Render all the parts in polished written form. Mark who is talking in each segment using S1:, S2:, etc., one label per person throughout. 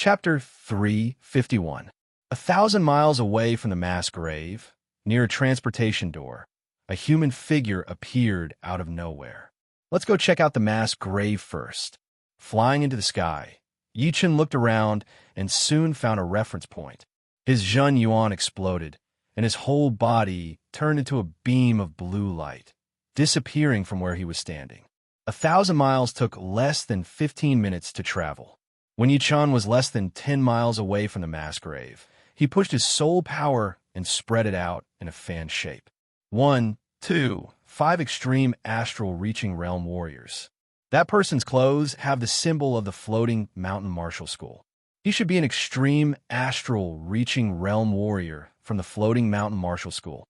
S1: Chapter 351. 1,000 miles away from the mass grave, near a transportation door, a human figure appeared out of nowhere. Let's go check out the mass grave first. Flying into the sky, Yichen looked around and soon found a reference point. His Zhen Yuan exploded, and his whole body turned into a beam of blue light, disappearing from where he was standing. 1,000 miles took less than 15 minutes to travel. When Yichen was less than 10 miles away from the mass grave, he pushed his soul power and spread it out in a fan shape. 1, 2, 5 extreme astral reaching realm warriors. That person's clothes have the symbol of the floating mountain martial school. He should be an extreme astral reaching realm warrior from the floating mountain martial school.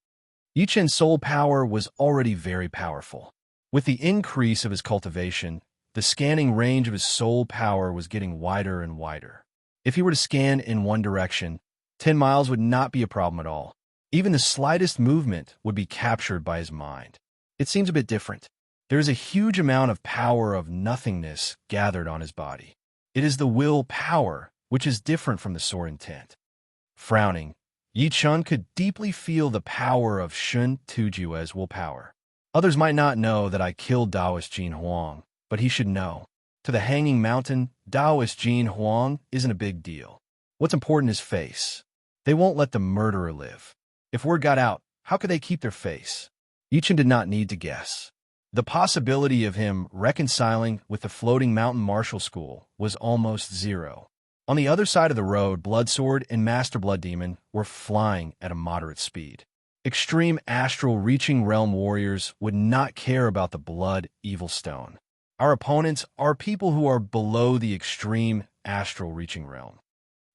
S1: Yichen's soul power was already very powerful. With the increase of his cultivation, the scanning range of his soul power was getting wider and wider. If he were to scan in one direction, 10 miles would not be a problem at all. Even the slightest movement would be captured by his mind. It seems a bit different. There is a huge amount of power of nothingness gathered on his body. It is the will power, which is different from the sword intent. Frowning, Yichen could deeply feel the power of Shun Tujue's willpower. Others might not know that I killed Taoist Jin Huang, but he should know. To the Hanging Mountain, Taoist Jin Huang isn't a big deal. What's important is face. They won't let the murderer live. If word got out, how could they keep their face? Yichen did not need to guess. The possibility of him reconciling with the floating mountain martial school was almost zero. On the other side of the road, Bloodsword and Master Blood Demon were flying at a moderate speed. Extreme astral reaching realm warriors would not care about the blood evil stone. Our opponents are people who are below the extreme astral reaching realm.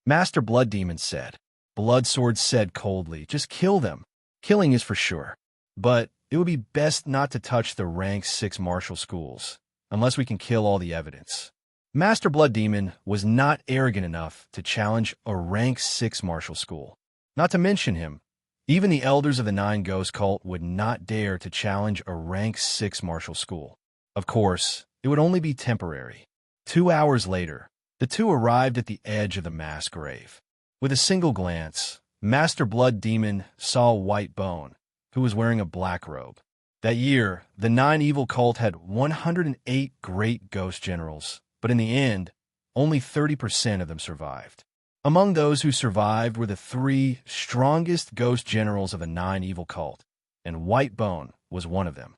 S1: Master Blood Demon said. Bloodsword said coldly, just kill them. Killing is for sure. But it would be best not to touch the rank 6 martial schools, unless we can kill all the evidence. Master Blood Demon was not arrogant enough to challenge a rank 6 martial school. Not to mention him, even the elders of the Nine Ghost cult would not dare to challenge a rank 6 martial school. Of course, it would only be temporary. 2 hours later, the two arrived at the edge of the mass grave. With a single glance, Master Blood Demon saw White Bone, who was wearing a black robe. That year, the Nine Evil cult had 108 great ghost generals, but in the end, only 30% of them survived. Among those who survived were the 3 strongest ghost generals of the Nine Evil cult, and White Bone was one of them.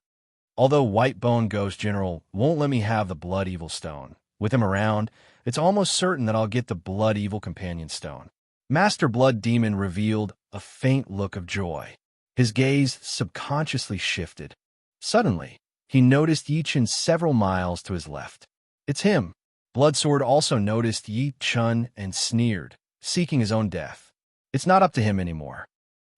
S1: Although White Bone Ghost General won't let me have the Blood Evil Stone, with him around, it's almost certain that I'll get the Blood Evil Companion Stone. Master Blood Demon revealed a faint look of joy. His gaze subconsciously shifted. Suddenly, he noticed Yichen several miles to his left. It's him. Bloodsword also noticed Yichen and sneered, seeking his own death. It's not up to him anymore.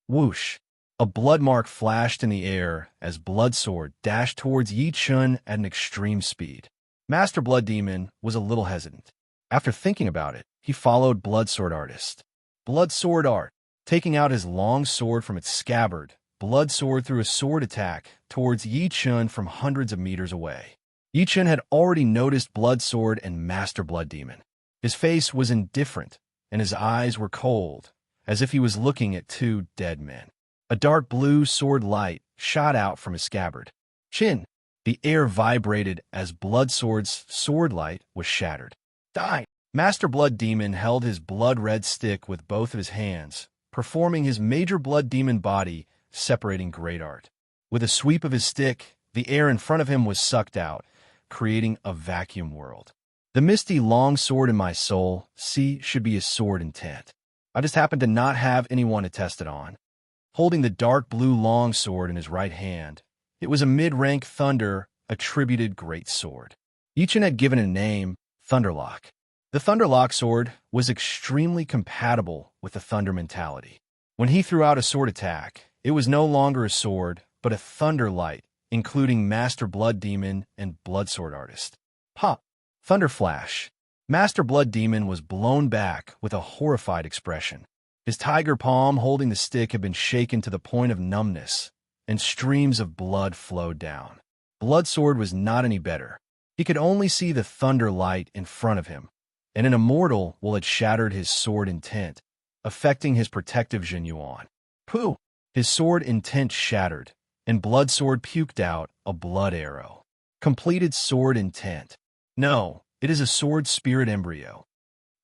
S1: Whoosh! A blood mark flashed in the air as Bloodsword dashed towards Yichen at an extreme speed. Master Blood Demon was a little hesitant. After thinking about it, he followed Bloodsword Artist. Bloodsword Art. Taking out his long sword from its scabbard, Bloodsword threw a sword attack towards Yichen from hundreds of meters away. Yichen had already noticed Bloodsword and Master Blood Demon. His face was indifferent, and his eyes were cold, as if he was looking at 2 dead men. A dark blue sword light shot out from his scabbard. Chin! The air vibrated as Bloodsword's sword light was shattered. Die! Master Blood Demon held his blood-red stick with both of his hands, performing his major Blood Demon body, separating great art. With a sweep of his stick, the air in front of him was sucked out, creating a vacuum world. The misty long sword in my soul, should be a sword intent. I just happened to not have anyone to test it on. Holding the dark blue long sword in his right hand, it was a mid-rank Thunder attributed great sword. Yichen had given it a name, Thunderlock. The Thunderlock sword was extremely compatible with the Thunder mentality. When he threw out a sword attack, it was no longer a sword, but a Thunder light, including Master Blood Demon and Bloodsword Artist. Pop! Thunder flash. Master Blood Demon was blown back with a horrified expression. His tiger palm holding the stick had been shaken to the point of numbness, and streams of blood flowed down. Bloodsword was not any better. He could only see the thunder light in front of him, and an Immortal had shattered his sword intent, affecting his protective Jinyuan. Pooh! His sword intent shattered, and Blood Sword puked out a blood arrow. Completed sword intent. No, it is a sword spirit embryo.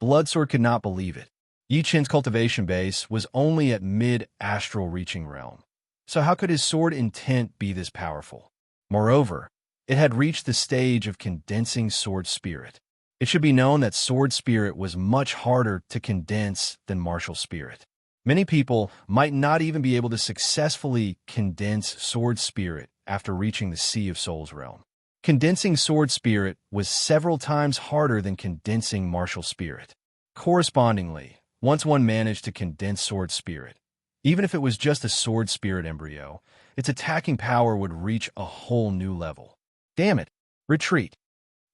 S1: Blood Sword could not believe it. Yi Chen's cultivation base was only at mid-astral reaching realm. So how could his sword intent be this powerful? Moreover, it had reached the stage of condensing sword spirit. It should be known that sword spirit was much harder to condense than martial spirit. Many people might not even be able to successfully condense sword spirit after reaching the Sea of Souls realm. Condensing sword spirit was several times harder than condensing martial spirit. Correspondingly, once one managed to condense sword spirit, even if it was just a sword spirit embryo, its attacking power would reach a whole new level. Damn it! Retreat!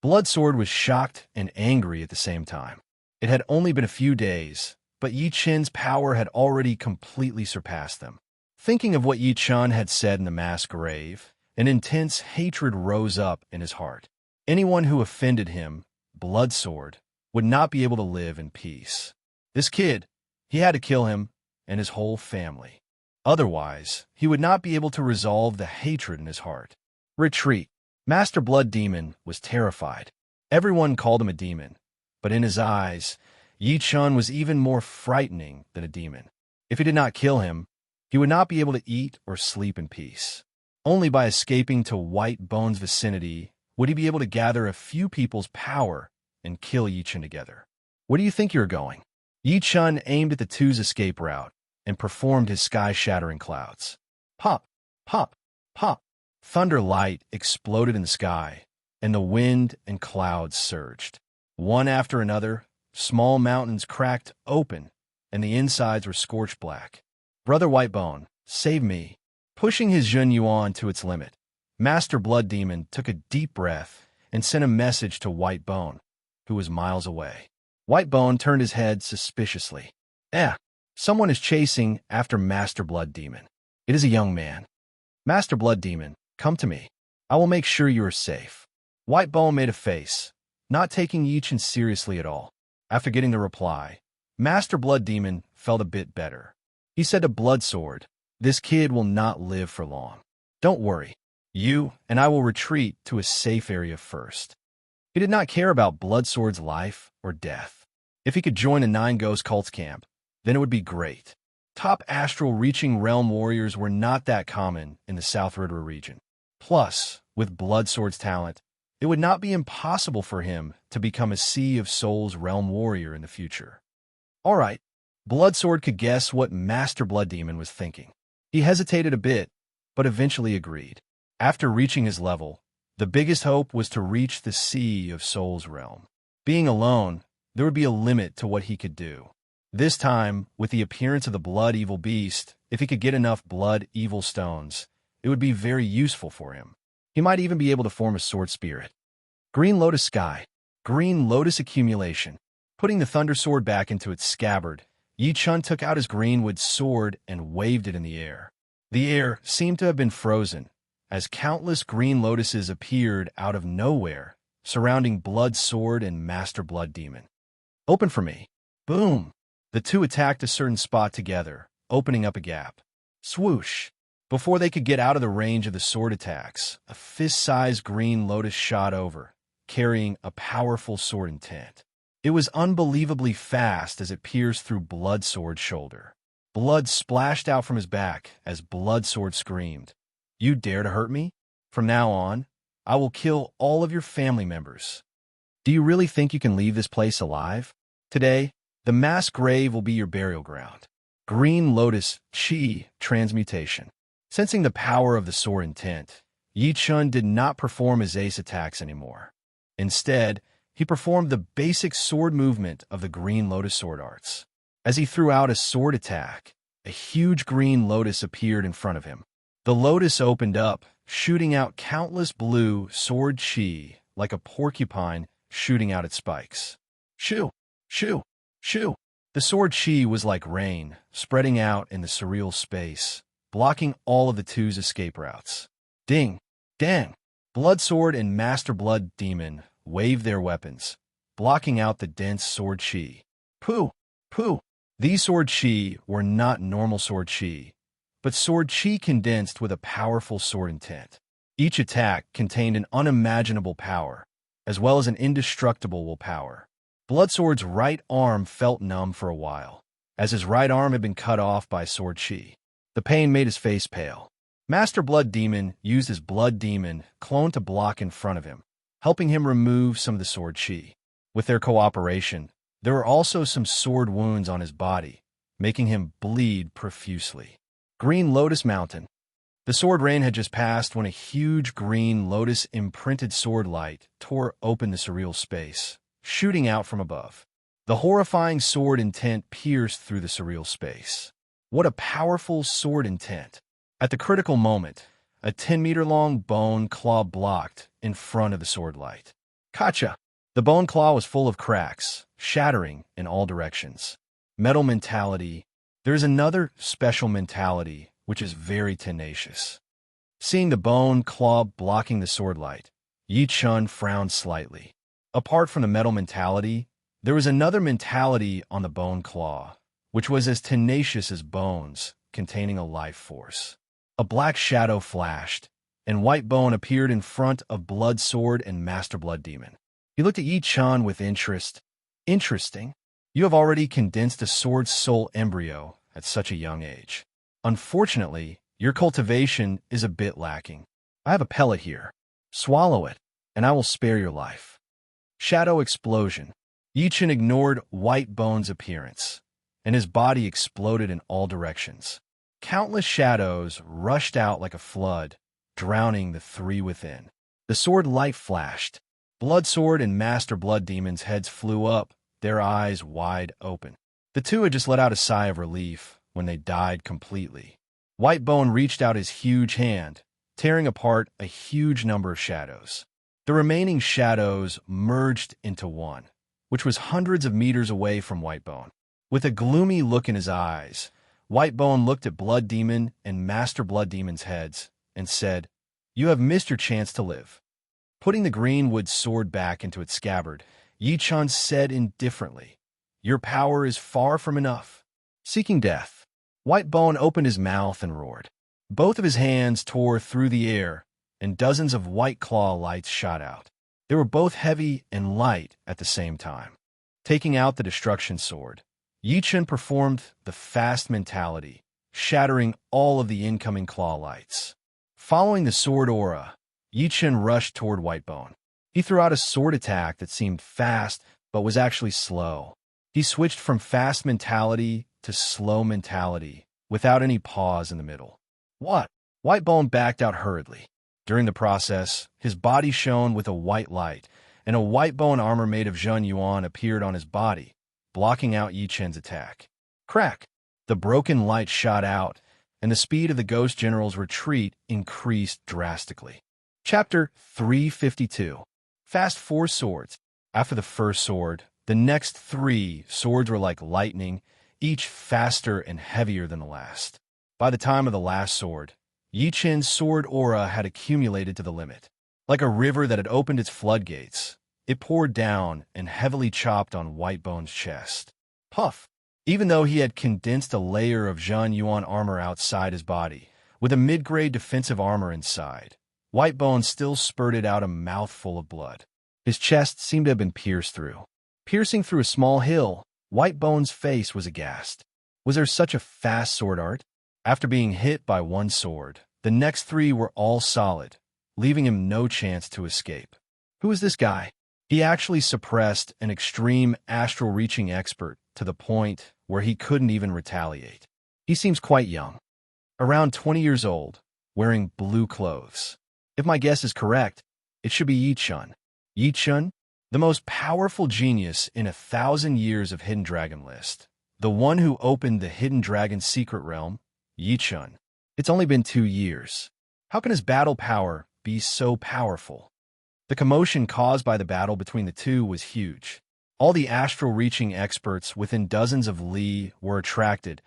S1: Blood Sword was shocked and angry at the same time. It had only been a few days, but Yi Chen's power had already completely surpassed them. Thinking of what Yi Chen had said in the mass grave, an intense hatred rose up in his heart. Anyone who offended him, Blood Sword, would not be able to live in peace. This kid, he had to kill him and his whole family. Otherwise, he would not be able to resolve the hatred in his heart. Retreat. Master Blood Demon was terrified. Everyone called him a demon, but in his eyes, Yi Chen was even more frightening than a demon. If he did not kill him, he would not be able to eat or sleep in peace. Only by escaping to White Bone's vicinity would he be able to gather a few people's power and kill Yi Chen together. Where do you think you're going? Yi Chen aimed at the two's escape route and performed his sky-shattering clouds. Pop, pop, pop. Thunder light exploded in the sky, and the wind and clouds surged. One after another, small mountains cracked open, and the insides were scorched black. Brother Whitebone, save me. Pushing his Jun Yuan to its limit, Master Blood Demon took a deep breath and sent a message to Whitebone, who was miles away. Whitebone turned his head suspiciously. Someone is chasing after Master Blood Demon. It is a young man. Master Blood Demon, come to me. I will make sure you are safe. Whitebone made a face, not taking Yi Chen seriously at all. After getting the reply, Master Blood Demon felt a bit better. He said to Blood Sword, "This kid will not live for long. Don't worry. You and I will retreat to a safe area first." He did not care about Blood Sword's life or death. If he could join a 9 Ghost Cults camp, then it would be great. Top astral reaching realm warriors were not that common in the South River region. Plus, with Blood Sword's talent, it would not be impossible for him to become a Sea of Souls realm warrior in the future. All right, Blood Sword could guess what Master Blood Demon was thinking. He hesitated a bit, but eventually agreed. After reaching his level, the biggest hope was to reach the Sea of Souls realm. Being alone, there would be a limit to what he could do. This time, with the appearance of the Blood Evil Beast, if he could get enough Blood Evil Stones, it would be very useful for him. He might even be able to form a sword spirit. Green Lotus Sky. Green Lotus Accumulation. Putting the Thunder Sword back into its scabbard, Yi Chen took out his greenwood sword and waved it in the air. The air seemed to have been frozen, as countless green lotuses appeared out of nowhere, surrounding Blood Sword and Master Blood Demon. Open for me. Boom! The two attacked a certain spot together, opening up a gap. Swoosh! Before they could get out of the range of the sword attacks, a fist-sized green lotus shot over, carrying a powerful sword intent. It was unbelievably fast as it pierced through Blood Sword's shoulder. Blood splashed out from his back as Blood Sword screamed, "You dare to hurt me? From now on, I will kill all of your family members. Do you really think you can leave this place alive? Today, the mass grave will be your burial ground." Green Lotus Chi Transmutation. Sensing the power of the sword intent, Yi Chen did not perform his ace attacks anymore. Instead, he performed the basic sword movement of the Green Lotus sword arts. As he threw out a sword attack, a huge green lotus appeared in front of him. The lotus opened up, shooting out countless blue sword chi like a porcupine shooting out its spikes. Shoo! Shoo! Shoo! The sword chi was like rain, spreading out in the surreal space, blocking all of the two's escape routes. Ding! Dang! Blood Sword and Master Blood Demon waved their weapons. blocking out the dense sword chi. Pooh! Pooh! These sword chi were not normal sword chi, but sword chi condensed with a powerful sword intent. Each attack contained an unimaginable power, as well as an indestructible willpower. Bloodsword's right arm felt numb for a while, as his right arm had been cut off by sword chi. The pain made his face pale. Master Blood Demon used his Blood Demon clone to block in front of him, helping him remove some of the sword chi. With their cooperation, there were also some sword wounds on his body, making him bleed profusely. Green Lotus Mountain. The sword rain had just passed when a huge green lotus-imprinted sword light tore open the surreal space, shooting out from above. The horrifying sword intent pierced through the surreal space. What a powerful sword intent! At the critical moment, a 10-meter-long bone claw blocked in front of the sword light. Gotcha! The bone claw was full of cracks, shattering in all directions. Metal mentality. There's another special mentality which is very tenacious. Seeing the bone claw blocking the sword light, Yi Chun frowned slightly. Apart from the metal mentality, there was another mentality on the bone claw, which was as tenacious as bones, containing a life force. A black shadow flashed, and White Bone appeared in front of Blood Sword and Master Blood Demon. He looked at Yi Chun with interest. Interesting. You have already condensed a sword soul embryo at such a young age. Unfortunately, your cultivation is a bit lacking. I have a pellet here. Swallow it, and I will spare your life. Shadow explosion. Yi Chun ignored White Bone's appearance, and his body exploded in all directions. Countless shadows rushed out like a flood, drowning the three within. The sword light flashed. Blood Sword and Master Blood Demon's heads flew up, their eyes wide open. The two had just let out a sigh of relief when they died completely. White Bone reached out his huge hand, tearing apart a huge number of shadows. The remaining shadows merged into one, which was hundreds of meters away from White Bone. With a gloomy look in his eyes, White Bone looked at Blood Demon and Master Blood Demon's heads and said, "You have missed your chance to live." Putting the greenwood sword back into its scabbard, Yi Chun said indifferently, "Your power is far from enough." Seeking death, White Bone opened his mouth and roared. Both of his hands tore through the air, and dozens of white claw lights shot out. They were both heavy and light at the same time. Taking out the destruction sword, Yi Chun performed the fast mentality, shattering all of the incoming claw lights. Following the sword aura, Yi Chun rushed toward White Bone. He threw out a sword attack that seemed fast, but was actually slow. He switched from fast mentality to slow mentality, without any pause in the middle. What? White Bone backed out hurriedly. During the process, his body shone with a white light, and a White Bone armor made of Zhen Yuan appeared on his body, blocking out Yi Chun's attack. Crack! The broken light shot out, and the speed of the Ghost General's retreat increased drastically. Chapter 352. Fast Four Swords. After the first sword, the next three swords were like lightning, each faster and heavier than the last. By the time of the last sword, Yi Chun's sword aura had accumulated to the limit. Like a river that had opened its floodgates, it poured down and heavily chopped on White Bone's chest. Puff! Even though he had condensed a layer of Zhen Yuan armor outside his body, with a mid-grade defensive armor inside, White Bone still spurted out a mouthful of blood. His chest seemed to have been pierced through. Piercing through a small hill, White Bone's face was aghast. Was there such a fast sword art? After being hit by one sword, the next three were all solid, leaving him no chance to escape. Who is this guy? He actually suppressed an extreme astral-reaching expert to the point where he couldn't even retaliate. He seems quite young, around 20 years old, wearing blue clothes. If my guess is correct, it should be Yi Chun. Yi Chun, the most powerful genius in 1,000 years of Hidden Dragon list. The one who opened the Hidden Dragon secret realm, Yi Chun. It's only been 2 years. How can his battle power be so powerful? The commotion caused by the battle between the two was huge. All the astral-reaching experts within dozens of li were attracted,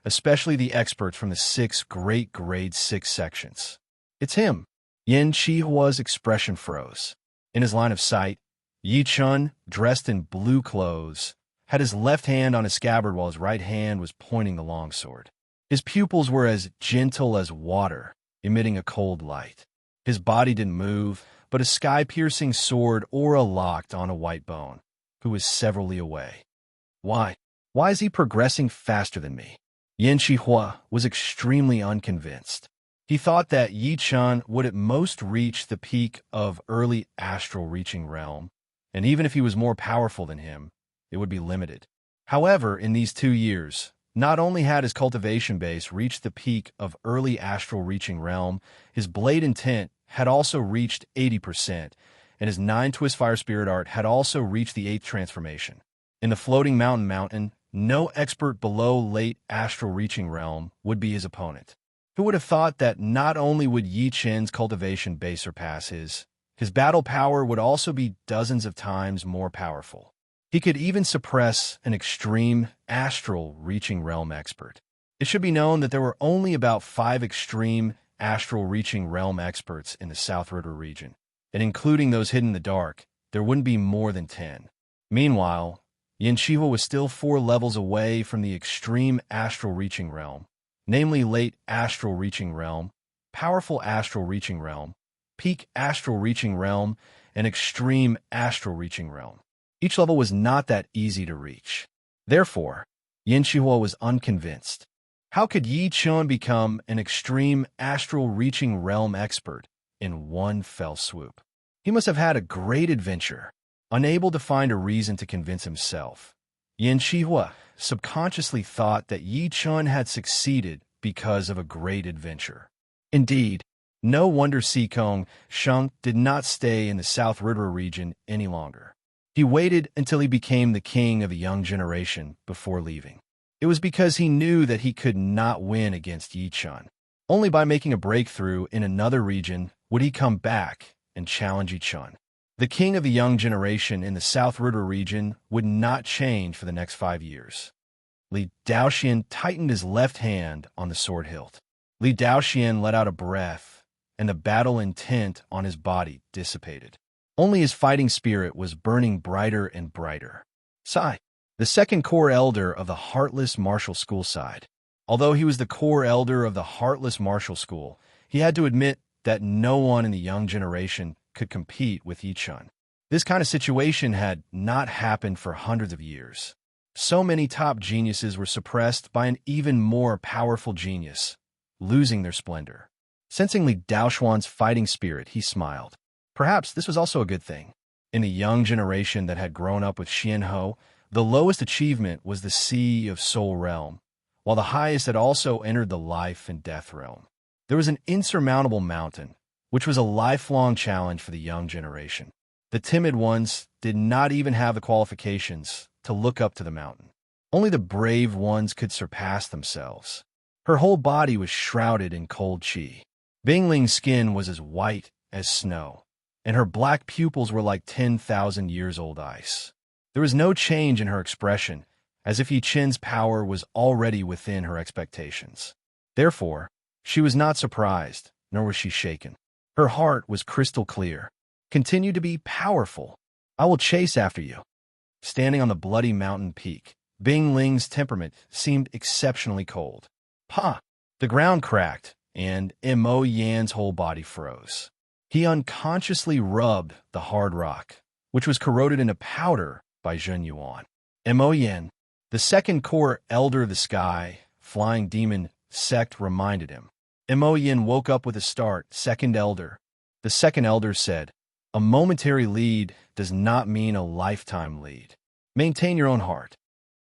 S1: especially the experts from the 6 great grade 6 sections. It's him. Yan Chihua's expression froze. In his line of sight, Yi Chun, dressed in blue clothes, had his left hand on his scabbard while his right hand was pointing the longsword. His pupils were as gentle as water, emitting a cold light. His body didn't move, but a sky-piercing sword aura locked on a white bone, who was several li away. Why? Why is he progressing faster than me? Yan Shihua was extremely unconvinced. He thought that Yi Chun would at most reach the peak of early astral reaching realm, and even if he was more powerful than him, it would be limited. However, in these 2 years, not only had his cultivation base reached the peak of early astral reaching realm, his blade intent had also reached 80%, and his 9-twist fire spirit art had also reached the 8th transformation. In the floating mountain, no expert below late astral reaching realm would be his opponent. Who would have thought that not only would Yi Chen's cultivation base surpass his battle power would also be dozens of times more powerful. He could even suppress an extreme astral reaching realm expert. It should be known that there were only about 5 extreme astral reaching realm experts in the South River region, and including those hidden in the dark, there wouldn't be more than 10. Meanwhile, Yan Shiva was still 4 levels away from the extreme astral reaching realm, namely late astral reaching realm, powerful astral reaching realm, peak astral reaching realm, and extreme astral reaching realm. Each level was not that easy to reach. Therefore, Yan Shihua was unconvinced. How could Yi Chun become an extreme astral reaching realm expert in one fell swoop? He must have had a great adventure. Unable to find a reason to convince himself, Yan Shihua subconsciously thought that Yi Chun had succeeded because of a great adventure. Indeed, no wonder Sikong Sheng did not stay in the South River region any longer. He waited until he became the king of a young generation before leaving. It was because he knew that he could not win against Yi Chun. Only by making a breakthrough in another region would he come back and challenge Yi Chun. The king of the young generation in the South River region would not change for the next 5 years. Li Daoxian tightened his left hand on the sword hilt. Li Daoxian let out a breath, and the battle intent on his body dissipated. Only his fighting spirit was burning brighter and brighter. Sai, the second core elder of the Heartless Martial School side. Although he was the core elder of the Heartless Martial School, he had to admit that no one in the young generation could compete with Yi Chun. This kind of situation had not happened for hundreds of years. So many top geniuses were suppressed by an even more powerful genius, losing their splendor. Sensing Li Daoxuan's fighting spirit, he smiled. Perhaps this was also a good thing. In the young generation that had grown up with Xian Ho, the lowest achievement was the Sea of Soul Realm, while the highest had also entered the Life and Death Realm. There was an insurmountable mountain, which was a lifelong challenge for the young generation. The timid ones did not even have the qualifications to look up to the mountain. Only the brave ones could surpass themselves. Her whole body was shrouded in cold qi. Bingling's skin was as white as snow, and her black pupils were like 10,000 years old ice. There was no change in her expression, as if Yi Chen's power was already within her expectations. Therefore, she was not surprised, nor was she shaken. Her heart was crystal clear. Continue to be powerful. I will chase after you. Standing on the bloody mountain peak, Bing Ling's temperament seemed exceptionally cold. Pa! The ground cracked, and Mo Yan's whole body froze. He unconsciously rubbed the hard rock, which was corroded into powder by Zhen Yuan. Mo Yan, the second core elder of the sky, flying demon sect, reminded him. Mo Yan woke up with a start, second elder. The second elder said, "A momentary lead does not mean a lifetime lead. Maintain your own heart."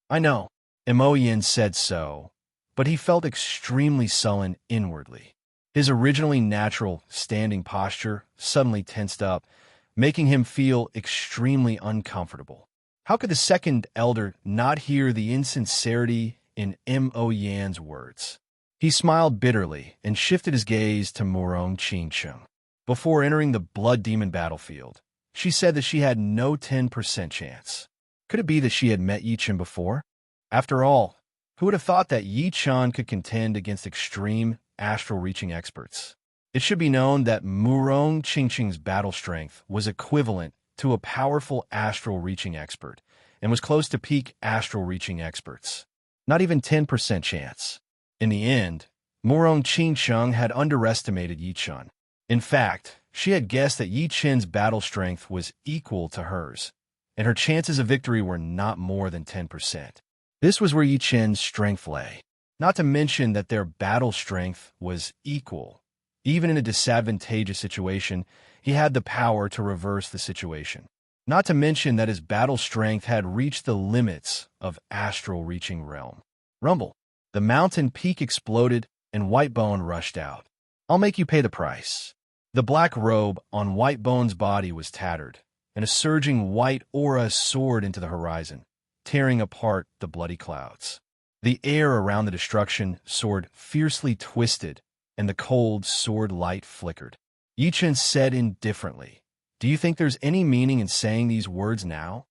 S1: I know, Mo Yan said so, but he felt extremely sullen inwardly. His originally natural standing posture suddenly tensed up, making him feel extremely uncomfortable. How could the second elder not hear the insincerity in Mo Yan's words? He smiled bitterly and shifted his gaze to Murong Qingcheng. Before entering the blood demon battlefield, she said that she had no 10% chance. Could it be that she had met Yi Chen before? After all, who would have thought that Yi Chen could contend against extreme astral-reaching experts? It should be known that Murong Qingcheng's battle strength was equivalent to a powerful astral reaching expert and was close to peak astral reaching experts. Not even 10% chance. In the end, Morong Qingcheng had underestimated Yi Chun. In fact, she had guessed that Yi Chen's battle strength was equal to hers, and her chances of victory were not more than 10%. This was where Yi Chen's strength lay. Not to mention that their battle strength was equal. Even in a disadvantageous situation, he had the power to reverse the situation. Not to mention that his battle strength had reached the limits of astral reaching realm. Rumble. The mountain peak exploded and Whitebone rushed out. I'll make you pay the price. The black robe on Whitebone's body was tattered, and a surging white aura soared into the horizon, tearing apart the bloody clouds. The air around the destruction soared fiercely twisted, and the cold sword light flickered. Yi Chen said indifferently, "Do you think there's any meaning in saying these words now?"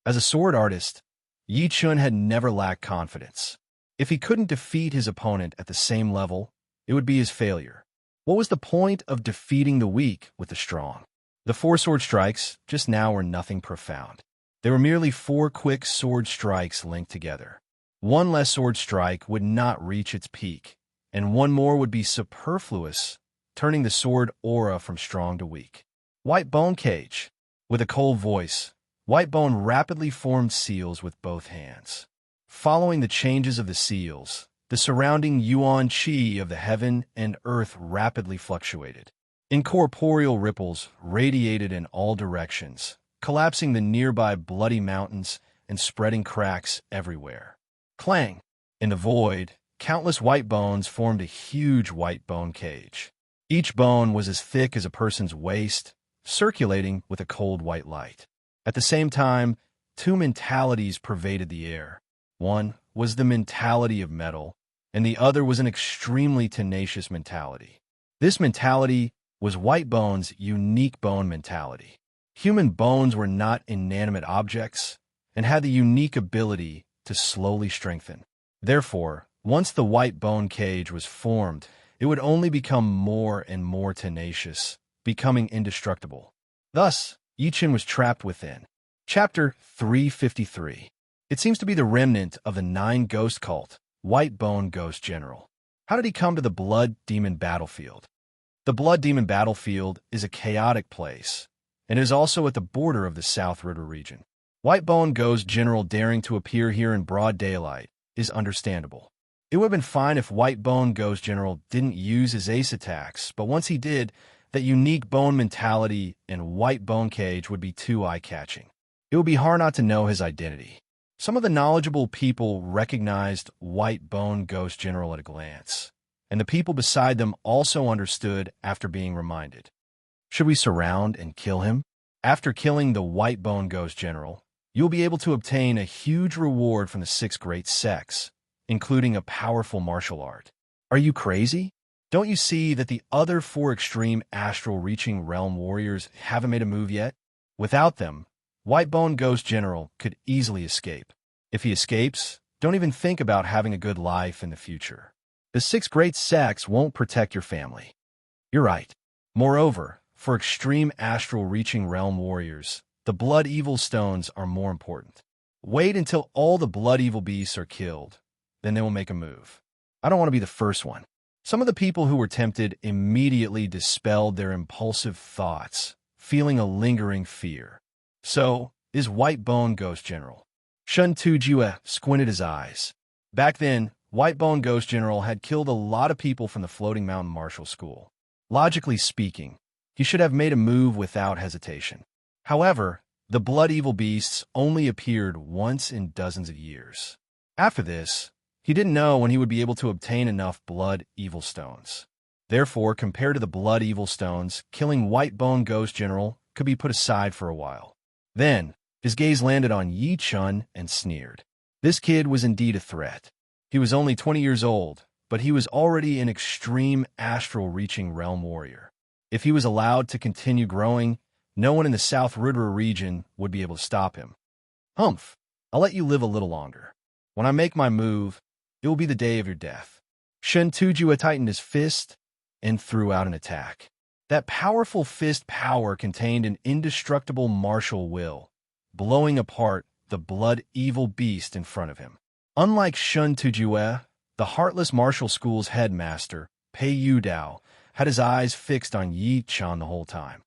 S1: As a sword artist, Yi Chen had never lacked confidence. If he couldn't defeat his opponent at the same level, it would be his failure. What was the point of defeating the weak with the strong? The 4 sword strikes just now were nothing profound. They were merely 4 quick sword strikes linked together. One less sword strike would not reach its peak, and one more would be superfluous, turning the sword aura from strong to weak. Whitebone cage. With a cold voice, Whitebone rapidly formed seals with both hands. Following the changes of the seals, the surrounding yuan qi of the heaven and earth rapidly fluctuated. Incorporeal ripples radiated in all directions, collapsing the nearby bloody mountains and spreading cracks everywhere. Clang! In the void, countless white bones formed a huge white bone cage. Each bone was as thick as a person's waist, circulating with a cold white light. At the same time, 2 mentalities pervaded the air. One was the mentality of metal, and the other was an extremely tenacious mentality. This mentality was Whitebone's unique bone mentality. Human bones were not inanimate objects and had the unique ability to slowly strengthen. Therefore, once the white bone cage was formed, it would only become more and more tenacious, becoming indestructible. Thus, Yi Chen was trapped within. Chapter 353. It seems to be the remnant of the 9 ghost cult, Whitebone Ghost General. How did he come to the Blood Demon Battlefield? The Blood Demon Battlefield is a chaotic place, and is also at the border of the South River region. Whitebone Ghost General daring to appear here in broad daylight is understandable. It would have been fine if Whitebone Ghost General didn't use his ace attacks, but once he did, that unique bone mentality and white bone cage would be too eye-catching. It would be hard not to know his identity. Some of the knowledgeable people recognized Whitebone Ghost General at a glance, and the people beside them also understood after being reminded. Should we surround and kill him? After killing the Whitebone Ghost General, you'll be able to obtain a huge reward from the 6 great sects, including a powerful martial art. Are you crazy? Don't you see that the other 4 extreme astral-reaching realm warriors haven't made a move yet? Without them, Whitebone Ghost General could easily escape. If he escapes, don't even think about having a good life in the future. The 6 great sects won't protect your family. You're right. Moreover, for extreme astral-reaching realm warriors, the Blood Evil Stones are more important. Wait until all the Blood Evil Beasts are killed, then they will make a move. I don't want to be the first one. Some of the people who were tempted immediately dispelled their impulsive thoughts, feeling a lingering fear. So, is Whitebone Ghost General. Shun Tujue squinted his eyes. Back then, Whitebone Ghost General had killed a lot of people from the Floating Mountain Martial School. Logically speaking, he should have made a move without hesitation. However, the Blood Evil Beasts only appeared once in dozens of years. After this, he didn't know when he would be able to obtain enough Blood Evil Stones. Therefore, compared to the Blood Evil Stones, killing Whitebone Ghost General could be put aside for a while. Then, his gaze landed on Yi Chun and sneered. This kid was indeed a threat. He was only 20 years old, but he was already an extreme astral-reaching realm warrior. If he was allowed to continue growing, no one in the South River region would be able to stop him. Humph, I'll let you live a little longer. When I make my move, it will be the day of your death. Shen Tujue tightened his fist and threw out an attack. That powerful fist power contained an indestructible martial will, blowing apart the blood-evil beast in front of him. Unlike Shun Tujue, the heartless martial school's headmaster, Pei Yudao, had his eyes fixed on Yi Chan the whole time.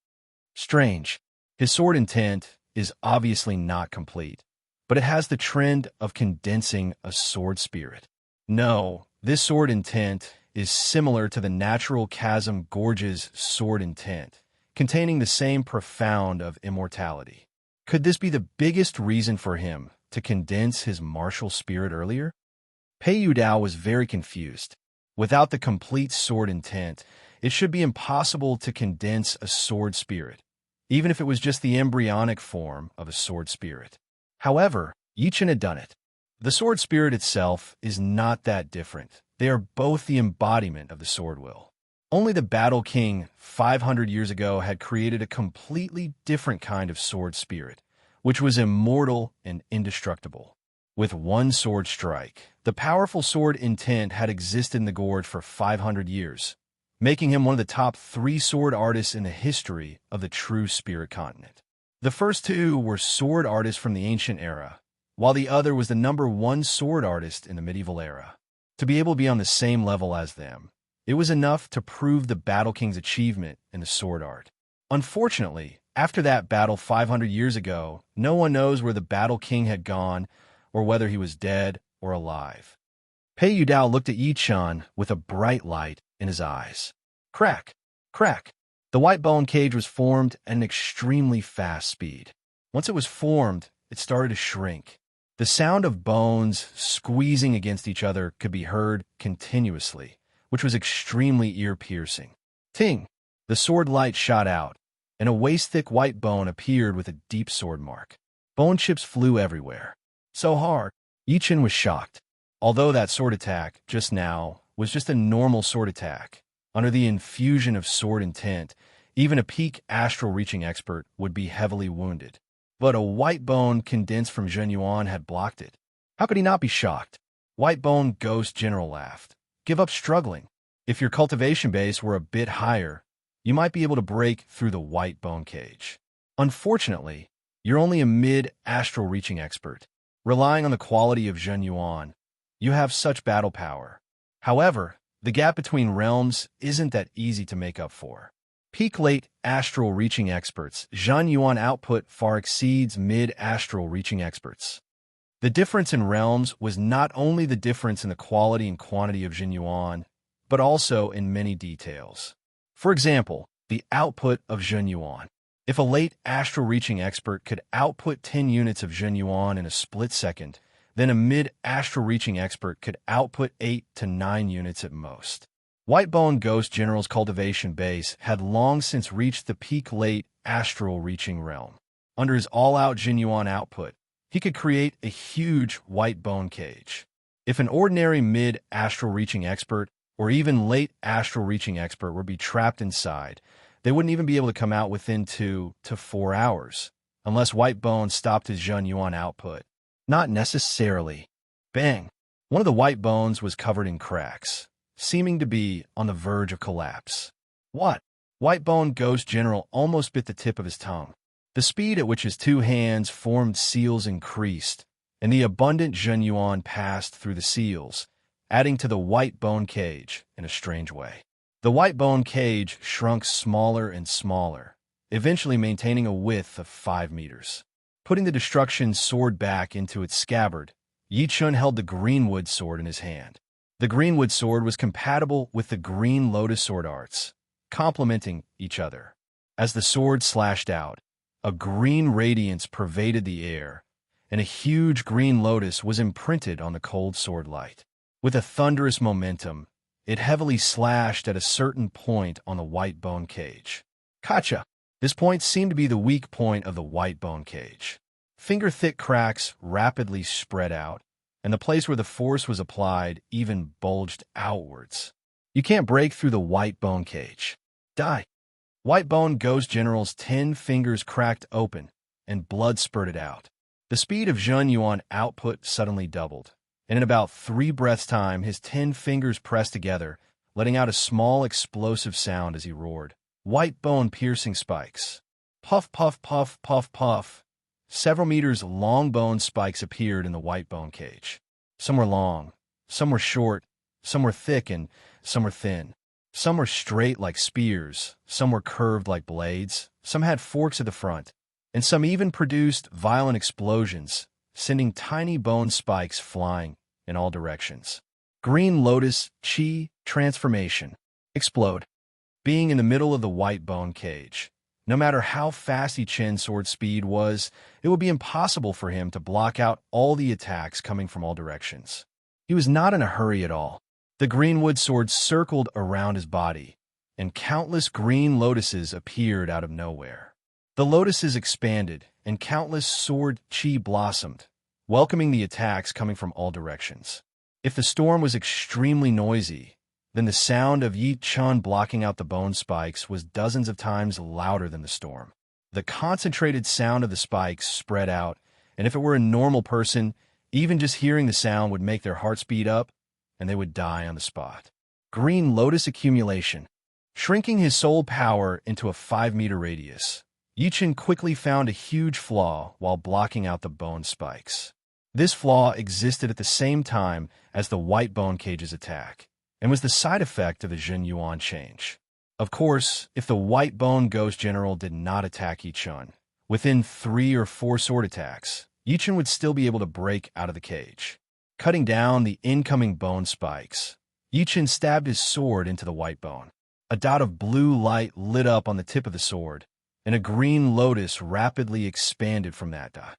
S1: Strange. His sword intent is obviously not complete, but it has the trend of condensing a sword spirit. No, this sword intent is similar to the natural chasm Gorge's sword intent, containing the same profound of immortality. Could this be the biggest reason for him to condense his martial spirit earlier? Pei Yudao was very confused. Without the complete sword intent, it should be impossible to condense a sword spirit, even if it was just the embryonic form of a sword spirit. However, Yi Chen had done it. The sword spirit itself is not that different. They are both the embodiment of the sword will. Only the Battle King 500 years ago had created a completely different kind of sword spirit, which was immortal and indestructible. With one sword strike, the powerful sword intent had existed in the Gorge for 500 years, making him one of the top 3 sword artists in the history of the true spirit continent. The first 2 were sword artists from the ancient era, while the other was the #1 sword artist in the medieval era. To be able to be on the same level as them, it was enough to prove the Battle King's achievement in the sword art. Unfortunately, after that battle 500 years ago, no one knows where the Battle King had gone or whether he was dead or alive. Pei Yudao looked at Yi Chan with a bright light in his eyes. Crack! Crack! The white bone cage was formed at an extremely fast speed. Once it was formed, it started to shrink. The sound of bones squeezing against each other could be heard continuously, which was extremely ear-piercing. Ting! The sword light shot out, and a waist-thick white bone appeared with a deep sword mark. Bone chips flew everywhere. So hard, Yi Chen was shocked. Although that sword attack, just now, was just a normal sword attack, under the infusion of sword intent, even a peak astral-reaching expert would be heavily wounded. But a white bone condensed from Zhen Yuan had blocked it. How could he not be shocked? White Bone Ghost General laughed. Give up struggling. If your cultivation base were a bit higher, you might be able to break through the white bone cage. Unfortunately, you're only a mid-astral reaching expert. Relying on the quality of Zhen Yuan, you have such battle power. However, the gap between realms isn't that easy to make up for. Peak late astral reaching experts, Zhen Yuan output far exceeds mid-astral reaching experts. The difference in realms was not only the difference in the quality and quantity of Zhen Yuan, but also in many details. For example, the output of Zhen Yuan. If a late astral reaching expert could output 10 units of Zhen Yuan in a split second, then a mid-astral reaching expert could output 8 to 9 units at most. Whitebone Ghost General's cultivation base had long since reached the peak late astral reaching realm. Under his all-out Zhen Yuan output, he could create a huge white bone cage. If an ordinary mid-astral reaching expert or even late astral reaching expert were to be trapped inside, they wouldn't even be able to come out within 2 to 4 hours, unless White Bone stopped his Zhen Yuan output. Not necessarily. Bang! One of the white bones was covered in cracks, seeming to be on the verge of collapse. What? White Bone Ghost General almost bit the tip of his tongue. The speed at which his 2 hands formed seals increased, and the abundant Zhen Yuan passed through the seals, adding to the white bone cage in a strange way. The white bone cage shrunk smaller and smaller, eventually maintaining a width of 5 meters. Putting the destruction sword back into its scabbard, Yi Chun held the greenwood sword in his hand. The greenwood sword was compatible with the green lotus sword arts, complementing each other. As the sword slashed out, a green radiance pervaded the air, and a huge green lotus was imprinted on the cold sword light. With a thunderous momentum, it heavily slashed at a certain point on the white bone cage. Gotcha! This point seemed to be the weak point of the white bone cage. Finger-thick cracks rapidly spread out, and the place where the force was applied even bulged outwards. You can't break through the white bone cage. Die! White Bone Ghost General's 10 fingers cracked open, and blood spurted out. The speed of Zhen Yuan output suddenly doubled, and in about 3 breaths' time, his 10 fingers pressed together, letting out a small explosive sound as he roared. white bone-piercing spikes. Puff, puff, puff, puff, puff. Several meters long bone spikes appeared in the white bone cage. Some were long, some were short, some were thick, and some were thin. Some were straight like spears, some were curved like blades, some had forks at the front, and some even produced violent explosions, sending tiny bone spikes flying in all directions. Green Lotus Chi Transformation. Explode. Being in the middle of the white bone cage, no matter how fast Ichin's sword speed was, it would be impossible for him to block out all the attacks coming from all directions. He was not in a hurry at all. The greenwood sword circled around his body, and countless green lotuses appeared out of nowhere. The lotuses expanded, and countless sword chi blossomed, welcoming the attacks coming from all directions. If the storm was extremely noisy, then the sound of Yi Chun blocking out the bone spikes was dozens of times louder than the storm. The concentrated sound of the spikes spread out, and if it were a normal person, even just hearing the sound would make their heart speed up, and they would die on the spot. Green Lotus Accumulation. Shrinking his soul power into a 5-meter radius, Yi Chun quickly found a huge flaw while blocking out the bone spikes. This flaw existed at the same time as the white bone cage's attack, and was the side effect of the Jin Yuan change. Of course, if the white bone ghost general did not attack Yi Chun, within 3 or 4 sword attacks, Yi Chun would still be able to break out of the cage. Cutting down the incoming bone spikes, Yi Chun stabbed his sword into the white bone. A dot of blue light lit up on the tip of the sword, and a green lotus rapidly expanded from that dot.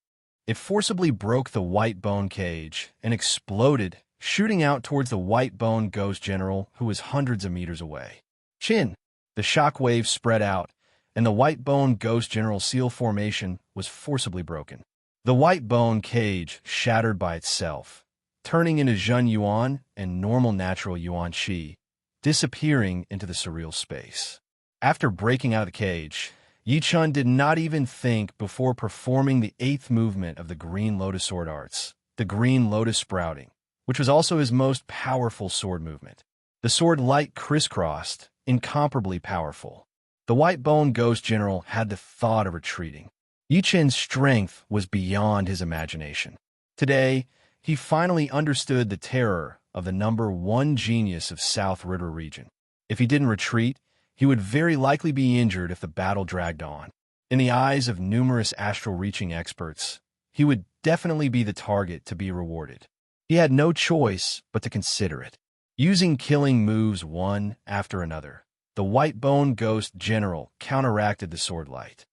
S1: It forcibly broke the white bone cage and exploded, shooting out towards the white bone ghost general who was hundreds of meters away. Chin! The shock wave spread out, and the white bone ghost general's seal formation was forcibly broken. The white bone cage shattered by itself, turning into Zhen Yuan and normal natural Yuan Qi, disappearing into the surreal space. After breaking out of the cage, Yi Chun did not even think before performing the 8th movement of the Green Lotus Sword Arts, the Green Lotus Sprouting, which was also his most powerful sword movement. The sword light crisscrossed, incomparably powerful. The white bone ghost general had the thought of retreating. Yi Chun's strength was beyond his imagination. Today, he finally understood the terror of the number 1 genius of South River region. If he didn't retreat, he would very likely be injured if the battle dragged on. In the eyes of numerous astral-reaching experts, he would definitely be the target to be rewarded. He had no choice but to consider it. Using killing moves one after another, the white bone ghost general counteracted the sword light.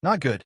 S1: Not good.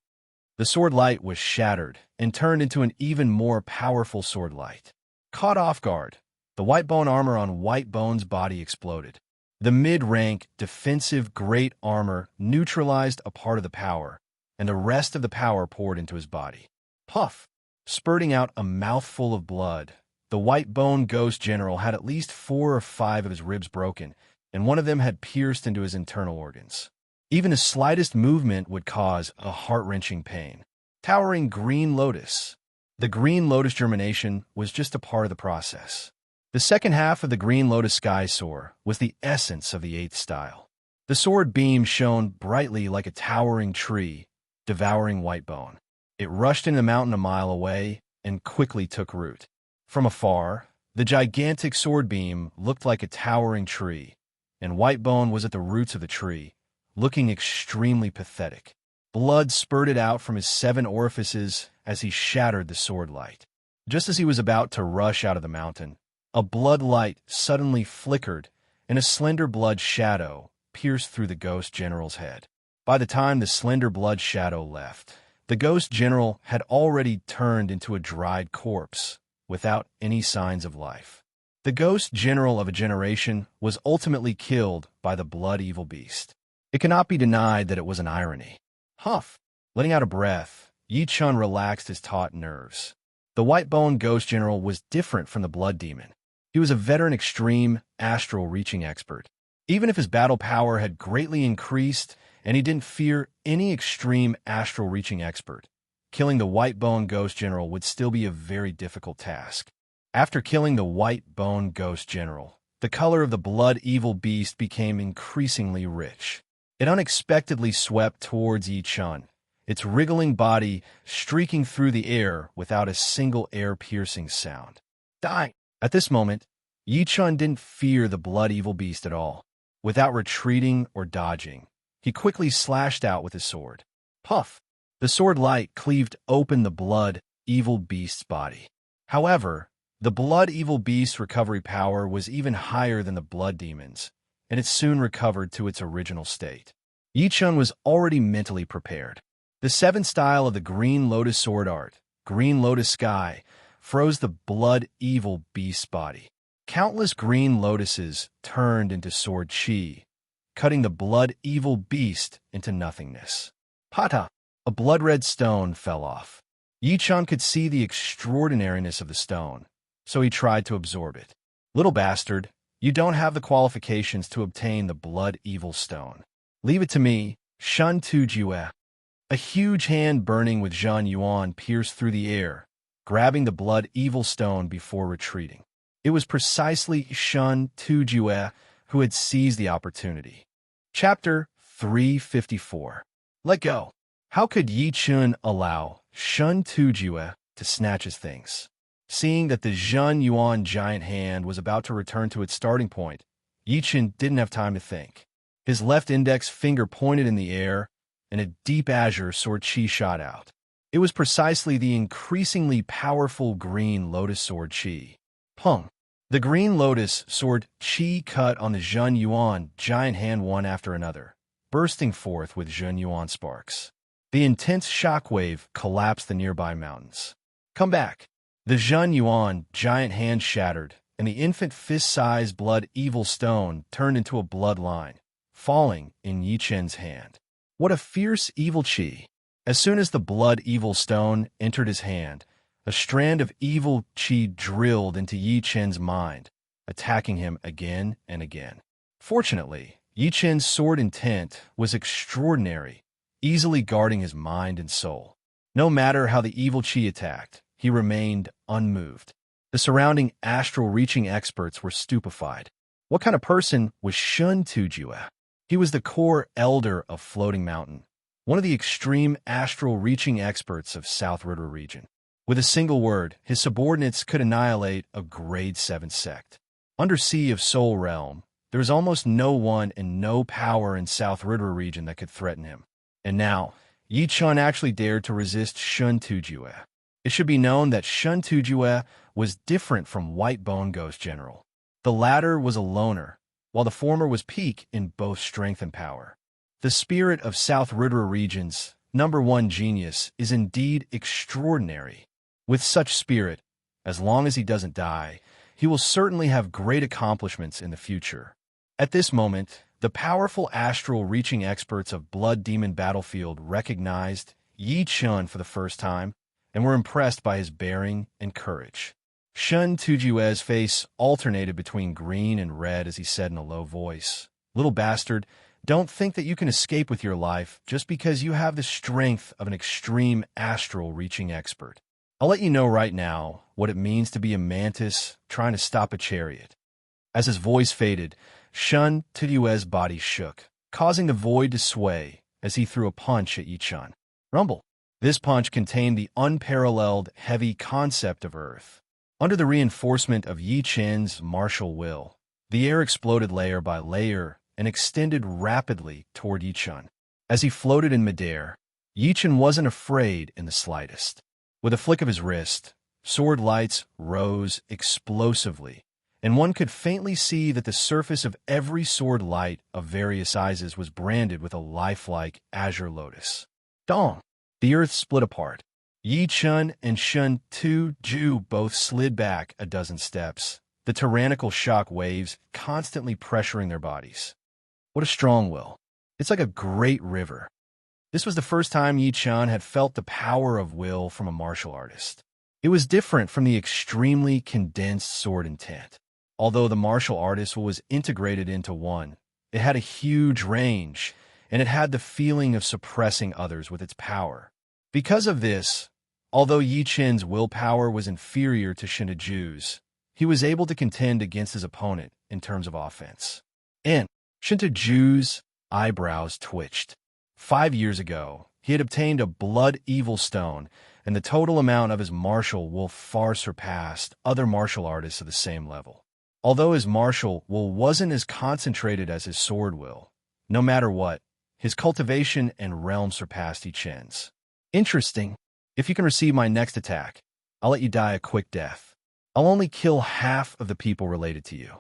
S1: The sword light was shattered and turned into an even more powerful sword light. Caught off guard, the white bone armor on white bone's body exploded. The mid-rank defensive great armor neutralized a part of the power, and the rest of the power poured into his body. Puff! Spurting out a mouthful of blood, the white bone ghost general had at least 4 or 5 of his ribs broken, and one of them had pierced into his internal organs. Even the slightest movement would cause a heart-wrenching pain. Towering Green Lotus. The Green Lotus germination was just a part of the process. The second half of the Green Lotus Sky Soar was the essence of the 8th style. The sword beam shone brightly like a towering tree, devouring white bone. It rushed into the mountain a mile away and quickly took root. From afar, the gigantic sword beam looked like a towering tree, and white bone was at the roots of the tree, looking extremely pathetic. Blood spurted out from his 7 orifices as he shattered the sword light. Just as he was about to rush out of the mountain, a blood light suddenly flickered, and a slender blood shadow pierced through the ghost general's head. By the time the slender blood shadow left, the ghost general had already turned into a dried corpse, without any signs of life. The ghost general of a generation was ultimately killed by the blood evil beast. It cannot be denied that it was an irony. Huff! Letting out a breath, Yi Chun relaxed his taut nerves. The white bone ghost general was different from the blood demon. He was a veteran extreme astral reaching expert. Even if his battle power had greatly increased and he didn't fear any extreme astral reaching expert, killing the white bone ghost general would still be a very difficult task. After killing the white bone ghost general, the color of the blood evil beast became increasingly rich. It unexpectedly swept towards Yi Chun, its wriggling body streaking through the air without a single air-piercing sound. Die! At this moment, Yi Chun didn't fear the blood-evil beast at all. Without retreating or dodging, he quickly slashed out with his sword. Puff! The sword light cleaved open the blood-evil beast's body. However, the blood-evil beast's recovery power was even higher than the blood demon's, and it soon recovered to its original state. Yi Chun was already mentally prepared. The seventh style of the Green Lotus sword art, Green Lotus Sky, froze the blood-evil beast's body. Countless green lotuses turned into sword chi, cutting the blood-evil beast into nothingness. Pata! A blood-red stone fell off. Yi Chun could see the extraordinariness of the stone, so he tried to absorb it. Little bastard, you don't have the qualifications to obtain the blood-evil stone. Leave it to me, Shun Tu Jue. A huge hand burning with Zhen Yuan pierced through the air, grabbing the blood-evil stone before retreating. It was precisely Shun Tu Jue who had seized the opportunity. Chapter 354. Let go. How could Yi Chun allow Shun Tu Jue to snatch his things? Seeing that the Zhen Yuan giant hand was about to return to its starting point, Yi Chun didn't have time to think. His left index finger pointed in the air, and a deep azure sword chi shot out. It was precisely the increasingly powerful Green Lotus sword chi. Pung! The Green Lotus sword chi cut on the Zhen Yuan giant hand one after another, bursting forth with Zhen Yuan sparks. The intense shockwave collapsed the nearby mountains. Come back! The Zhen Yuan giant hand shattered, and the infant fist-sized blood-evil stone turned into a bloodline, falling in Yi Chun's hand. What a fierce evil chi! As soon as the blood-evil stone entered his hand, a strand of evil chi drilled into Yi Chun's mind, attacking him again and again. Fortunately, Yi Chun's sword intent was extraordinary, easily guarding his mind and soul. No matter how the evil chi attacked, he remained unmoved. The surrounding astral-reaching experts were stupefied. What kind of person was Shun Tu Jue? He was the core elder of Floating Mountain, one of the extreme astral-reaching experts of South River region. With a single word, his subordinates could annihilate a grade 7 sect. Undersea of Soul Realm, there was almost no one and no power in South River region that could threaten him. And now, Yi Chun actually dared to resist Shun Tu Jue. It should be known that Shun Tu Jue was different from White Bone Ghost General. The latter was a loner, while the former was peak in both strength and power. The spirit of South River region's #1 genius is indeed extraordinary. With such spirit, as long as he doesn't die, he will certainly have great accomplishments in the future. At this moment, the powerful astral-reaching experts of Blood Demon Battlefield recognized Yi Chun for the first time and were impressed by his bearing and courage. Shun Tu Jue's face alternated between green and red as he said in a low voice, "Little bastard, don't think that you can escape with your life just because you have the strength of an extreme astral-reaching expert. I'll let you know right now what it means to be a mantis trying to stop a chariot." As his voice faded, Shun Tu Jue's body shook, causing the void to sway as he threw a punch at Yi Chun. Rumble. This punch contained the unparalleled heavy concept of Earth. Under the reinforcement of Yi Chun's martial will, the air exploded layer by layer and extended rapidly toward Yi Chun. As he floated in midair, Yi Chun wasn't afraid in the slightest. With a flick of his wrist, sword lights rose explosively, and one could faintly see that the surface of every sword light of various sizes was branded with a lifelike azure lotus. Dong! The earth split apart. Yi Chun and Shun Tu Ju both slid back a dozen steps, the tyrannical shock waves constantly pressuring their bodies. What a strong will. It's like a great river. This was the first time Yi Chun had felt the power of will from a martial artist. It was different from the extremely condensed sword intent. Although the martial artist was integrated into one, it had a huge range, and it had the feeling of suppressing others with its power. Because of this, although Yi Chun's willpower was inferior to Shun Tuju's, he was able to contend against his opponent in terms of offense. And Shun Tuju's eyebrows twitched. 5 years ago, he had obtained a blood-evil stone, and the total amount of his martial will far surpassed other martial artists of the same level. Although his martial will wasn't as concentrated as his sword will, no matter what, his cultivation and realm surpassed each end's. Interesting. If you can receive my next attack, I'll let you die a quick death. I'll only kill half of the people related to you.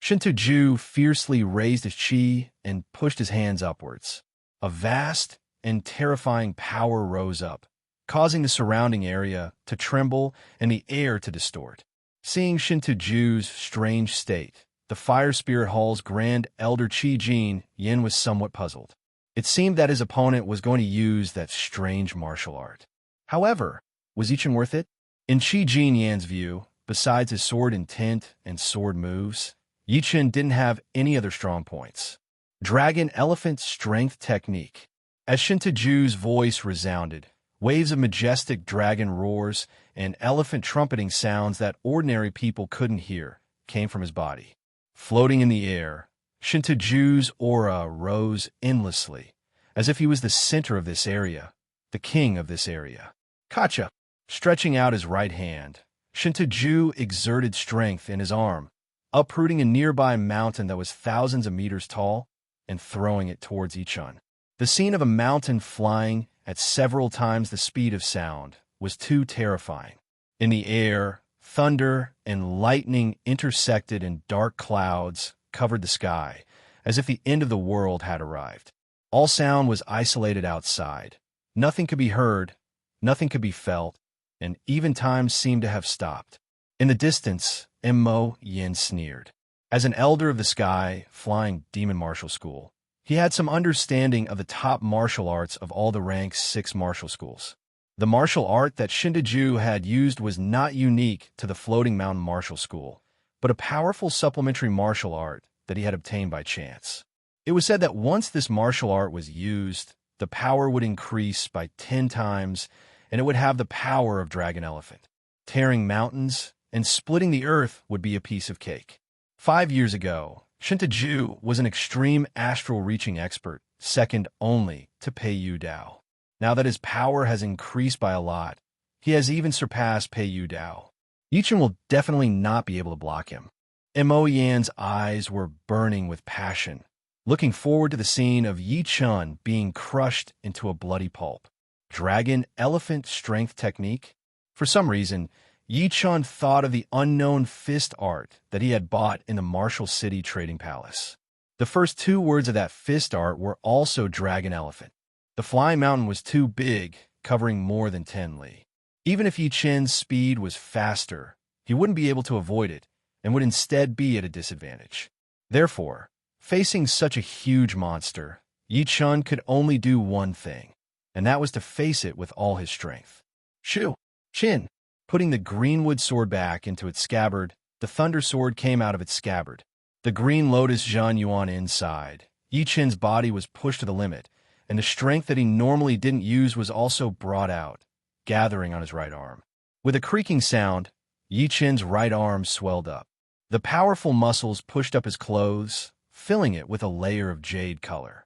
S1: Shinto-ju fiercely raised his chi and pushed his hands upwards. A vast and terrifying power rose up, causing the surrounding area to tremble and the air to distort. Seeing Shinto-ju's strange state, the Fire Spirit Hall's Grand Elder Chi-jin Yin was somewhat puzzled. It seemed that his opponent was going to use that strange martial art. However, was Ichin worth it? In Chi-jin Yan's view, besides his sword intent and sword moves, Ichin didn't have any other strong points. Dragon Elephant Strength Technique. As Shinto-ju's voice resounded, waves of majestic dragon roars and elephant trumpeting sounds that ordinary people couldn't hear came from his body. Floating in the air, Shinto-ju's aura rose endlessly, as if he was the center of this area, the king of this area. Kacha! Stretching out his right hand, Shinto-ju exerted strength in his arm, uprooting a nearby mountain that was thousands of meters tall and throwing it towards Ichin. The scene of a mountain flying at several times the speed of sound was too terrifying. In the air, thunder and lightning intersected and dark clouds covered the sky, as if the end of the world had arrived. All sound was isolated outside. Nothing could be heard, nothing could be felt, and even time seemed to have stopped. In the distance, Mo Yin sneered. As an elder of the sky, flying demon martial school, he had some understanding of the top martial arts of all the rank's 6 martial schools. The martial art that Shinto-ju had used was not unique to the Floating Mountain Martial School, but a powerful supplementary martial art that he had obtained by chance. It was said that once this martial art was used, the power would increase by 10 times, and it would have the power of Dragon Elephant. Tearing mountains and splitting the earth would be a piece of cake. 5 years ago, Shinto-ju was an extreme astral-reaching expert, second only to Pei-yu Dao. Now that his power has increased by a lot, he has even surpassed Pei-yu Dao. Ichin will definitely not be able to block him. Mo Yan's eyes were burning with passion, looking forward to the scene of Ichin being crushed into a bloody pulp. Dragon Elephant Strength Technique? For some reason, Ichin thought of the unknown fist art that he had bought in the Martial City Trading Palace. The first 2 words of that fist art were also Dragon Elephant. The flying mountain was too big, covering more than 10 li. Even if Ichin's speed was faster, he wouldn't be able to avoid it, and would instead be at a disadvantage. Therefore, facing such a huge monster, Ichin could only do one thing, and that was to face it with all his strength. Shoo! Chin! Putting the greenwood sword back into its scabbard, the thunder sword came out of its scabbard. The green lotus Zhan Yuan inside. Ichin's body was pushed to the limit, and the strength that he normally didn't use was also brought out, gathering on his right arm. With a creaking sound, Ichin's right arm swelled up. The powerful muscles pushed up his clothes, filling it with a layer of jade color.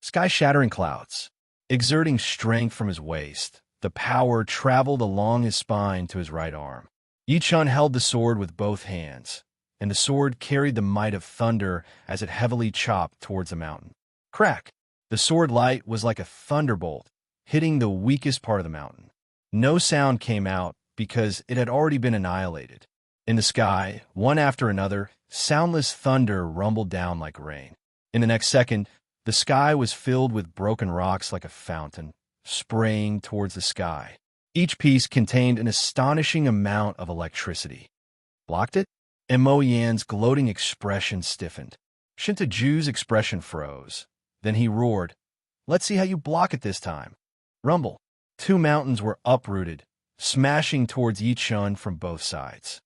S1: Sky-shattering clouds. Exerting strength from his waist, the power traveled along his spine to his right arm. Ichin held the sword with both hands, and the sword carried the might of thunder as it heavily chopped towards the mountain. Crack! The sword light was like a thunderbolt, hitting the weakest part of the mountain. No sound came out because it had already been annihilated. In the sky, one after another, soundless thunder rumbled down like rain. In the next second, the sky was filled with broken rocks like a fountain, spraying towards the sky. Each piece contained an astonishing amount of electricity. Blocked it? Mo Yan's gloating expression stiffened. Shinto-ju's expression froze. Then he roared, "Let's see how you block it this time." Rumble. 2 mountains were uprooted, smashing towards Ichin from both sides.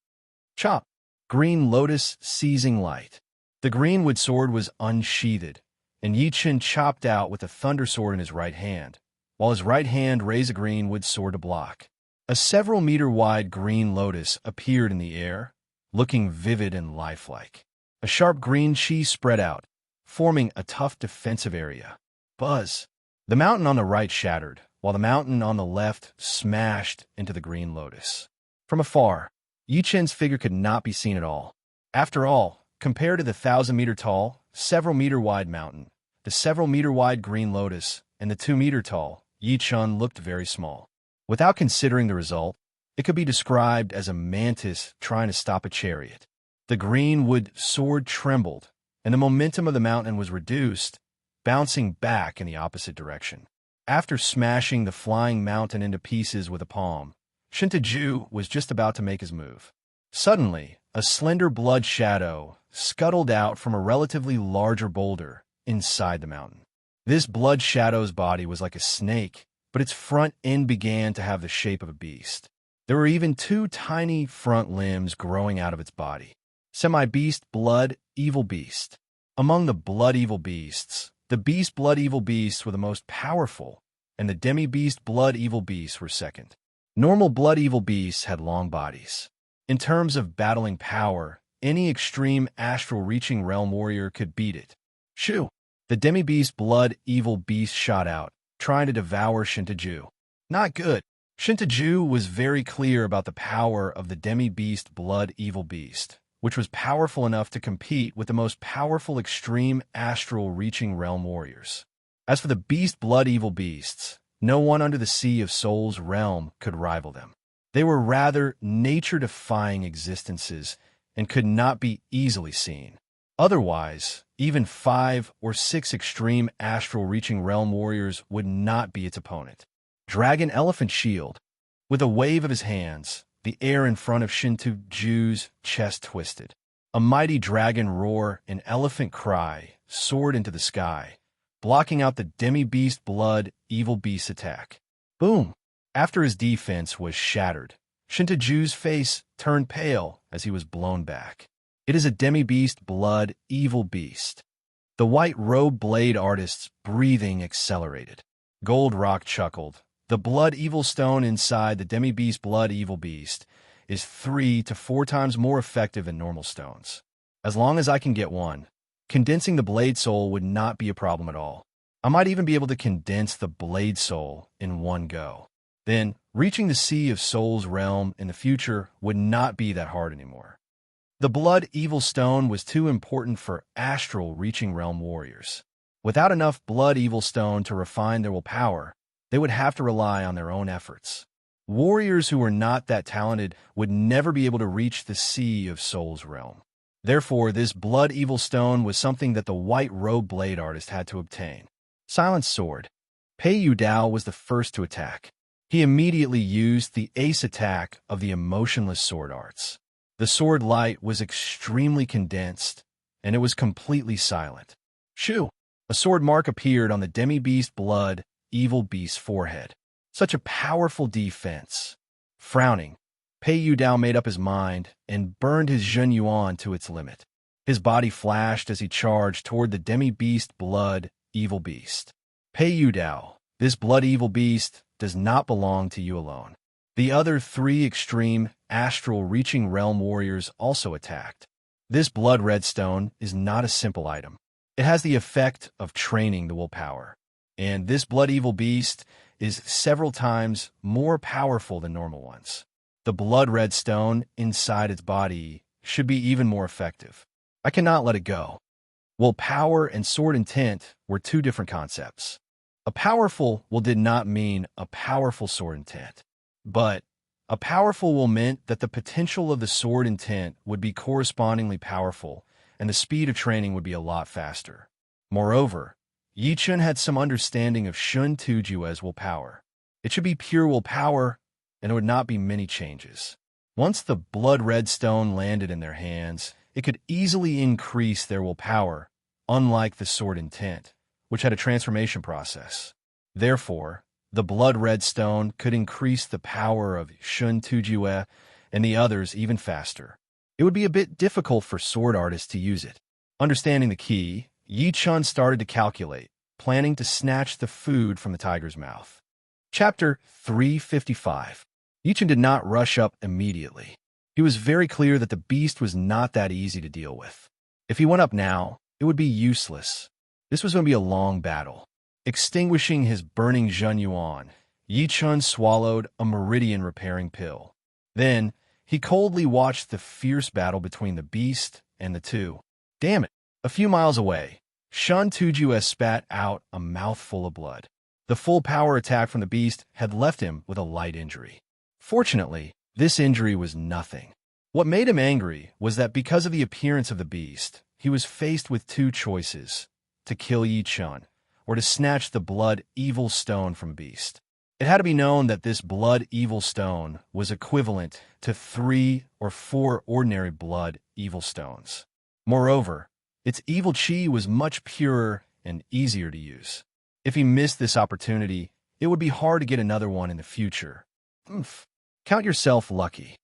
S1: Chop. Green lotus seizing light. The greenwood sword was unsheathed, and Ichin chopped out with a thunder sword in his right hand, while his right hand raised a greenwood sword to block. A several-meter-wide green lotus appeared in the air, looking vivid and lifelike. A sharp green chi spread out, forming a tough defensive area. Buzz! The mountain on the right shattered, while the mountain on the left smashed into the green lotus. From afar, Yi Chen's figure could not be seen at all. After all, compared to the 1,000-meter-tall, several-meter-wide mountain, the several-meter-wide green lotus, and the 2-meter-tall, Yi Chen looked very small. Without considering the result, it could be described as a mantis trying to stop a chariot. The green wood sword trembled, and the momentum of the mountain was reduced, bouncing back in the opposite direction. After smashing the flying mountain into pieces with a palm, Shintaju was just about to make his move. Suddenly, a slender blood shadow scuttled out from a relatively larger boulder inside the mountain. This blood shadow's body was like a snake, but its front end began to have the shape of a beast. There were even two tiny front limbs growing out of its body. Semi-beast, blood, evil beast. Among the blood evil beasts, the beast blood evil beasts were the most powerful, and the demi-beast blood evil beasts were second. Normal blood evil beasts had long bodies. In terms of battling power, any extreme astral reaching realm warrior could beat it. Shoo! The demi-beast blood evil beast shot out, trying to devour Shintaju. Not good. Shintaju was very clear about the power of the demi-beast blood evil beast, which was powerful enough to compete with the most powerful extreme astral reaching realm warriors. As for the beast blood evil beasts, no one under the Sea of Souls realm could rival them. They were rather nature-defying existences and could not be easily seen. Otherwise, even 5 or 6 extreme astral reaching realm warriors would not be its opponent. Dragon Elephant Shield. With a wave of his hands, the air in front of Shintaju's chest twisted. A mighty dragon roar and elephant cry soared into the sky, blocking out the demi-beast blood evil beast's attack. Boom! After his defense was shattered, Shintaju's face turned pale as he was blown back. It is a demi-beast blood evil beast. The white-robed blade artist's breathing accelerated. Gold Rock chuckled. The blood evil stone inside the demi-beast blood evil beast is 3 to 4 times more effective than normal stones. As long as I can get one, condensing the blade soul would not be a problem at all. I might even be able to condense the blade soul in one go. Then, reaching the Sea of Souls realm in the future would not be that hard anymore. The blood evil stone was too important for astral reaching realm warriors. Without enough blood evil stone to refine their willpower, they would have to rely on their own efforts. Warriors who were not that talented would never be able to reach the Sea of Souls realm. Therefore, this blood evil stone was something that the white-robed blade artist had to obtain. Silent Sword. Pei Yu Dao was the first to attack. He immediately used the ace attack of the emotionless sword arts. The sword light was extremely condensed, and it was completely silent. Shoo! A sword mark appeared on the demi-beast blood evil beast's forehead. Such a powerful defense. Frowning, Pei Yu Dao made up his mind and burned his Zhen Yuan to its limit. His body flashed as he charged toward the demi-beast blood evil beast. Pei Yu Dao, this blood evil beast does not belong to you alone. The other 3 extreme astral reaching realm warriors also attacked. This blood red stone is not a simple item. It has the effect of training the willpower. And this blood evil beast is several times more powerful than normal ones. The blood red stone inside its body should be even more effective. I cannot let it go. Willpower and sword intent were 2 different concepts. A powerful will did not mean a powerful sword intent, but a powerful will meant that the potential of the sword intent would be correspondingly powerful and the speed of training would be a lot faster. Moreover, Yi Chen had some understanding of Shun Tujue's willpower. It should be pure willpower, and it would not be many changes. Once the blood-red stone landed in their hands, it could easily increase their willpower, unlike the sword intent, which had a transformation process. Therefore, the blood-red stone could increase the power of Shun Tujue and the others even faster. It would be a bit difficult for sword artists to use it. Understanding the key, Yi Chen started to calculate, planning to snatch the food from the tiger's mouth. Chapter 355. Yi Chen did not rush up immediately. He was very clear that the beast was not that easy to deal with. If he went up now, it would be useless. This was going to be a long battle. Extinguishing his burning Zhen Yuan, Yi Chun swallowed a meridian-repairing pill. Then, he coldly watched the fierce battle between the beast and the two. Damn it! A few miles away, Shen Tujue spat out a mouthful of blood. The full-power attack from the beast had left him with a light injury. Fortunately, this injury was nothing. What made him angry was that because of the appearance of the beast, he was faced with two choices: to kill Yi Chun, or to snatch the blood evil stone from beast. It had to be known that this blood evil stone was equivalent to 3 or 4 ordinary blood evil stones. Moreover, its evil chi was much purer and easier to use. If he missed this opportunity, it would be hard to get another one in the future. Count yourself lucky.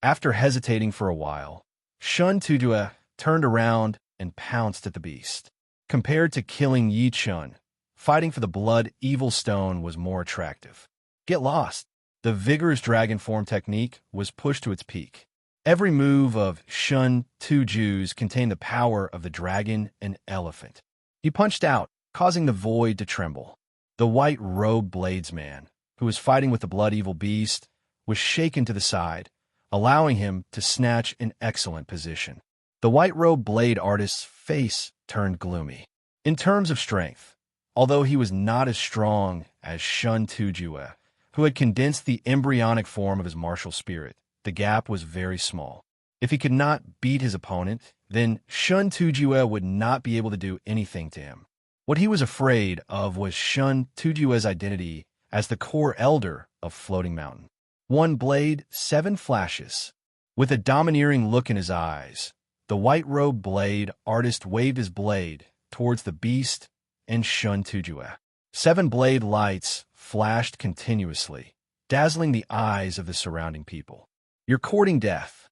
S1: After hesitating for a while, Shen Tujue turned around and pounced at the beast. Compared to killing Yi Chun, fighting for the blood evil stone was more attractive. Get lost. The vigorous dragon form technique was pushed to its peak. Every move of Shen Tujue's contained the power of the dragon and elephant. He punched out, causing the void to tremble. The white-robed bladesman, who was fighting with the blood evil beast, was shaken to the side, allowing him to snatch an excellent position. The white-robed blade artist's face turned gloomy. In terms of strength, although he was not as strong as Shen Tujue, who had condensed the embryonic form of his martial spirit, the gap was very small. If he could not beat his opponent, then Shen Tujue would not be able to do anything to him. What he was afraid of was Shen Tujue's identity as the core elder of Floating Mountain. 1 blade, 7 flashes. With a domineering look in his eyes, the white-robed blade artist waved his blade towards the beast and Shen Tujue. 7 blade lights flashed continuously, dazzling the eyes of the surrounding people. You're courting death.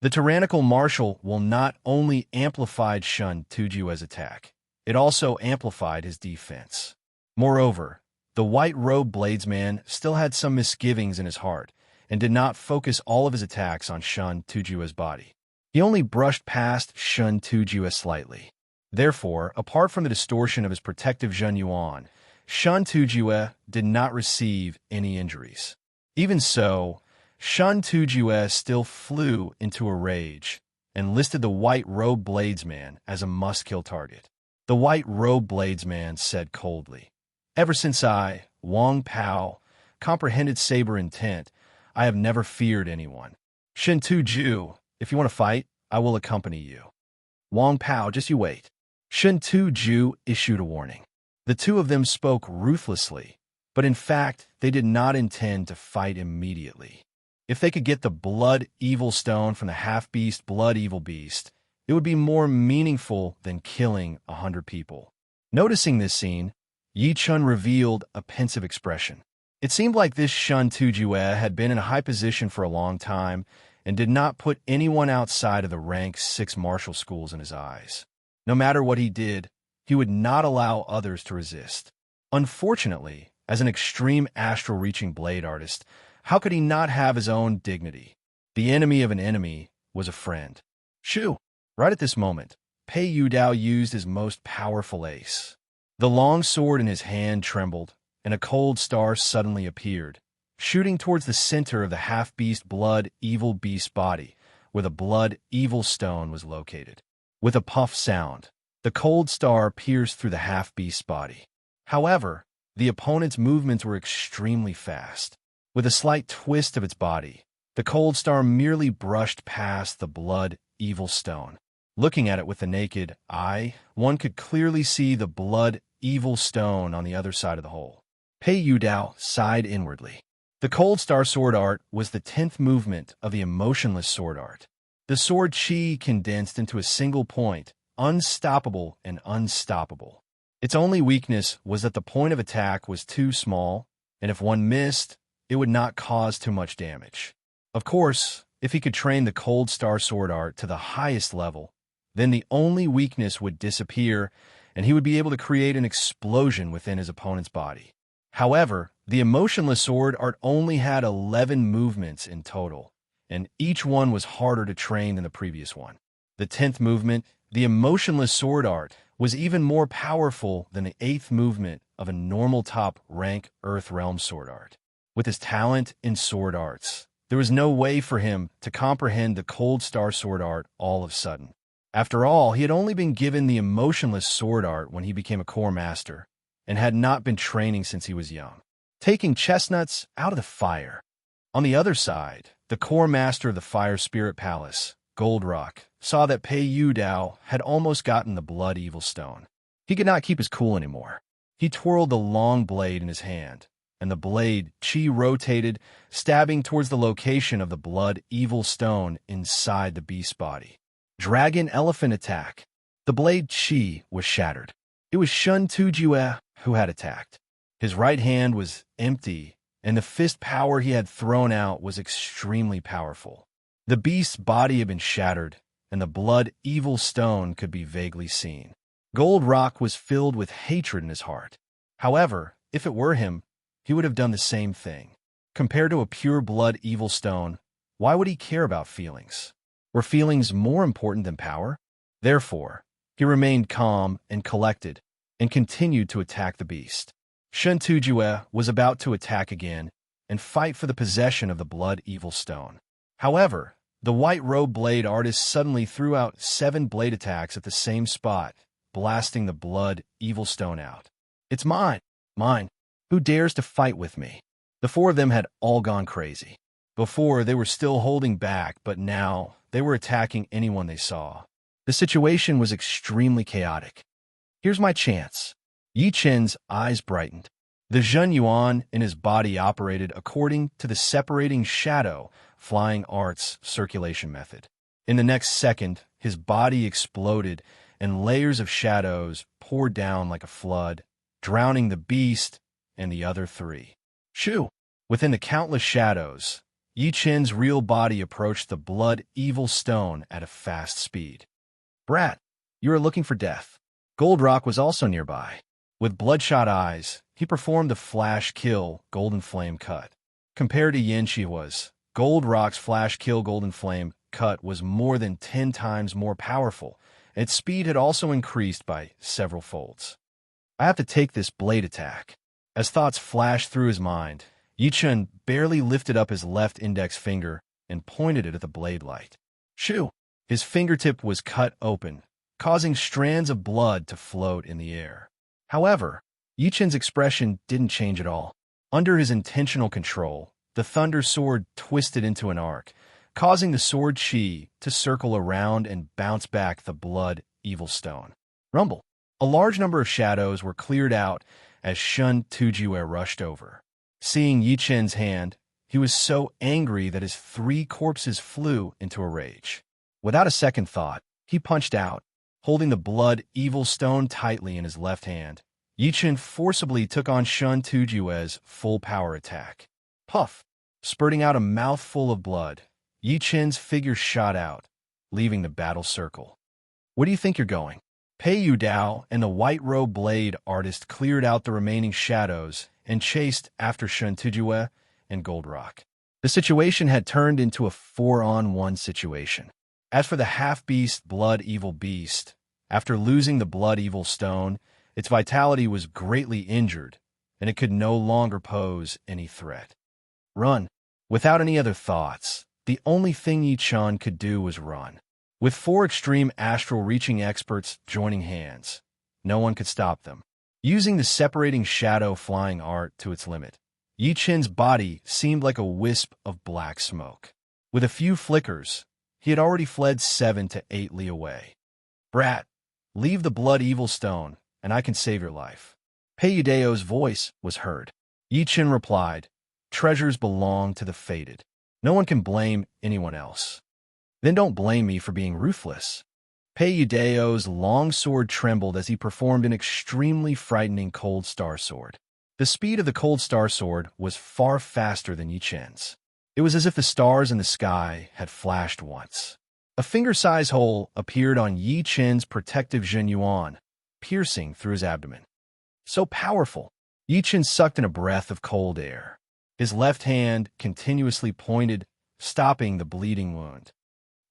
S1: The tyrannical marshal will not only amplified Shen Tujue's attack, it also amplified his defense. Moreover, the white-robed bladesman still had some misgivings in his heart and did not focus all of his attacks on Shen Tujue's body. He only brushed past Shen Tujue slightly. Therefore, apart from the distortion of his protective Zhen Yuan, Shen Tujue did not receive any injuries. Even so, Shen Tujue still flew into a rage and listed the white-robed bladesman as a must-kill target. The white-robed bladesman said coldly, "Ever since I, Wang Pao, comprehended saber intent, I have never feared anyone. Shen Tujue, if you want to fight, I will accompany you." Wang Pao, just you wait. Shen Tujue issued a warning. The two of them spoke ruthlessly, but in fact, they did not intend to fight immediately. If they could get the blood evil stone from the half-beast blood evil beast, it would be more meaningful than killing 100 people. Noticing this scene, Yi Chun revealed a pensive expression. It seemed like this Shen Tujue had been in a high position for a long time and did not put anyone outside of the rank 6 martial schools in his eyes. No matter what he did, he would not allow others to resist. Unfortunately, as an extreme astral-reaching blade artist, how could he not have his own dignity? The enemy of an enemy was a friend. Shoo! Right at this moment, Pei Yudao used his most powerful ace. The long sword in his hand trembled, and a cold star suddenly appeared, shooting towards the center of the half-beast blood evil beast body, where the blood evil stone was located. With a puff sound, the cold star pierced through the half-beast's body. However, the opponent's movements were extremely fast. With a slight twist of its body, the cold star merely brushed past the blood evil stone. Looking at it with the naked eye, one could clearly see the blood evil stone on the other side of the hole. Pei Yudao sighed inwardly. The cold star sword art was the 10th movement of the emotionless sword art. The sword chi condensed into a single point, unstoppable and unstoppable. Its only weakness was that the point of attack was too small, and if one missed, it would not cause too much damage. Of course, if he could train the cold star sword art to the highest level, then the only weakness would disappear, and he would be able to create an explosion within his opponent's body. However, the emotionless sword art only had 11 movements in total, and each one was harder to train than the previous one. The 10th movement, the emotionless sword art, was even more powerful than the 8th movement of a normal top-rank Earth Realm sword art. With his talent in sword arts, there was no way for him to comprehend the Cold Star sword art all of a sudden. After all, he had only been given the emotionless sword art when he became a core master, and had not been training since he was young. Taking chestnuts out of the fire. On the other side, the core master of the Fire Spirit Palace, Goldrock, saw that Pei Yu Dao had almost gotten the Blood Evil Stone. He could not keep his cool anymore. He twirled the long blade in his hand, and the blade Qi rotated, stabbing towards the location of the Blood Evil Stone inside the beast's body. Dragon Elephant Attack. The blade Qi was shattered. It was Shun Tujue who had attacked. His right hand was empty, and the fist power he had thrown out was extremely powerful. The beast's body had been shattered, and the Blood Evil Stone could be vaguely seen. Goldrock was filled with hatred in his heart. However, if it were him, he would have done the same thing. Compared to a pure Blood Evil Stone, why would he care about feelings? Were feelings more important than power? Therefore, he remained calm and collected, and continued to attack the beast. Shun Tujue was about to attack again and fight for the possession of the Blood Evil Stone. However, the white robe blade artist suddenly threw out 7 blade attacks at the same spot, blasting the Blood Evil Stone out. "It's mine! Mine! Who dares to fight with me?" The 4 of them had all gone crazy. Before, they were still holding back, but now they were attacking anyone they saw. The situation was extremely chaotic. "Here's my chance." Yi Chen's eyes brightened. The Zhen Yuan in his body operated according to the separating shadow flying arts circulation method. In the next second, his body exploded and layers of shadows poured down like a flood, drowning the beast and the other 3. Shoo! Within the countless shadows, Yi Chen's real body approached the Blood Evil Stone at a fast speed. "Brat, you are looking for death." Goldrock was also nearby. With bloodshot eyes, he performed the flash kill Golden Flame cut. Compared to Yin Shihua's, Goldrock's flash kill Golden Flame cut was more than 10 times more powerful, and its speed had also increased by several folds. "I have to take this blade attack." As thoughts flashed through his mind, Yi Chen barely lifted up his left index finger and pointed it at the blade light. Shoo! His fingertip was cut open, causing strands of blood to float in the air. However, Yi Chen's expression didn't change at all. Under his intentional control, the Thunder Sword twisted into an arc, causing the sword Qi to circle around and bounce back the Blood Evil Stone. Rumble. A large number of shadows were cleared out as Shun Tujue rushed over. Seeing Yi Chen's hand, he was so angry that his 3 corpses flew into a rage. Without a second thought, he punched out. Holding the Blood Evil Stone tightly in his left hand, Yi Chen forcibly took on Shun Tujue's full power attack. Puff! Spurting out a mouthful of blood, Yi Chen's figure shot out, leaving the battle circle. "Where do you think you're going?" Pei Yu Dao and the white robe blade artist cleared out the remaining shadows and chased after Shun Tujue and Goldrock. The situation had turned into a 4-on-1 situation. As for the half-beast Blood Evil Beast, after losing the Blood Evil Stone, its vitality was greatly injured, and it could no longer pose any threat. Run. Without any other thoughts, the only thing Yi Chen could do was run. With 4 extreme astral reaching experts joining hands, no one could stop them. Using the separating shadow flying art to its limit, Yi Chen's body seemed like a wisp of black smoke. With a few flickers, he had already fled 7 to 8 li away. "Brat, leave the Blood Evil Stone, and I can save your life." Pei Yudeo's voice was heard. Yi Chen replied, "Treasures belong to the fated. No one can blame anyone else." "Then don't blame me for being ruthless." Pei Yudeo's long sword trembled as he performed an extremely frightening Cold Star Sword. The speed of the Cold Star Sword was far faster than Yi Chen's. It was as if the stars in the sky had flashed once. A finger-sized hole appeared on Yi Chen's protective Zhen Yuan, piercing through his abdomen. So powerful! Yi Chen sucked in a breath of cold air. His left hand continuously pointed, stopping the bleeding wound.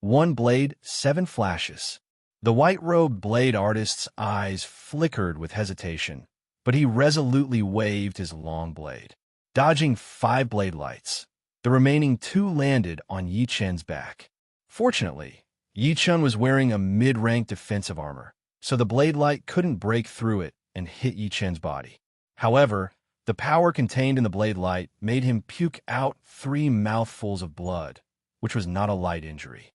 S1: One blade, 7 flashes. The white-robed blade artist's eyes flickered with hesitation, but he resolutely waved his long blade, dodging 5 blade lights. The remaining 2 landed on Yi Chen's back. Fortunately, Yi Chen was wearing a mid-rank defensive armor, so the blade light couldn't break through it and hit Yi Chen's body. However, the power contained in the blade light made him puke out 3 mouthfuls of blood, which was not a light injury.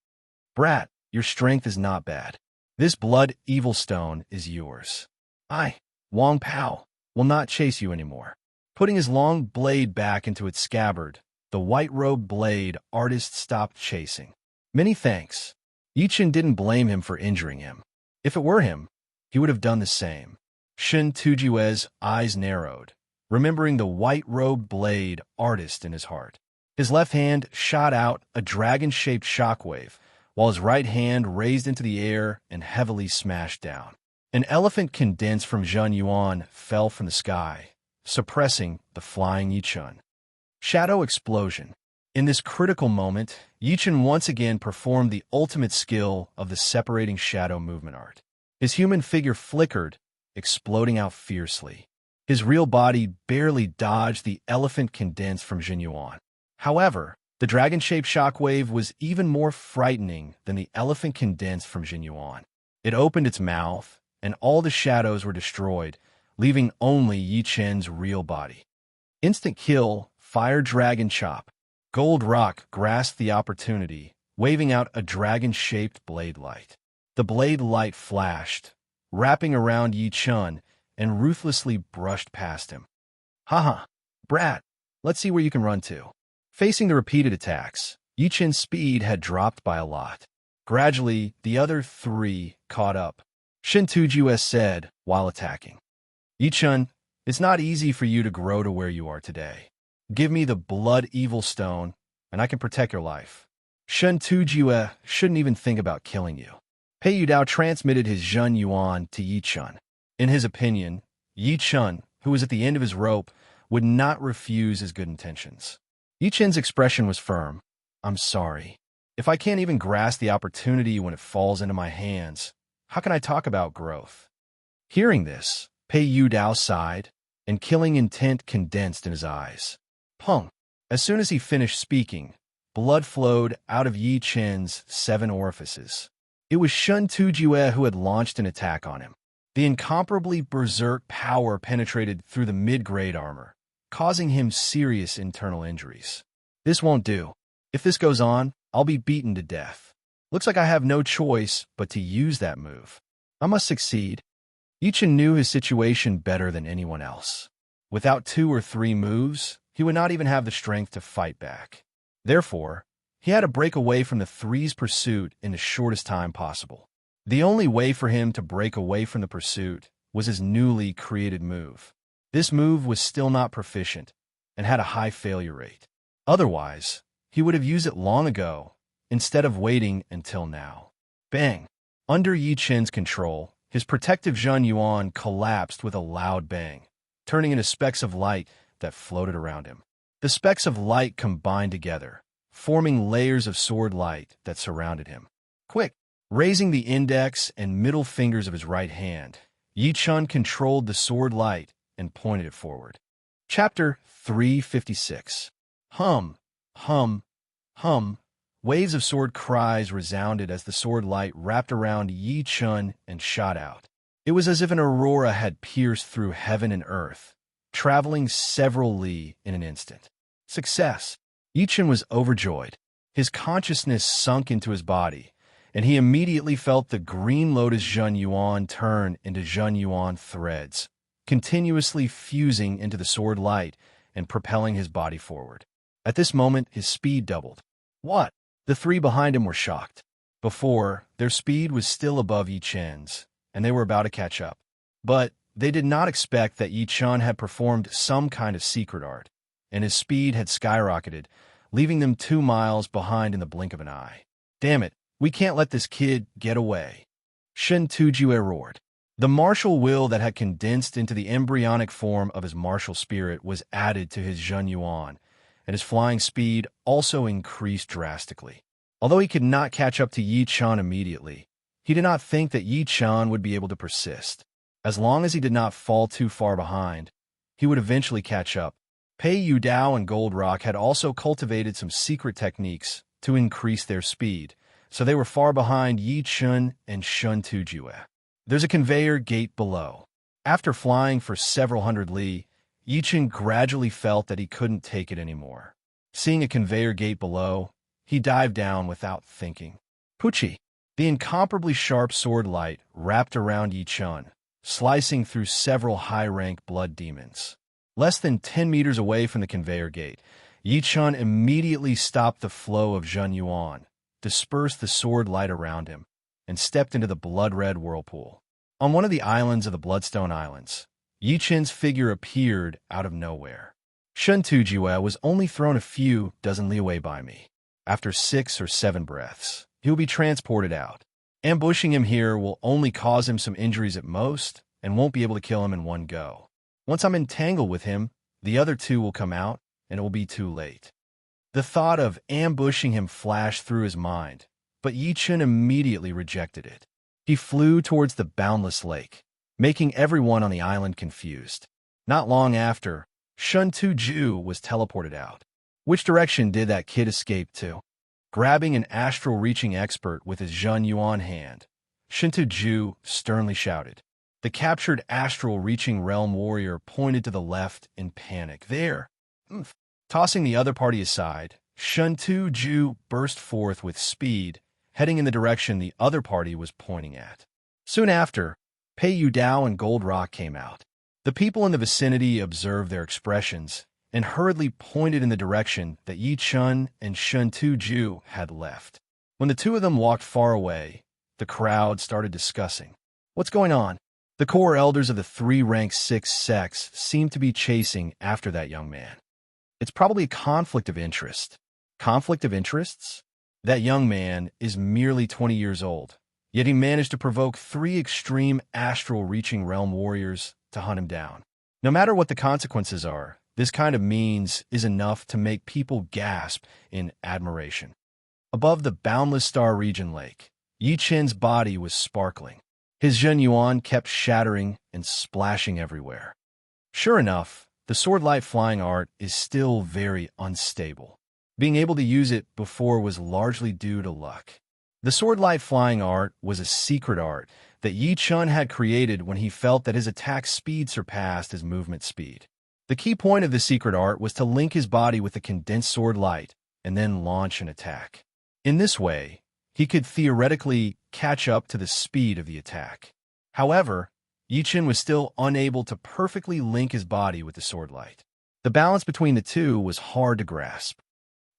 S1: Brat, your strength is not bad. This blood evil stone is yours. I, Wang Pao, will not chase you anymore. Putting his long blade back into its scabbard, the white-robed blade artist stopped chasing. Many thanks. Yi Chen didn't blame him for injuring him. If it were him, he would have done the same. Shen Tujue's eyes narrowed, remembering the white-robed blade artist in his heart. His left hand shot out a dragon-shaped shockwave, while his right hand raised into the air and heavily smashed down. An elephant condensed from Zhen Yuan fell from the sky, suppressing the flying Yi Chen. Shadow explosion. In this critical moment, Yi Chen once again performed the ultimate skill of the separating shadow movement art. His human figure flickered, exploding out fiercely. His real body barely dodged the elephant condensed from Zhen Yuan. However, the dragon-shaped shockwave was even more frightening than the elephant condensed from Zhen Yuan. It opened its mouth, and all the shadows were destroyed, leaving only Yi Chen's real body. Instant kill, fire dragon chop. Gold Rock grasped the opportunity, waving out a dragon-shaped blade light. The blade light flashed, wrapping around Yi Chen, and ruthlessly brushed past him. Haha, brat, let's see where you can run to. Facing the repeated attacks, Yi Chen's speed had dropped by a lot. Gradually, the other 3 caught up. Shen Tujue said while attacking. Yi Chen, it's not easy for you to grow to where you are today. Give me the blood evil stone, and I can protect your life. Shen Tujue shouldn't even think about killing you. Pei Yudao transmitted his Zhen Yuan to Yi Chen. In his opinion, Yi Chen, who was at the end of his rope, would not refuse his good intentions. Yi Chen's expression was firm. I'm sorry. If I can't even grasp the opportunity when it falls into my hands, how can I talk about growth? Hearing this, Pei Yudao sighed, and killing intent condensed in his eyes. Pung! As soon as he finished speaking, blood flowed out of Yi Chen's 7 orifices. It was Shen Tujue who had launched an attack on him. The incomparably berserk power penetrated through the mid-grade armor, causing him serious internal injuries. This won't do. If this goes on, I'll be beaten to death. Looks like I have no choice but to use that move. I must succeed. Yi Chen knew his situation better than anyone else. Without 2 or 3 moves, he would not even have the strength to fight back. Therefore, he had to break away from the 3's pursuit in the shortest time possible. The only way for him to break away from the pursuit was his newly created move. This move was still not proficient and had a high failure rate. Otherwise, he would have used it long ago instead of waiting until now. Bang! Under Yi Chen's control, his protective Zhen Yuan collapsed with a loud bang, turning into specks of light that floated around him. The specks of light combined together, forming layers of sword light that surrounded him. Quick! Raising the index and middle fingers of his right hand, Yi Chen controlled the sword light and pointed it forward. Chapter 356. Hum, hum, hum. Waves of sword cries resounded as the sword light wrapped around Yi Chen and shot out. It was as if an aurora had pierced through heaven and earth, traveling several li in an instant. Success! Yi Chen was overjoyed. His consciousness sunk into his body, and he immediately felt the green lotus Zhen Yuan turn into Zhen Yuan threads, continuously fusing into the sword light and propelling his body forward. At this moment, his speed doubled. What? The 3 behind him were shocked. Before, their speed was still above Yi Chen's, and they were about to catch up. But they did not expect that Yi Chen had performed some kind of secret art, and his speed had skyrocketed, leaving them 2 miles behind in the blink of an eye. Damn it! We can't let this kid get away. Shen Tujue roared. The martial will that had condensed into the embryonic form of his martial spirit was added to his Zhen Yuan, and his flying speed also increased drastically. Although he could not catch up to Yi Chen immediately, he did not think that Yi Chen would be able to persist. As long as he did not fall too far behind, he would eventually catch up. Pei Yu Dao and Gold Rock had also cultivated some secret techniques to increase their speed, so they were far behind Yi Chen and Shun Tujue. There's a conveyor gate below. After flying for several hundred li, Yi Chen gradually felt that he couldn't take it anymore. Seeing a conveyor gate below, he dived down without thinking. Puchi! The incomparably sharp sword light wrapped around Yi Chen, slicing through several high-rank blood demons. Less than 10 meters away from the conveyor gate, Yi Chen immediately stopped the flow of Zhen Yuan, dispersed the sword light around him, and stepped into the blood-red whirlpool. On one of the islands of the Bloodstone Islands, Yi Chen's figure appeared out of nowhere. Shun Tujue was only thrown a few dozen li away by me. After 6 or 7 breaths, he will be transported out. Ambushing him here will only cause him some injuries at most, and won't be able to kill him in one go. Once I'm entangled with him, the other 2 will come out, and it will be too late. The thought of ambushing him flashed through his mind, but Yi Chen immediately rejected it. He flew towards the boundless lake, making everyone on the island confused. Not long after, Shun Tujue was teleported out. Which direction did that kid escape to? Grabbing an astral-reaching expert with his Zhen Yuan hand, Shun Tujue sternly shouted. The captured astral-reaching realm warrior pointed to the left in panic. There! Tossing the other party aside, Shun Tujue burst forth with speed, heading in the direction the other party was pointing at. Soon after, Pei Yu Dao and Gold Rock came out. The people in the vicinity observed their expressions and hurriedly pointed in the direction that Yi Chen and Shun Tujue had left. When the 2 of them walked far away, the crowd started discussing. What's going on? The core elders of the 3 rank 6 sects seemed to be chasing after that young man. It's probably a conflict of interest. Conflict of interests? That young man is merely 20 years old, yet he managed to provoke 3 extreme astral-reaching realm warriors to hunt him down. No matter what the consequences are, this kind of means is enough to make people gasp in admiration. Above the boundless star region lake, Yi Chen's body was sparkling. His Zhen Yuan kept shattering and splashing everywhere. Sure enough, the sword light flying art is still very unstable. Being able to use it before was largely due to luck. The sword light flying art was a secret art that Yi Chen had created when he felt that his attack speed surpassed his movement speed. The key point of the secret art was to link his body with the condensed sword light and then launch an attack. In this way, he could theoretically catch up to the speed of the attack. However, Yi Chen was still unable to perfectly link his body with the sword light. The balance between the 2 was hard to grasp.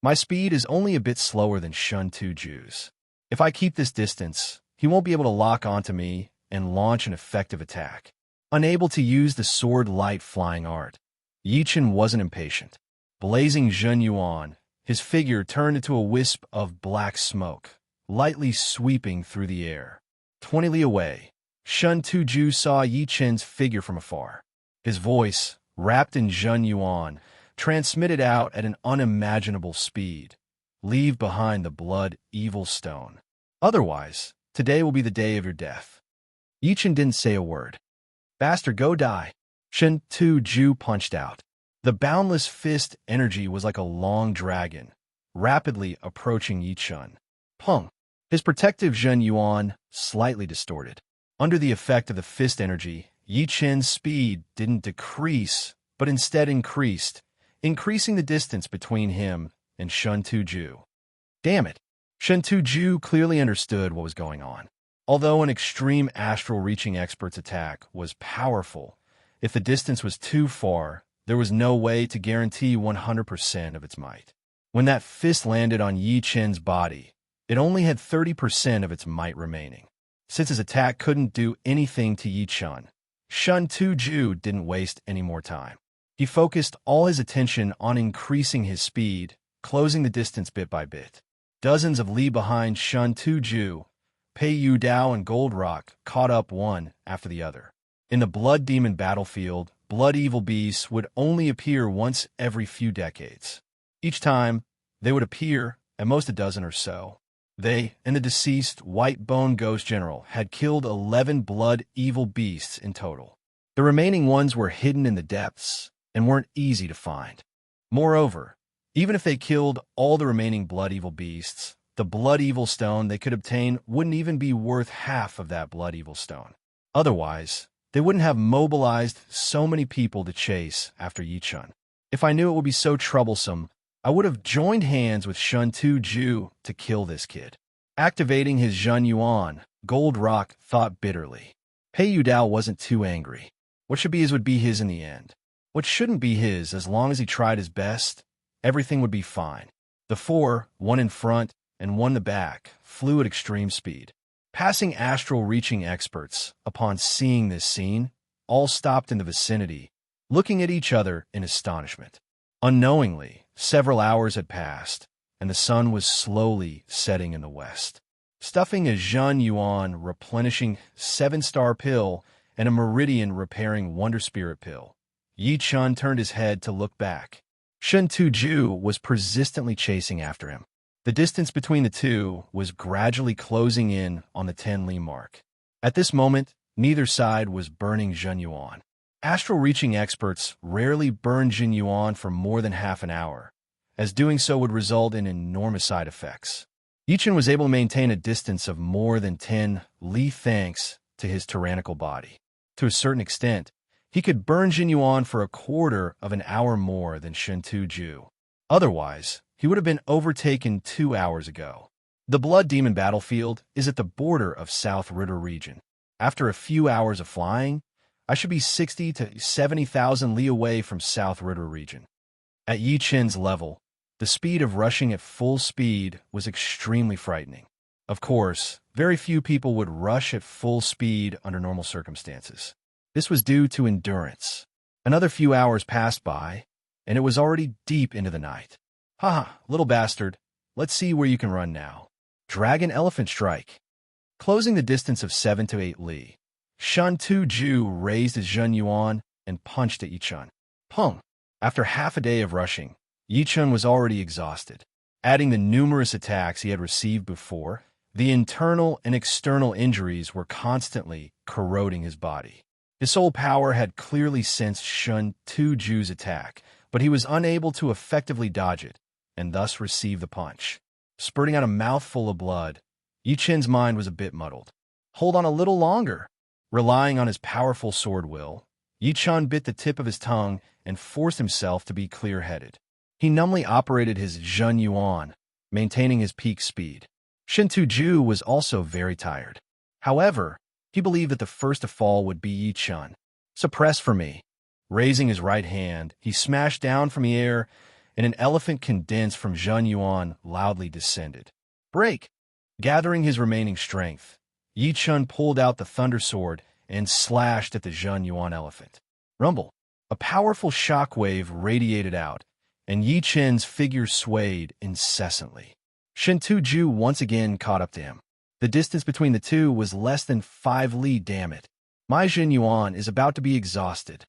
S1: My speed is only a bit slower than Shun Tujue's. If I keep this distance, he won't be able to lock onto me and launch an effective attack. Unable to use the sword light flying art, Yi Chen wasn't impatient. Blazing Zhen Yuan, his figure turned into a wisp of black smoke, lightly sweeping through the air. 20 li away, Shun Tujue saw Yi Chen's figure from afar. His voice, wrapped in Zhen Yuan, transmitted out at an unimaginable speed. Leave behind the blood evil stone. Otherwise, today will be the day of your death. Yi Chen didn't say a word. Bastard, go die. Shun Tujue punched out. The boundless fist energy was like a long dragon, rapidly approaching Yi Chen. Pung! His protective Zhen Yuan slightly distorted. Under the effect of the fist energy, Yi Chen's speed didn't decrease, but instead increased, increasing the distance between him and Shun Tujue. Damn it! Shun Tujue clearly understood what was going on. Although an extreme astral-reaching expert's attack was powerful, if the distance was too far, there was no way to guarantee 100% of its might. When that fist landed on Yi Chen's body, it only had 30% of its might remaining. Since his attack couldn't do anything to Yi Chen, Shun Tujue didn't waste any more time. He focused all his attention on increasing his speed, closing the distance bit by bit. Dozens of li behind Shun Tujue, Pei Yu Dao and Gold Rock caught up one after the other. In the Blood Demon battlefield, blood evil beasts would only appear once every few decades. Each time, they would appear, at most a dozen or so. They and the deceased white-bone ghost general had killed 11 blood-evil beasts in total. The remaining ones were hidden in the depths and weren't easy to find. Moreover, even if they killed all the remaining blood-evil beasts, the blood-evil stone they could obtain wouldn't even be worth half of that blood-evil stone. Otherwise, they wouldn't have mobilized so many people to chase after Yichun. If I knew it would be so troublesome, I would have joined hands with Shun Tu-ju to kill this kid. Activating his Zhen Yuan, Gold Rock thought bitterly. Pei Yudao wasn't too angry. What should be his would be his in the end. What shouldn't be his, as long as he tried his best, everything would be fine. The four, one in front and one in the back, flew at extreme speed. Passing astral-reaching experts, upon seeing this scene, all stopped in the vicinity, looking at each other in astonishment. Unknowingly, several hours had passed, and the sun was slowly setting in the west. Stuffing a Zhen Yuan replenishing 7-star pill and a Meridian repairing Wonder Spirit pill, Yi Chun turned his head to look back. Shun Tu-ju was persistently chasing after him. The distance between the two was gradually closing in on the 10-li mark. At this moment, neither side was burning Zhen Yuan. Astral-reaching experts rarely burn Zhen Yuan for more than half an hour, as doing so would result in enormous side effects. Yichun was able to maintain a distance of more than 10 li thanks to his tyrannical body. To a certain extent, he could burn Zhen Yuan for a quarter of an hour more than Shun Tu-ju. Otherwise, he would have been overtaken 2 hours ago. The Blood Demon battlefield is at the border of South Ritter region. After a few hours of flying, I should be 60 to 70,000 li away from South Ritter region. At Yi Chen's level, the speed of rushing at full speed was extremely frightening. Of course, very few people would rush at full speed under normal circumstances. This was due to endurance. Another few hours passed by, and it was already deep into the night. Haha, little bastard, let's see where you can run now. Dragon Elephant Strike. Closing the distance of 7 to 8 li, Shun Tu-ju raised his Zhen Yuan and punched at Yichun. Pum! After half a day of rushing, Yichun was already exhausted. Adding the numerous attacks he had received before, the internal and external injuries were constantly corroding his body. His soul power had clearly sensed Shun Tu-ju's attack, but he was unable to effectively dodge it, and thus receive the punch. Spurting out a mouthful of blood, Yichen's mind was a bit muddled. Hold on a little longer. Relying on his powerful sword will, Yichun bit the tip of his tongue and forced himself to be clear-headed. He numbly operated his Zhen Yuan, maintaining his peak speed. Shun Tu-ju was also very tired. However, he believed that the first to fall would be Yichun. Suppress for me. Raising his right hand, he smashed down from the air, and an elephant condensed from Zhen Yuan loudly descended. Break! Gathering his remaining strength, Yichun pulled out the thunder sword and slashed at the Zhen Yuan elephant. Rumble! A powerful shockwave radiated out, and Yichen's figure swayed incessantly. Shun Tu-ju once again caught up to him. The distance between the two was less than 5 li, damn it. My Zhen Yuan is about to be exhausted.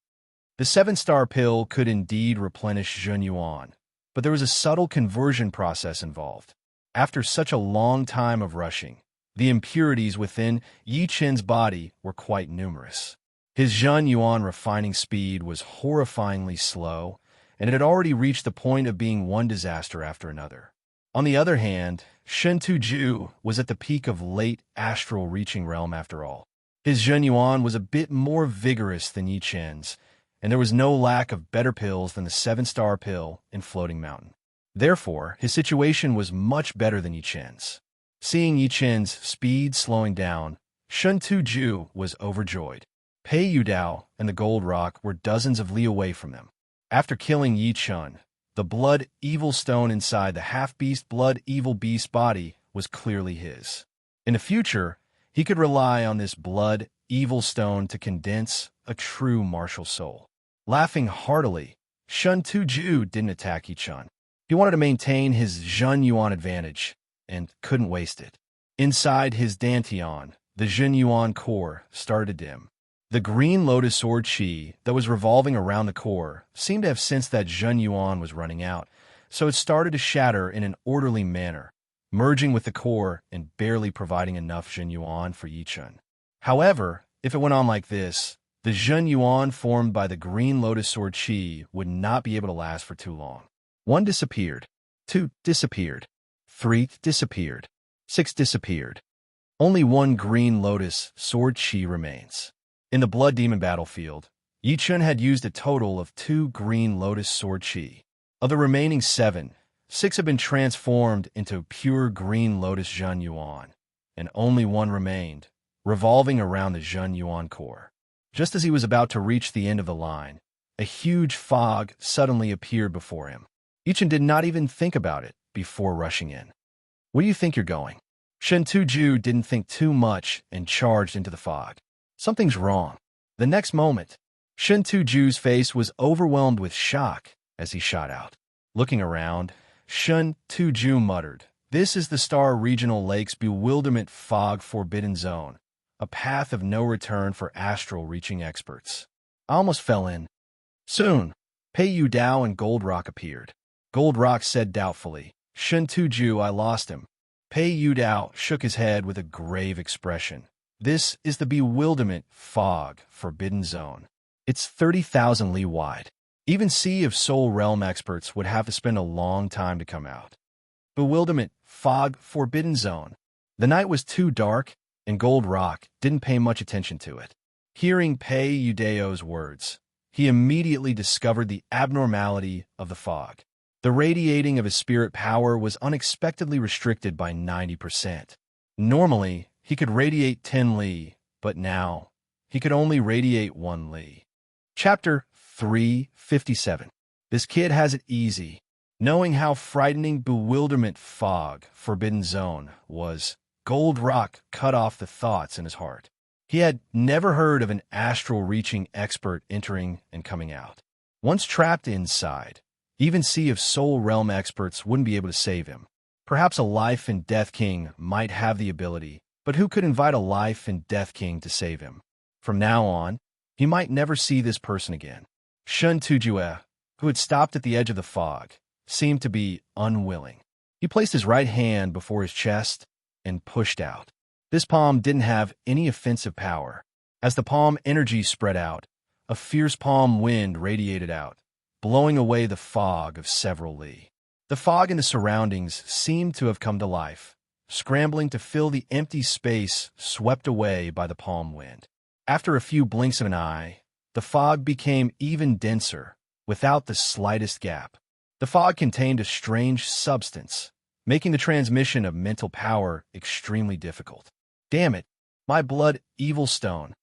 S1: The 7-star pill could indeed replenish Zhen Yuan, but there was a subtle conversion process involved. After such a long time of rushing, the impurities within Yichen's body were quite numerous. His Zhen Yuan refining speed was horrifyingly slow, and it had already reached the point of being one disaster after another. On the other hand, Shun Tu-ju was at the peak of late astral reaching realm after all. His Zhen Yuan was a bit more vigorous than Yichen's, and there was no lack of better pills than the 7-star pill in Floating Mountain. Therefore, his situation was much better than Yichen's. Seeing Yichen's speed slowing down, Shun Tu-ju was overjoyed. Pei Yudao and the Gold Rock were dozens of li away from them. After killing Yichun, the blood evil stone inside the half-beast blood evil beast body was clearly his. In the future, he could rely on this blood evil stone to condense a true martial soul. Laughing heartily, Shun Tu-ju didn't attack Yichun. He wanted to maintain his Zhen Yuan advantage, and couldn't waste it. Inside his dantian, the Zhen Yuan core started to dim. The green lotus sword chi that was revolving around the core seemed to have sensed that Zhen Yuan was running out, so it started to shatter in an orderly manner, merging with the core and barely providing enough Zhen Yuan for Yichun. However, if it went on like this, the Zhen Yuan formed by the green lotus sword qi would not be able to last for too long. 1 disappeared. 2 disappeared. 3 disappeared. 6 disappeared. Only 1 green lotus sword qi remains. In the blood demon battlefield, Yichun had used a total of 2 green lotus sword qi. Of the remaining 7, 6 have been transformed into pure green lotus Zhen Yuan, and only 1 remained, revolving around the Zhen Yuan core. Just as he was about to reach the end of the line, a huge fog suddenly appeared before him. Yichun did not even think about it before rushing in. Where do you think you're going? Shen Tuju didn't think too much and charged into the fog. Something's wrong. The next moment, Shen Tuju's face was overwhelmed with shock as he shot out. Looking around, Shen Tuju muttered, "This is the Star Regional Lake's bewilderment fog forbidden zone, a path of no return for astral-reaching experts. I almost fell in." Soon, Pei Yu Dao and Gold Rock appeared. Gold Rock said doubtfully, "Shen Tuju, I lost him." Pei Yu Dao shook his head with a grave expression. "This is the bewilderment fog forbidden zone. It's 30,000 li wide. Even Sea of Soul Realm experts would have to spend a long time to come out. Bewilderment fog forbidden zone." The night was too dark, and Gold Rock didn't pay much attention to it. Hearing Pei Yu Dao's words, he immediately discovered the abnormality of the fog. The radiating of his spirit power was unexpectedly restricted by 90%. Normally, he could radiate 10 li, but now, he could only radiate 1 li. Chapter 357. This kid has it easy. Knowing how frightening bewilderment fog forbidden zone was, Gold Rock cut off the thoughts in his heart. He had never heard of an astral-reaching expert entering and coming out. Once trapped inside, even Sea of Soul Realm experts wouldn't be able to save him. Perhaps a Life and Death King might have the ability, but who could invite a Life and Death King to save him? From now on, he might never see this person again. Shen Tujue, who had stopped at the edge of the fog, seemed to be unwilling. He placed his right hand before his chest and pushed out. This palm didn't have any offensive power. As the palm energy spread out, a fierce palm wind radiated out, blowing away the fog of several li. The fog in the surroundings seemed to have come to life, scrambling to fill the empty space swept away by the palm wind. After a few blinks of an eye, the fog became even denser, without the slightest gap. The fog contained a strange substance, making the transmission of mental power extremely difficult. "Damn it, my blood evil stone."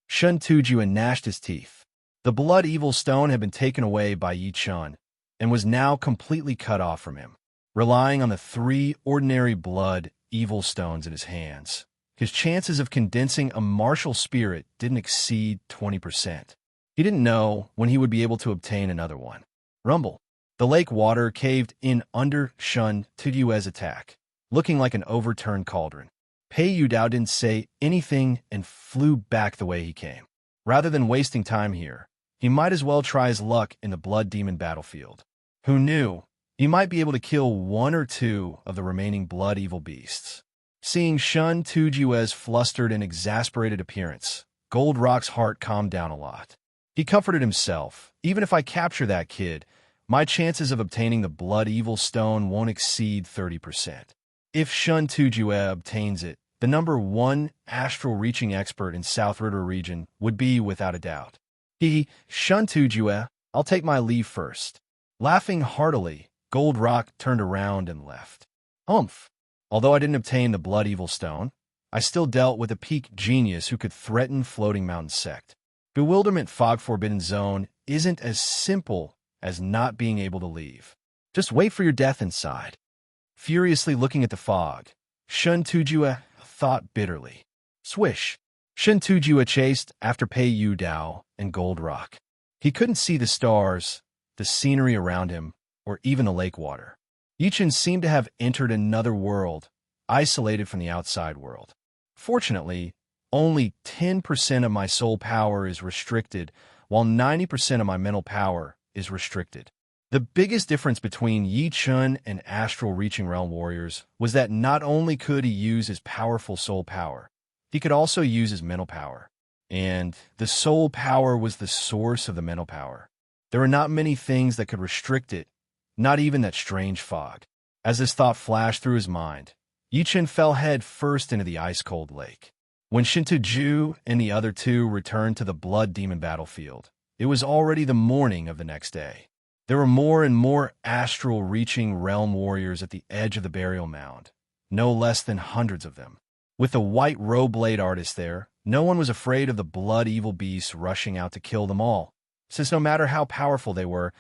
S1: Shen Tuju gnashed his teeth. The blood evil stone had been taken away by Yi Chun and was now completely cut off from him. Relying on the 3 ordinary blood evil stones in his hands, his chances of condensing a martial spirit didn't exceed 20%. He didn't know when he would be able to obtain another one. Rumble. The lake water caved in under Shen Tujue's attack, looking like an overturned cauldron. Pei Yu Dao didn't say anything and flew back the way he came. Rather than wasting time here, he might as well try his luck in the blood demon battlefield. Who knew? He might be able to kill 1 or 2 of the remaining blood evil beasts. Seeing Shen Tujue's flustered and exasperated appearance, Gold Rock's heart calmed down a lot. He comforted himself. Even if I capture that kid, my chances of obtaining the blood evil stone won't exceed 30%. If Shen Tujue obtains it, the number 1 astral-reaching expert in South River region would be without a doubt. Shen Tujue, I'll take my leave first. Laughing heartily, Gold Rock turned around and left. Humph! Although I didn't obtain the blood evil stone, I still dealt with a peak genius who could threaten Floating Mountain Sect. Bewilderment Fog Forbidden Zone isn't as simple as not being able to leave. Just wait for your death inside. Furiously looking at the fog, Shen Tujue thought bitterly. Swish! Shen Tujue chased after Pei Yu Dao and Gold Rock. He couldn't see the stars, the scenery around him, or even the lake water. Yichun seemed to have entered another world, isolated from the outside world. Fortunately, only 10% of my soul power is restricted, while 90% of my mental power is restricted. The biggest difference between Yi Chun and astral reaching realm warriors was that not only could he use his powerful soul power, he could also use his mental power. And the soul power was the source of the mental power. There were not many things that could restrict it, not even that strange fog. As this thought flashed through his mind, Yi Chun fell head first into the ice-cold lake. When Shinto-ju and the other two returned to the Blood Demon battlefield, it was already the morning of the next day. There were more and more astral-reaching realm warriors at the edge of the burial mound, no less than hundreds of them. With the white robe-blade artist there, no one was afraid of the blood-evil beasts rushing out to kill them all, since no matter how powerful they would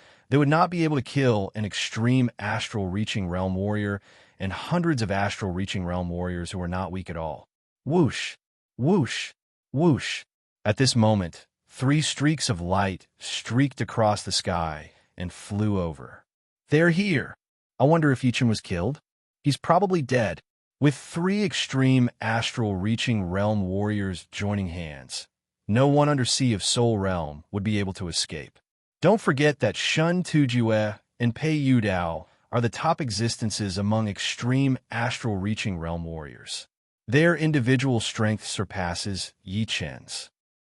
S1: not be able to kill an extreme astral-reaching realm warrior and hundreds of astral-reaching realm warriors who were not weak at all. Whoosh! Whoosh! Whoosh! At this moment, 3 streaks of light streaked across the sky and flew over. They're here. I wonder if Yi Chun was killed? He's probably dead. With 3 extreme astral-reaching realm warriors joining hands, no one under Sea of Soul realm would be able to escape. Don't forget that Shun Tujue and Pei Yudao are the top existences among extreme astral-reaching realm warriors. Their individual strength surpasses Yi Chun's.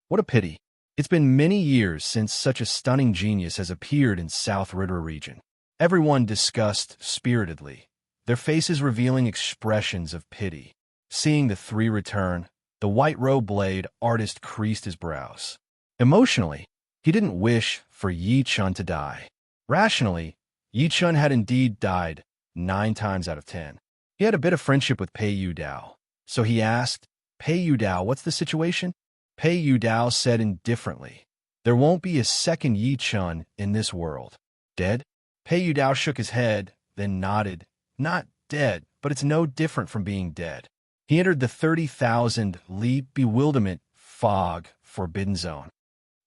S1: What a pity. It's been many years since such a stunning genius has appeared in South Ridra region. Everyone discussed spiritedly, their faces revealing expressions of pity. Seeing the 3 return, the white robe blade artist creased his brows. Emotionally, he didn't wish for Yi Chun to die. Rationally, Yi Chun had indeed died 9 times out of 10. He had a bit of friendship with Pei Yudao, so he asked, "Pei Yudao, what's the situation?" Pei Yudao said indifferently, "There won't be a second Yi Chun in this world." Dead? Pei Yudao shook his head, then nodded. Not dead, but it's no different from being dead. He entered the 30,000 Li Bewilderment Fog Forbidden Zone.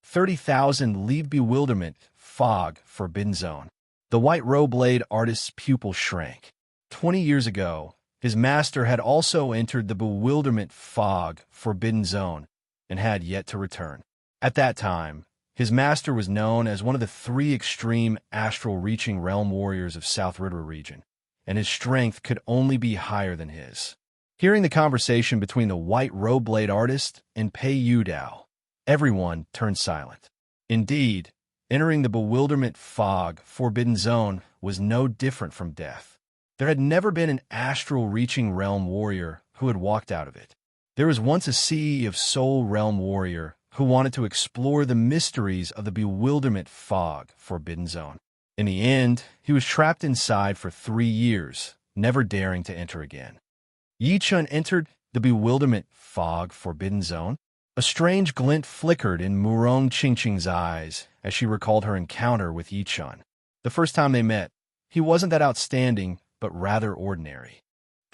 S1: 30,000 Li Bewilderment Fog Forbidden Zone. The white robe blade artist's pupil shrank. 20 years ago, his master had also entered the Bewilderment Fog Forbidden Zone and had yet to return. At that time, his master was known as one of the 3 extreme astral-reaching realm warriors of South Ridra region, and his strength could only be higher than his. Hearing the conversation between the white robe blade artist and Pei Yudao, everyone turned silent. Indeed, entering the Bewilderment Fog Forbidden Zone was no different from death. There had never been an astral-reaching realm warrior who had walked out of it. There was once a Sea of Soul realm warrior who wanted to explore the mysteries of the Bewilderment Fog Forbidden Zone. In the end, he was trapped inside for 3 years, never daring to enter again. Yi Chun entered the Bewilderment Fog Forbidden Zone. A strange glint flickered in Murong Qingqing's eyes as she recalled her encounter with Yi Chun. The first time they met, he wasn't that outstanding, but rather ordinary.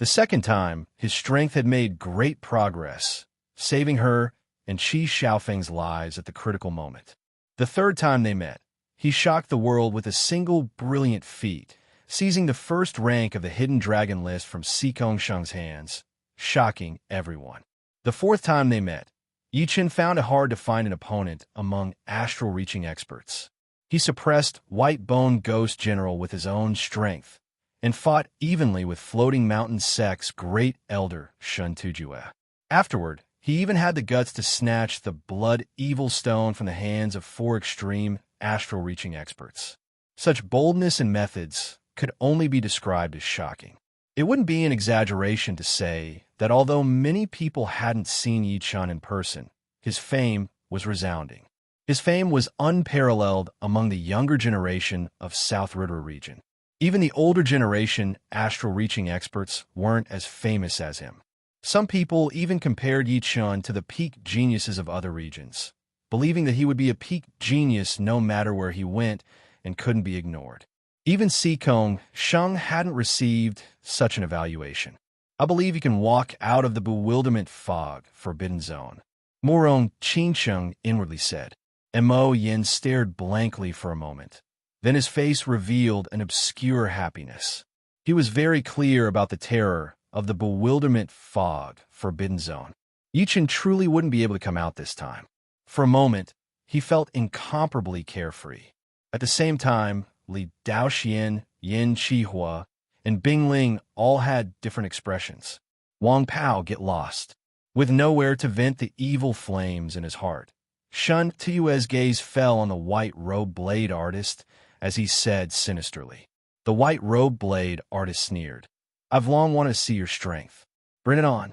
S1: The second time, his strength had made great progress, saving her and Qi Xiaofeng's lives at the critical moment. The third time they met, he shocked the world with a single brilliant feat, seizing the first rank of the Hidden Dragon list from Si Kongsheng's hands, shocking everyone. The fourth time they met, Yi Chun found it hard to find an opponent among astral-reaching experts. He suppressed White Bone Ghost General with his own strength, and fought evenly with Floating Mountain Sect's great elder, Shun Tujue. Afterward, he even had the guts to snatch the Blood Evil Stone from the hands of 4 extreme astral-reaching experts. Such boldness and methods could only be described as shocking. It wouldn't be an exaggeration to say that although many people hadn't seen Yi Chun in person, his fame was resounding. His fame was unparalleled among the younger generation of South Ridra region. Even the older generation astral-reaching experts weren't as famous as him. Some people even compared Yi Chun to the peak geniuses of other regions, believing that he would be a peak genius no matter where he went and couldn't be ignored. Even Si Kongsheng hadn't received such an evaluation. "I believe you can walk out of the Bewilderment Fog Forbidden Zone," Murong Qingqing inwardly said. And Mo Yin stared blankly for a moment. Then his face revealed an obscure happiness. He was very clear about the terror of the Bewilderment Fog Forbidden Zone. Yi Chun truly wouldn't be able to come out this time. For a moment, he felt incomparably carefree. At the same time, Li Daoxian, Yin Qihua, and Bing Ling all had different expressions. Wang Pao get lost, with nowhere to vent the evil flames in his heart. Shun Tue's gaze fell on the white-robed blade artist as he said sinisterly. The white-robed blade artist sneered. I've long wanted to see your strength. Bring it on.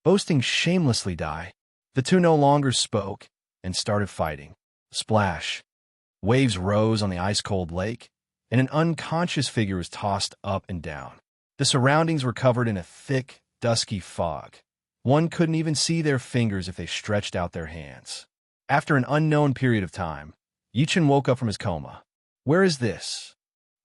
S1: Boasting shamelessly, Dai. The two no longer spoke and started fighting. Splash. Waves rose on the ice-cold lake, and an unconscious figure was tossed up and down. The surroundings were covered in a thick, dusky fog. One couldn't even see their fingers if they stretched out their hands. After an unknown period of time, Yichen woke up from his coma. Where is this?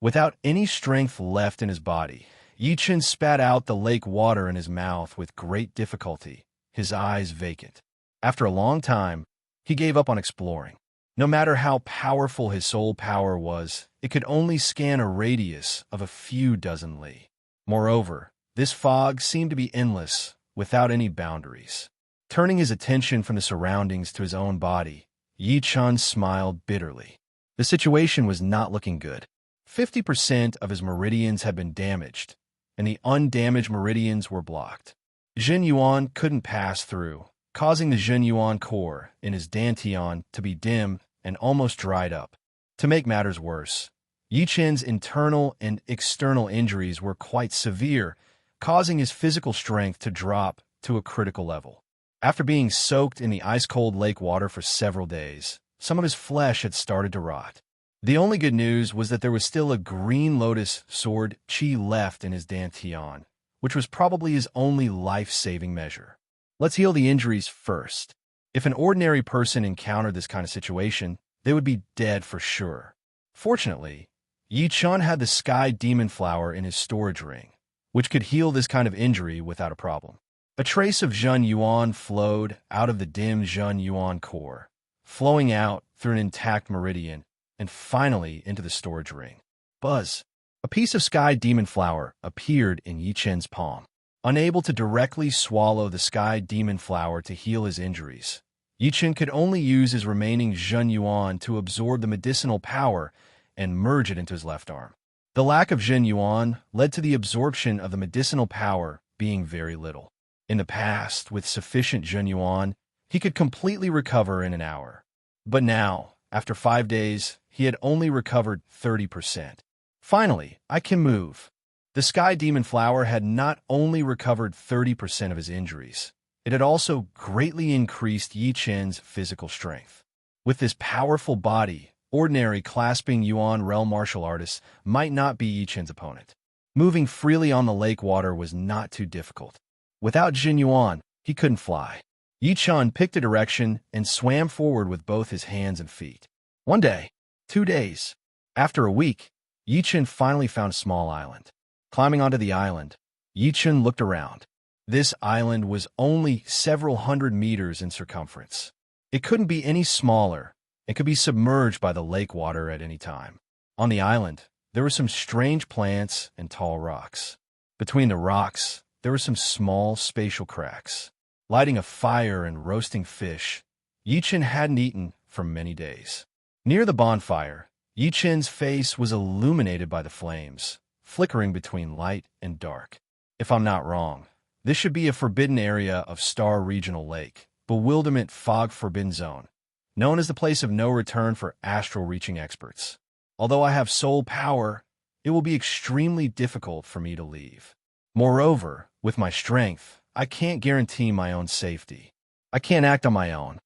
S1: Without any strength left in his body, Yichen spat out the lake water in his mouth with great difficulty, his eyes vacant. After a long time, he gave up on exploring. No matter how powerful his soul power was, it could only scan a radius of a few dozen li. Moreover, this fog seemed to be endless, without any boundaries. Turning his attention from the surroundings to his own body, Yichen smiled bitterly. The situation was not looking good. 50% of his meridians had been damaged, and the undamaged meridians were blocked. Jin Yuan couldn't pass through, causing the Jin Yuan core in his dantian to be dim and almost dried up. To make matters worse, Yichen's internal and external injuries were quite severe, causing his physical strength to drop to a critical level. After being soaked in the ice-cold lake water for several days, some of his flesh had started to rot. The only good news was that there was still a green lotus sword chi left in his dantian, which was probably his only life-saving measure. Let's heal the injuries first. If an ordinary person encountered this kind of situation, they would be dead for sure. Fortunately, Yichen had the sky demon flower in his storage ring, which could heal this kind of injury without a problem. A trace of Zhen Yuan flowed out of the dim Zhen Yuan core, flowing out through an intact meridian, and finally into the storage ring. Buzz! A piece of sky demon flower appeared in Yichen's palm. Unable to directly swallow the sky demon flower to heal his injuries, Yichen could only use his remaining Zhen Yuan to absorb the medicinal power and merge it into his left arm. The lack of Zhen Yuan led to the absorption of the medicinal power being very little. In the past, with sufficient Zhen Yuan, he could completely recover in an hour. But now, after 5 days, he had only recovered 30%. Finally, I can move. The sky demon flower had not only recovered 30% of his injuries, it had also greatly increased Yichen's physical strength. With this powerful body, ordinary clasping Yuan realm martial artists might not be Yichen's opponent. Moving freely on the lake water was not too difficult. Without Jin Yuan, he couldn't fly. Yichen picked a direction and swam forward with both his hands and feet. 1 day, 2 days. After a week, Yichen finally found a small island. Climbing onto the island, Yichen looked around. This island was only several hundred meters in circumference. It couldn't be any smaller and could be submerged by the lake water at any time. On the island, there were some strange plants and tall rocks. Between the rocks, there were some small spatial cracks. Lighting a fire and roasting fish, Yichen hadn't eaten for many days. Near the bonfire, Yichen's face was illuminated by the flames, flickering between light and dark. If I'm not wrong, this should be a forbidden area of Star Regional Lake, Bewilderment Fog Forbidden Zone, known as the place of no return for astral-reaching experts. Although I have soul power, it will be extremely difficult for me to leave. Moreover, with my strength, I can't guarantee my own safety. I can't act on my own.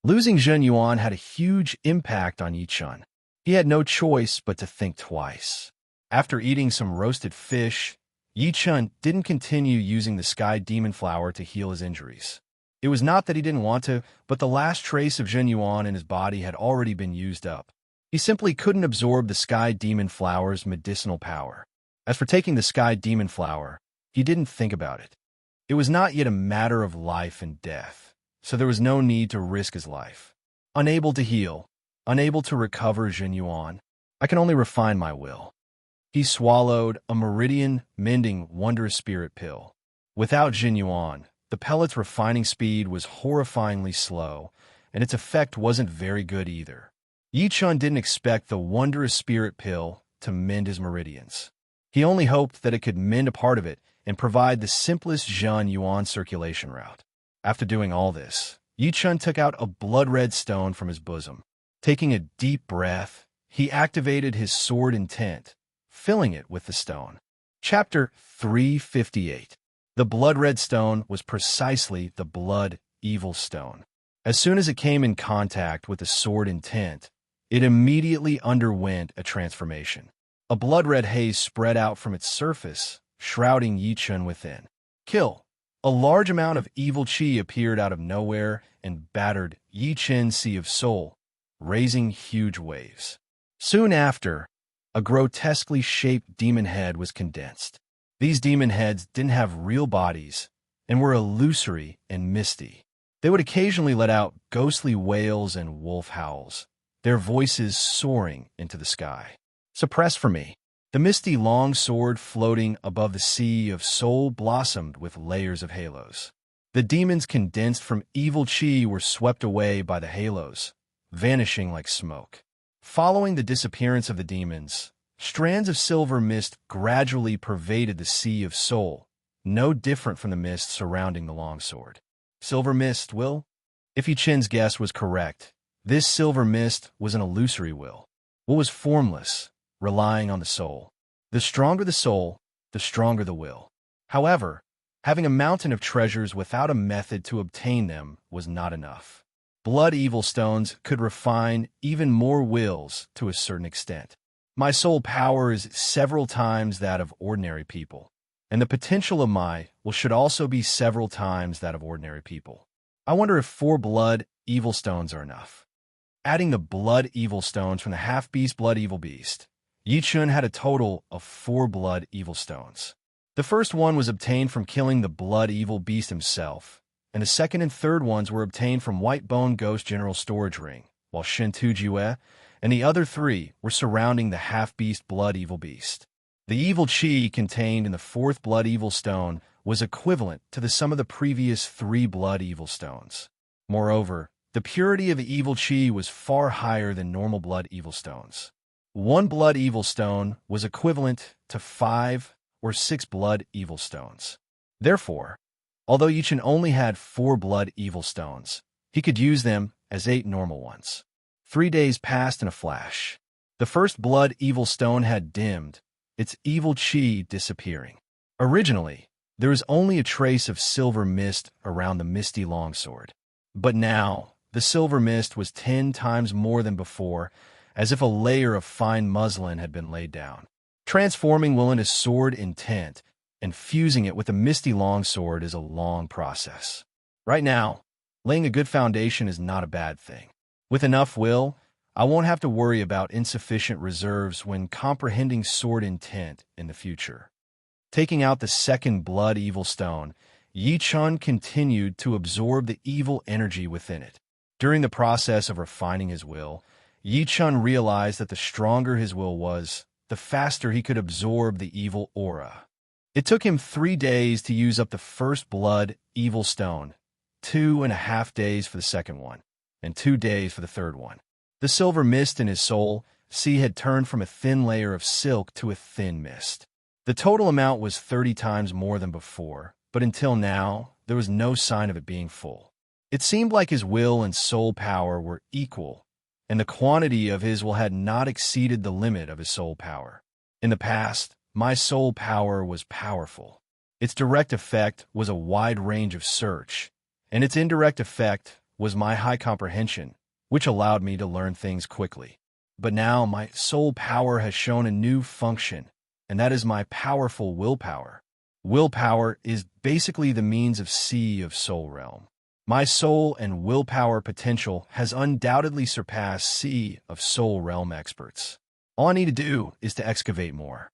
S1: Losing Zhen Yuan had a huge impact on Yichen. He had no choice but to think twice. After eating some roasted fish, Yichen didn't continue using the sky demon flower to heal his injuries. It was not that he didn't want to, but the last trace of Zhen Yuan in his body had already been used up. He simply couldn't absorb the sky demon flower's medicinal power. As for taking the sky demon flower, he didn't think about it. It was not yet a matter of life and death, so there was no need to risk his life. Unable to heal, unable to recover Zhen Yuan, I can only refine my will. He swallowed a meridian-mending wondrous spirit pill. Without Zhen Yuan, the pellet's refining speed was horrifyingly slow, and its effect wasn't very good either. Yichen didn't expect the wondrous spirit pill to mend his meridians. He only hoped that it could mend a part of it and provide the simplest Zhen Yuan circulation route. After doing all this, Yi Chun took out a blood-red stone from his bosom. Taking a deep breath, he activated his sword intent, filling it with the stone. Chapter 358. The blood-red stone was precisely the blood evil stone. As soon as it came in contact with the sword intent, it immediately underwent a transformation. A blood-red haze spread out from its surface, shrouding Yi Chun within. Kill! A large amount of evil qi appeared out of nowhere and battered Yi Chun's sea of soul, raising huge waves. Soon after, a grotesquely shaped demon head was condensed. These demon heads didn't have real bodies and were illusory and misty. They would occasionally let out ghostly wails and wolf howls, their voices soaring into the sky. Suppressed for me. The misty long sword floating above the sea of soul blossomed with layers of halos. The demons condensed from evil qi were swept away by the halos, vanishing like smoke. Following the disappearance of the demons, strands of silver mist gradually pervaded the sea of soul, no different from the mist surrounding the longsword. Silver mist, will? If Yi Chun's guess was correct, this silver mist was an illusory will. What was formless, relying on the soul. The stronger the soul, the stronger the will. However, having a mountain of treasures without a method to obtain them was not enough. Blood evil stones could refine even more wills to a certain extent. My soul power is several times that of ordinary people, and the potential of my will should also be several times that of ordinary people. I wonder if 4 blood evil stones are enough. Adding the blood evil stones from the half-beast blood evil beast, Yi Chun had a total of 4 blood evil stones. The first one was obtained from killing the blood evil beast himself, and the second and third ones were obtained from White Bone Ghost General Storage Ring, while Shintu Jue and the other 3 were surrounding the half-beast blood evil beast. The evil qi contained in the 4th blood evil stone was equivalent to the sum of the previous 3 blood evil stones. Moreover, the purity of the evil qi was far higher than normal blood evil stones. 1 blood evil stone was equivalent to 5 or 6 blood evil stones. Therefore, although Yi Chun only had 4 blood evil stones, he could use them as 8 normal ones. 3 days passed in a flash. The first blood evil stone had dimmed, its evil qi disappearing. Originally, there was only a trace of silver mist around the misty longsword. But now, the silver mist was 10 times more than before, as if a layer of fine muslin had been laid down. Transforming will into sword intent and fusing it with a misty longsword is a long process. Right now, laying a good foundation is not a bad thing. With enough will, I won't have to worry about insufficient reserves when comprehending sword intent in the future. Taking out the second blood evil stone, Yi Chun continued to absorb the evil energy within it. During the process of refining his will, Yi Chun realized that the stronger his will was, the faster he could absorb the evil aura. It took him 3 days to use up the first blood evil stone, 2.5 days for the second one, and 2 days for the third one. The silver mist in his soul, had turned from a thin layer of silk to a thin mist. The total amount was 30 times more than before, but until now, there was no sign of it being full. It seemed like his will and soul power were equal, and the quantity of his will had not exceeded the limit of his soul power. In the past, my soul power was powerful. Its direct effect was a wide range of search, and its indirect effect was my high comprehension, which allowed me to learn things quickly. But now my soul power has shown a new function, and that is my powerful willpower. Willpower is basically the means of sea of soul realm. My soul and willpower potential has undoubtedly surpassed sea of soul realm experts. All I need to do is to excavate more.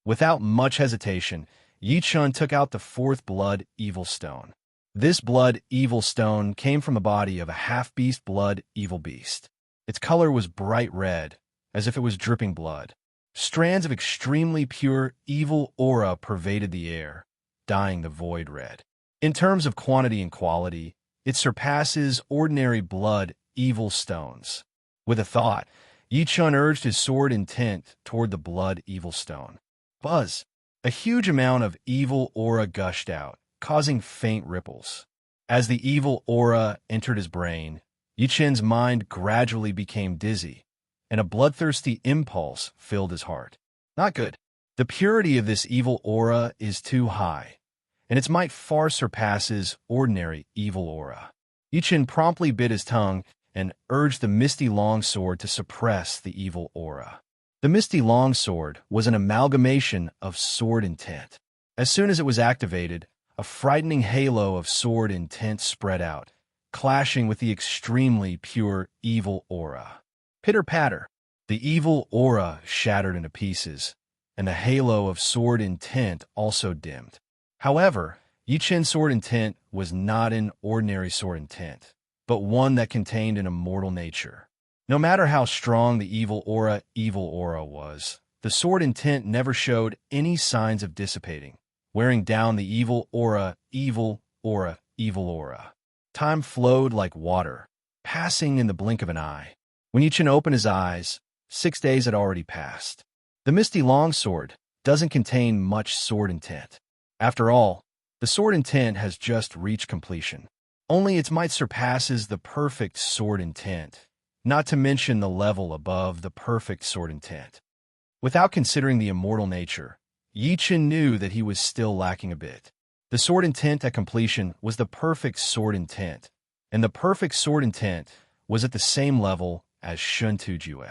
S1: Without much hesitation, Yi Chun took out the 4th blood evil stone. This blood evil stone came from the body of a half-beast blood evil beast. Its color was bright red, as if it was dripping blood. Strands of extremely pure evil aura pervaded the air, dyeing the void red. In terms of quantity and quality, it surpasses ordinary blood evil stones. With a thought, Yi Chun urged his sword intent toward the blood evil stone. Buzz! A huge amount of evil aura gushed out, causing faint ripples. As the evil aura entered his brain, Yi Chun's mind gradually became dizzy, and a bloodthirsty impulse filled his heart. Not good. The purity of this evil aura is too high, and its might far surpasses ordinary evil aura. Yi Chun promptly bit his tongue and urged the misty longsword to suppress the evil aura. The misty longsword was an amalgamation of sword intent. As soon as it was activated, a frightening halo of sword intent spread out, clashing with the extremely pure evil aura. Pitter-patter. The evil aura shattered into pieces, and the halo of sword intent also dimmed. However, Yi Chun's sword intent was not an ordinary sword intent, but one that contained an immortal nature. No matter how strong the evil aura was, the sword intent never showed any signs of dissipating, wearing down the evil aura. Time flowed like water, passing in the blink of an eye. When Yi Chun opened his eyes, 6 days had already passed. The misty longsword doesn't contain much sword intent. After all, the sword intent has just reached completion. Only its might surpasses the perfect sword intent, not to mention the level above the perfect sword intent. Without considering the immortal nature, Yi Chun knew that he was still lacking a bit. The sword intent at completion was the perfect sword intent, and the perfect sword intent was at the same level as Shun Tujue.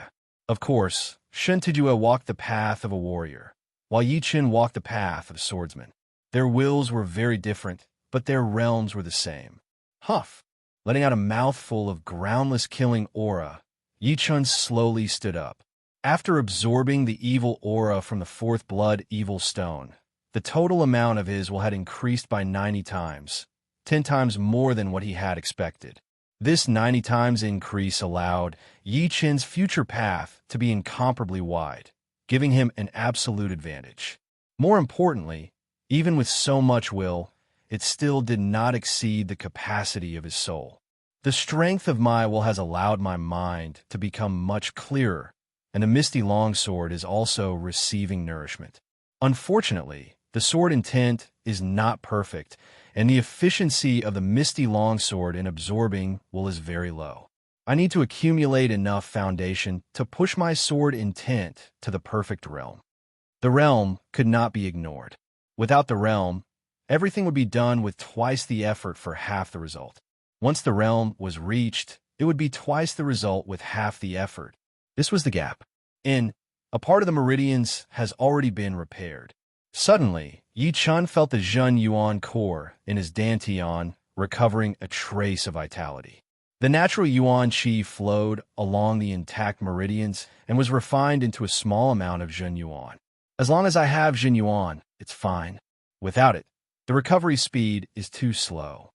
S1: Of course, Shun Tujue walked the path of a warrior, while Yi Chun walked the path of a swordsman. Their wills were very different, but their realms were the same. Huff! Letting out a mouthful of groundless killing aura, Yi Chun slowly stood up. After absorbing the evil aura from the fourth blood evil stone, the total amount of his will had increased by 90 times, 10 times more than what he had expected. This 90 times increase allowed Yi Chun's future path to be incomparably wide, giving him an absolute advantage. More importantly, even with so much will, it still did not exceed the capacity of his soul. The strength of my will has allowed my mind to become much clearer, and the misty longsword is also receiving nourishment. Unfortunately, the sword intent is not perfect, and the efficiency of the misty longsword in absorbing will is very low. I need to accumulate enough foundation to push my sword intent to the perfect realm. The realm could not be ignored. Without the realm, everything would be done with twice the effort for half the result. Once the realm was reached, it would be twice the result with half the effort. This was the gap. A part of the meridians has already been repaired. Suddenly, Yi Chun felt the Zhen Yuan core in his dantian recovering a trace of vitality. The natural Yuan Qi flowed along the intact meridians and was refined into a small amount of Zhen Yuan. As long as I have Zhen Yuan, it's fine. Without it, the recovery speed is too slow.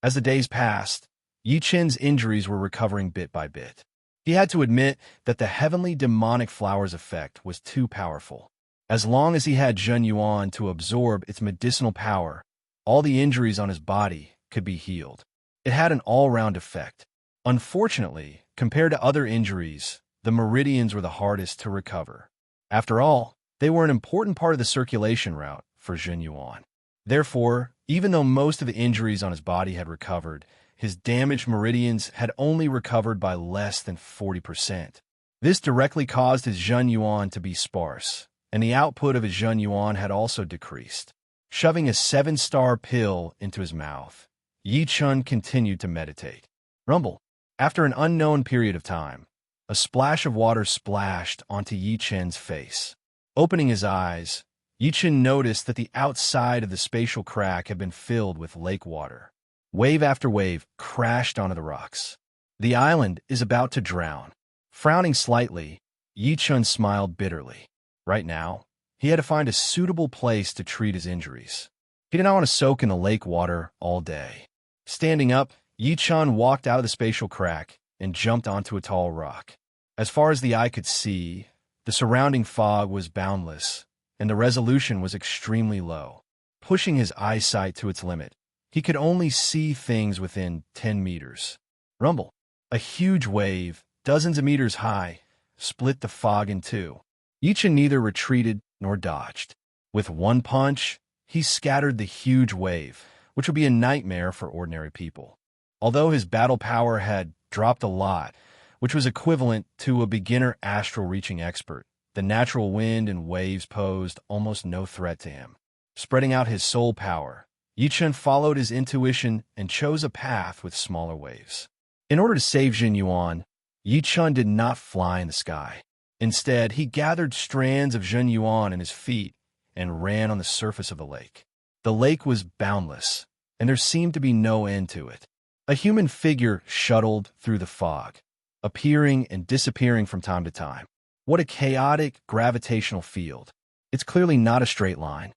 S1: As the days passed, Yi Chun's injuries were recovering bit by bit. He had to admit that the heavenly demonic flower's effect was too powerful. As long as he had Zhen Yuan to absorb its medicinal power, all the injuries on his body could be healed. It had an all-round effect. Unfortunately, compared to other injuries, the meridians were the hardest to recover. After all, they were an important part of the circulation route for Zhen Yuan. Therefore, even though most of the injuries on his body had recovered, his damaged meridians had only recovered by less than 40%. This directly caused his Zhen Yuan to be sparse, and the output of his Zhen Yuan had also decreased. Shoving a 7-star pill into his mouth, Yi Chun continued to meditate. Rumble. After an unknown period of time, a splash of water splashed onto Yi Chun's face. Opening his eyes, Yi Chun noticed that the outside of the spatial crack had been filled with lake water. Wave after wave crashed onto the rocks. The island is about to drown. Frowning slightly, Yi Chun smiled bitterly. Right now, he had to find a suitable place to treat his injuries. He did not want to soak in the lake water all day. Standing up, Yi Chun walked out of the spatial crack and jumped onto a tall rock. As far as the eye could see, the surrounding fog was boundless, and the resolution was extremely low. Pushing his eyesight to its limit, he could only see things within 10 meters. Rumble. A huge wave, dozens of meters high, split the fog in two. Yi Chen neither retreated nor dodged. With one punch, he scattered the huge wave, which would be a nightmare for ordinary people. Although his battle power had dropped a lot, which was equivalent to a beginner astral-reaching expert, the natural wind and waves posed almost no threat to him. Spreading out his soul power, Yi Chen followed his intuition and chose a path with smaller waves. In order to save Jin Yuan, Yi Chen did not fly in the sky. Instead, he gathered strands of Jin Yuan in his feet and ran on the surface of the lake. The lake was boundless, and there seemed to be no end to it. A human figure shuttled through the fog, appearing and disappearing from time to time. What a chaotic gravitational field. It's clearly not a straight line.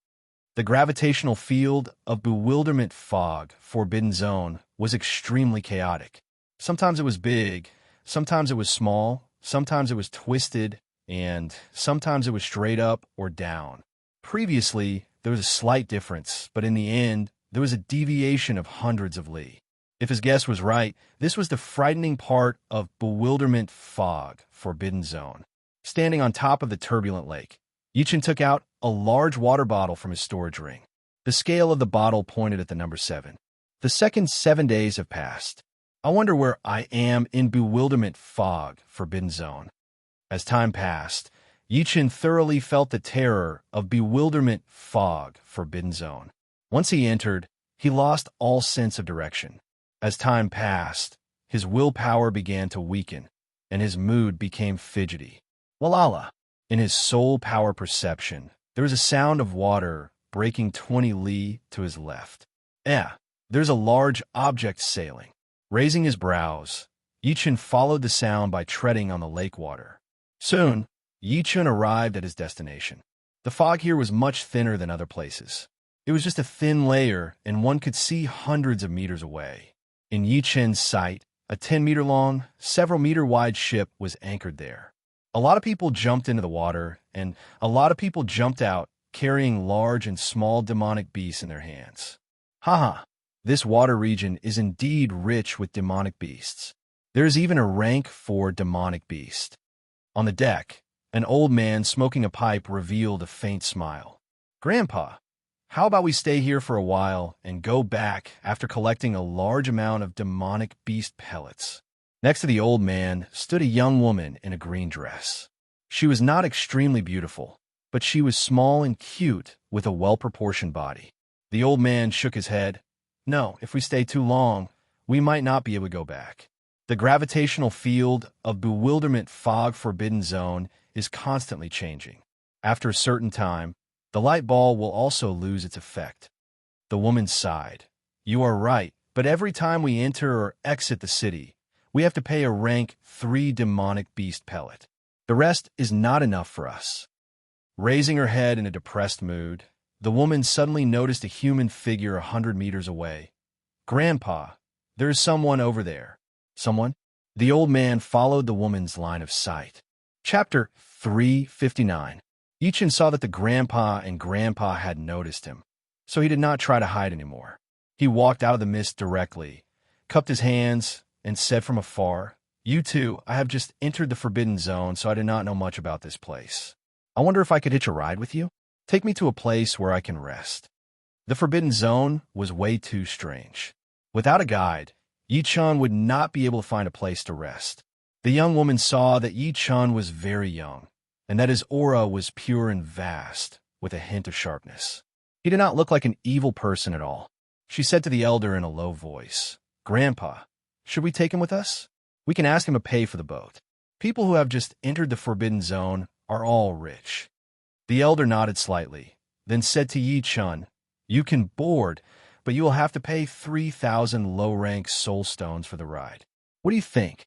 S1: The gravitational field of bewilderment fog, forbidden zone, was extremely chaotic. Sometimes it was big, sometimes it was small, sometimes it was twisted, and sometimes it was straight up or down. Previously, there was a slight difference, but in the end, there was a deviation of hundreds of li. If his guess was right, this was the frightening part of bewilderment fog, forbidden zone. Standing on top of the turbulent lake, Yi Chen took out a large water bottle from his storage ring. The scale of the bottle pointed at the number 7. The second 7 days have passed. I wonder where I am in bewilderment fog, forbidden zone. As time passed, Yi Chen thoroughly felt the terror of bewilderment fog, forbidden zone. Once he entered, he lost all sense of direction. As time passed, his willpower began to weaken, and his mood became fidgety. Walala! In his soul power perception, there was a sound of water breaking 20 li to his left. There's a large object sailing. Raising his brows, Yi Chen followed the sound by treading on the lake water. Soon, Yi Chen arrived at his destination. The fog here was much thinner than other places. It was just a thin layer, and one could see hundreds of meters away. In Yi Chen's sight, a 10-meter-long, several-meter-wide ship was anchored there. A lot of people jumped into the water, and a lot of people jumped out, carrying large and small demonic beasts in their hands. Haha, this water region is indeed rich with demonic beasts. There is even a rank for demonic beast. On the deck, an old man smoking a pipe revealed a faint smile. Grandpa, how about we stay here for a while and go back after collecting a large amount of demonic beast pellets? Next to the old man stood a young woman in a green dress. She was not extremely beautiful, but she was small and cute with a well-proportioned body. The old man shook his head. No, if we stay too long, we might not be able to go back. The gravitational field of bewilderment fog forbidden zone is constantly changing. After a certain time, the light ball will also lose its effect. The woman sighed. You are right, but every time we enter or exit the city, we have to pay a rank 3 demonic beast pellet. The rest is not enough for us. Raising her head in a depressed mood, the woman suddenly noticed a human figure 100 meters away. Grandpa, there is someone over there. Someone? The old man followed the woman's line of sight. Chapter 359. Yi Chen saw that the grandpa and grandpa had noticed him, so he did not try to hide anymore. He walked out of the mist directly, cupped his hands, and said from afar, You too, I have just entered the forbidden zone, so I do not know much about this place. I wonder if I could hitch a ride with you? Take me to a place where I can rest. The forbidden zone was way too strange. Without a guide, Yi Chen would not be able to find a place to rest. The young woman saw that Yi Chen was very young, and that his aura was pure and vast, with a hint of sharpness. He did not look like an evil person at all. She said to the elder in a low voice, Grandpa, should we take him with us? We can ask him to pay for the boat. People who have just entered the forbidden zone are all rich. The elder nodded slightly, then said to Yi Chen, You can board, but you will have to pay 3,000 low-rank soul stones for the ride. What do you think?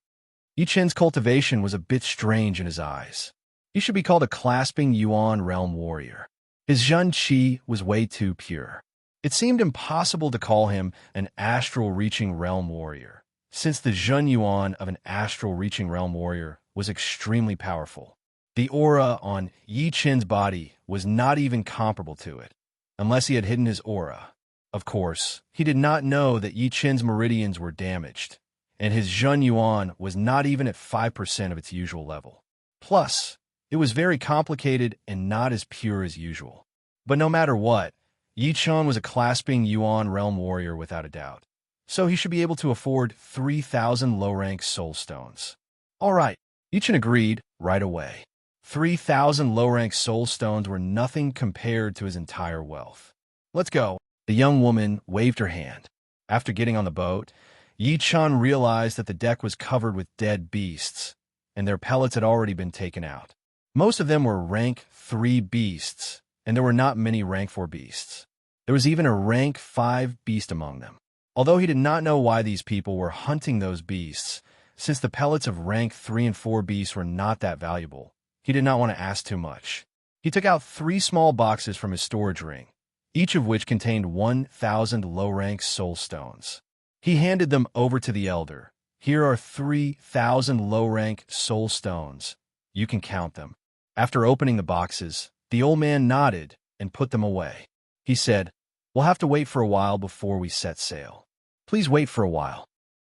S1: Yi Chen's cultivation was a bit strange in his eyes. He should be called a clasping Yuan realm warrior. His Zhen Qi was way too pure. It seemed impossible to call him an astral-reaching realm warrior, since the Zhen Yuan of an astral-reaching realm warrior was extremely powerful. The aura on Yi Chen's body was not even comparable to it, unless he had hidden his aura. Of course, he did not know that Yi Chen's meridians were damaged, and his Zhen Yuan was not even at 5% of its usual level. Plus, it was very complicated and not as pure as usual. But no matter what, Yi Chun was a clasping Yuan realm warrior without a doubt. So he should be able to afford 3,000 low-rank soul stones. All right, Yi Chun agreed right away. 3,000 low-rank soul stones were nothing compared to his entire wealth. Let's go. The young woman waved her hand. After getting on the boat, Yi Chun realized that the deck was covered with dead beasts, and their pellets had already been taken out. Most of them were rank 3 beasts, and there were not many rank 4 beasts. There was even a rank 5 beast among them. Although he did not know why these people were hunting those beasts, since the pellets of rank 3 and 4 beasts were not that valuable, he did not want to ask too much. He took out 3 small boxes from his storage ring, each of which contained 1,000 low-rank soul stones. He handed them over to the elder. Here are 3,000 low-rank soul stones. You can count them. After opening the boxes, the old man nodded and put them away. He said, "We'll have to wait for a while before we set sail. Please wait for a while."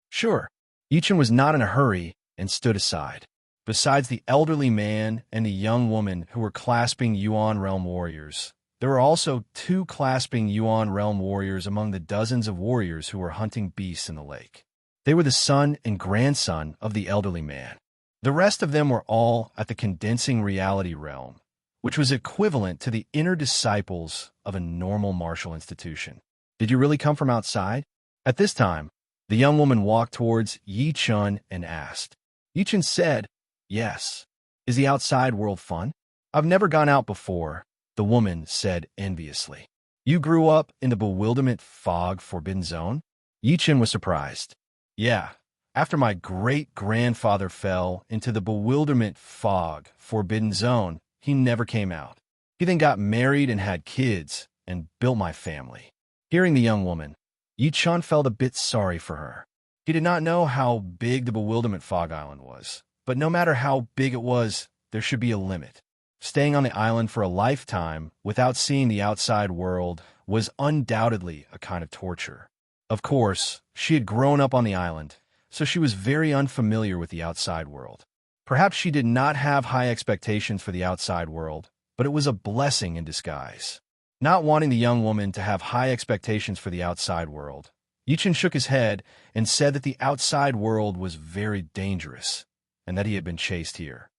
S1: Sure. Yi Chun was not in a hurry and stood aside. Besides the elderly man and the young woman who were clasping Yuan realm warriors, there were also 2 clasping Yuan realm warriors among the dozens of warriors who were hunting beasts in the lake. They were the son and grandson of the elderly man. The rest of them were all at the condensing reality realm, which was equivalent to the inner disciples of a normal martial institution. Did you really come from outside? At this time, the young woman walked towards Yi Chun and asked. Yi Chun said, "Yes. Is the outside world fun?" "I've never gone out before," the woman said enviously. "You grew up in the bewilderment fog forbidden zone?" Yi Chun was surprised. "Yeah. After my great-grandfather fell into the bewilderment fog forbidden zone, he never came out. He then got married and had kids and built my family." Hearing the young woman, Yi Chun felt a bit sorry for her. He did not know how big the bewilderment fog island was, but no matter how big it was, there should be a limit. Staying on the island for a lifetime without seeing the outside world was undoubtedly a kind of torture. Of course, she had grown up on the island, so she was very unfamiliar with the outside world. Perhaps she did not have high expectations for the outside world, but it was a blessing in disguise. Not wanting the young woman to have high expectations for the outside world, Yi Chun shook his head and said that the outside world was very dangerous, and that he had been chased here.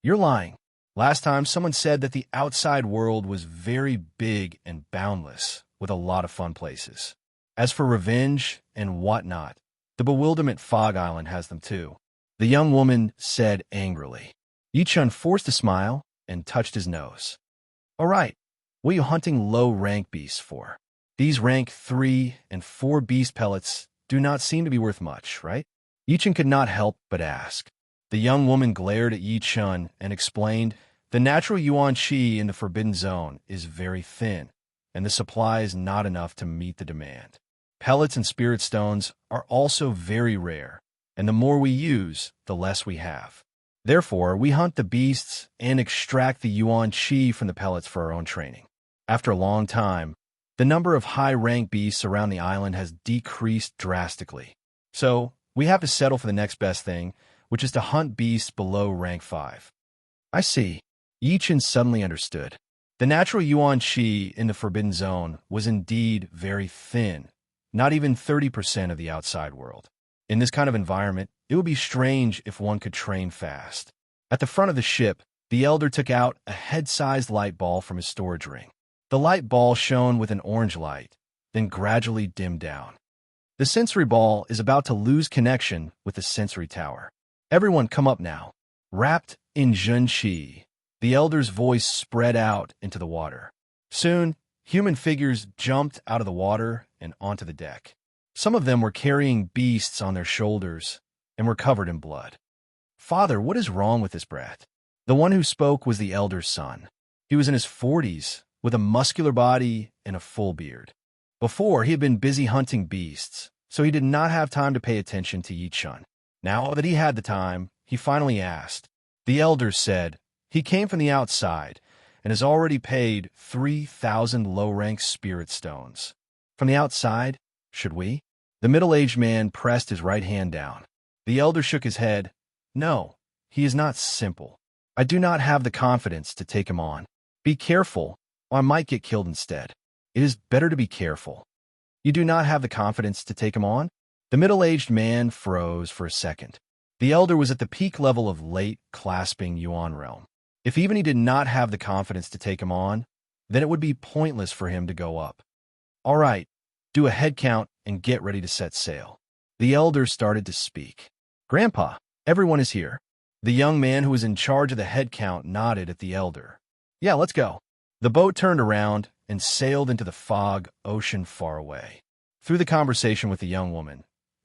S1: "You're lying. Last time someone said that the outside world was very big and boundless, with a lot of fun places. As for revenge and whatnot, the bewilderment fog island has them too," the young woman said angrily. Yi Chun forced a smile and touched his nose. "All right, what are you hunting low-rank beasts for? These rank 3 and 4 beast pellets do not seem to be worth much, right?" Yi Chun could not help but ask. The young woman glared at Yi Chun and explained, "The natural yuan qi in the Forbidden Zone is very thin, and the supply is not enough to meet the demand. Pellets and spirit stones are also very rare, and the more we use, the less we have. Therefore, we hunt the beasts and extract the yuan qi from the pellets for our own training. After a long time, the number of high-rank beasts around the island has decreased drastically. So, we have to settle for the next best thing, which is to hunt beasts below rank 5. "I see." Yi Chun suddenly understood. The natural yuan qi in the Forbidden Zone was indeed very thin, not even 30% of the outside world. In this kind of environment, it would be strange if one could train fast. At the front of the ship, the elder took out a head-sized light ball from his storage ring. The light ball shone with an orange light, then gradually dimmed down. The sensory ball is about to lose connection with the sensory tower. "Everyone come up now." Wrapped in Jun Qi, the elder's voice spread out into the water. Soon, human figures jumped out of the water and onto the deck. Some of them were carrying beasts on their shoulders and were covered in blood. "Father, what is wrong with this brat?" The one who spoke was the elder's son. He was in his 40s, with a muscular body and a full beard. Before, he had been busy hunting beasts, so he did not have time to pay attention to Yi Chun. Now that he had the time, he finally asked. The elder said, "He came from the outside and has already paid 3,000 low-rank spirit stones." "From the outside? Should we?" The middle-aged man pressed his right hand down. The elder shook his head. "No, he is not simple. I do not have the confidence to take him on. Be careful, or I might get killed instead. It is better to be careful. You do not have the confidence to take him on? The middle-aged man froze for a second. The elder was at the peak level of late clasping yuan realm. If even he did not have the confidence to take him on, then it would be pointless for him to go up. All right, do a head count and get ready to set sail. The elder started to speak. Grandpa, everyone is here. The young man who was in charge of the head count nodded at the elder. Yeah, let's go. The boat turned around and sailed into the fog ocean far away. Through the conversation with the young woman,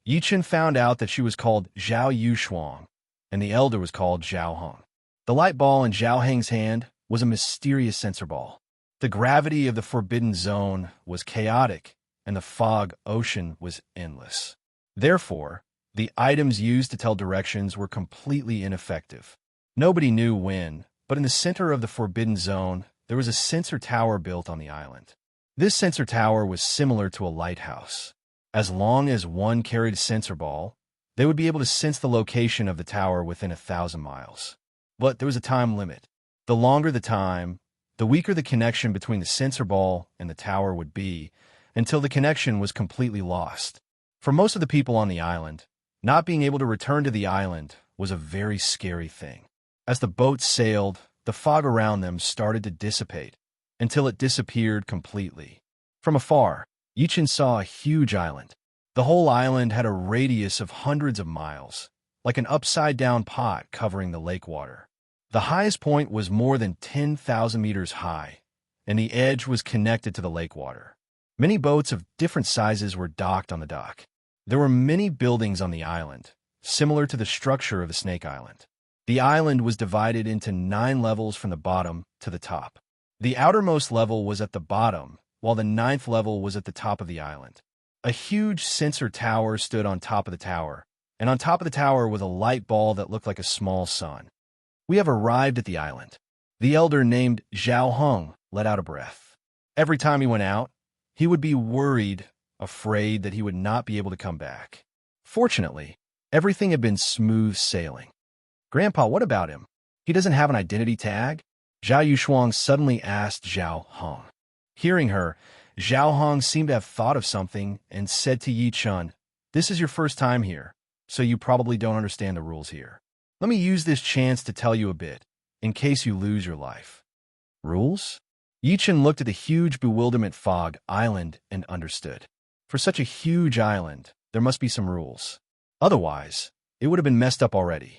S1: Yichen found out that she was called Zhao Yushuang, and the elder was called Zhao Heng. The light ball in Zhao Heng's hand was a mysterious sensor ball. The gravity of the forbidden zone was chaotic, and the fog ocean was endless. Therefore, the items used to tell directions were completely ineffective. Nobody knew when, but in the center of the forbidden zone, there was a sensor tower built on the island. This sensor tower was similar to a lighthouse. As long as one carried a sensor ball, they would be able to sense the location of the tower within 1,000 miles. But there was a time limit. The longer the time, the weaker the connection between the sensor ball and the tower would be, until the connection was completely lost. For most of the people on the island, not being able to return to the island was a very scary thing. As the boat sailed, the fog around them started to dissipate, until it disappeared completely. From afar, Yichen saw a huge island. The whole island had a radius of hundreds of miles, like an upside-down pot covering the lake water. The highest point was more than 10,000 meters high, and the edge was connected to the lake water. Many boats of different sizes were docked on the dock. There were many buildings on the island, similar to the structure of a snake island. The island was divided into 9 levels from the bottom to the top. The outermost level was at the bottom, while the 9th level was at the top of the island. A huge sensor tower stood on top of the tower, and on top of the tower was a light ball that looked like a small sun. We have arrived at the island. The elder named Zhao Heng let out a breath. Every time he went out, he would be worried, afraid that he would not be able to come back. Fortunately, everything had been smooth sailing. Grandpa, what about him? He doesn't have an identity tag? Zhao Yushuang suddenly asked Zhao Heng. Hearing her, Zhao Heng seemed to have thought of something and said to Yi Chun, "This is your first time here, so you probably don't understand the rules here. Let me use this chance to tell you a bit, in case you lose your life." Rules? Yi Chun looked at the huge bewilderment fog island and understood. For such a huge island, there must be some rules. Otherwise, it would have been messed up already.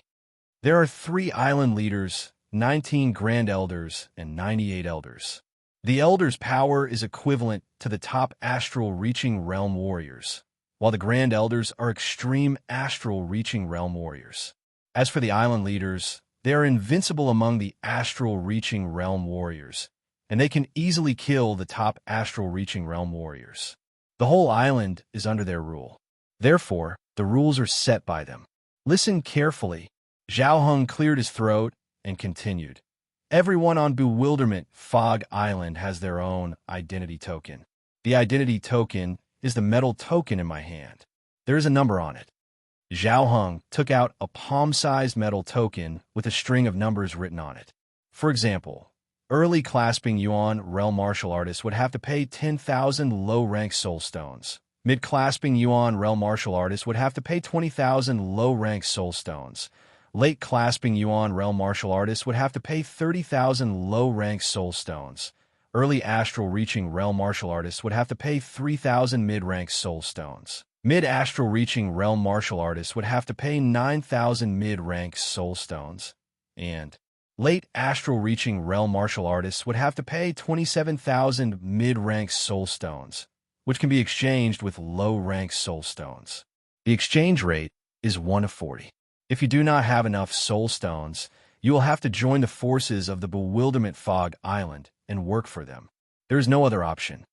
S1: There are 3 island leaders, 19 grand elders, and 98 elders. The elders' power is equivalent to the top astral reaching realm warriors, while the grand elders are extreme astral reaching realm warriors. As for the island leaders, they are invincible among the astral reaching realm warriors, and they can easily kill the top astral reaching realm warriors. The whole island is under their rule. Therefore, the rules are set by them. Listen carefully. Zhao Heng cleared his throat and continued. Everyone on Bewilderment Fog Island has their own identity token. The identity token is the metal token in my hand. There is a number on it. Zhao Heng took out a palm-sized metal token with a string of numbers written on it. For example, early clasping yuan realm martial artists would have to pay 10,000 low-rank soul stones. Mid-clasping yuan realm martial artists would have to pay 20,000 low-rank soul stones. Late clasping yuan realm martial artists would have to pay 30,000 low-rank soul stones. Early astral reaching realm martial artists would have to pay 3,000 mid-rank soul stones. Mid-astral reaching realm martial artists would have to pay 9,000 mid-rank soul stones. And late astral reaching realm martial artists would have to pay 27,000 mid-rank soul stones, which can be exchanged with low-rank soul stones. The exchange rate is 1 to 40. If you do not have enough soul stones, you will have to join the forces of the Bewilderment Fog Island and work for them. There is no other option.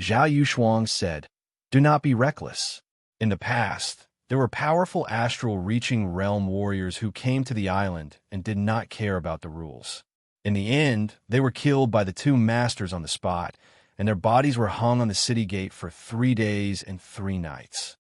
S1: Zhao Yushuang said, "Do not be reckless." In the past, there were powerful astral-reaching realm warriors who came to the island and did not care about the rules. In the end, they were killed by the 2 masters on the spot, and their bodies were hung on the city gate for 3 days and 3 nights.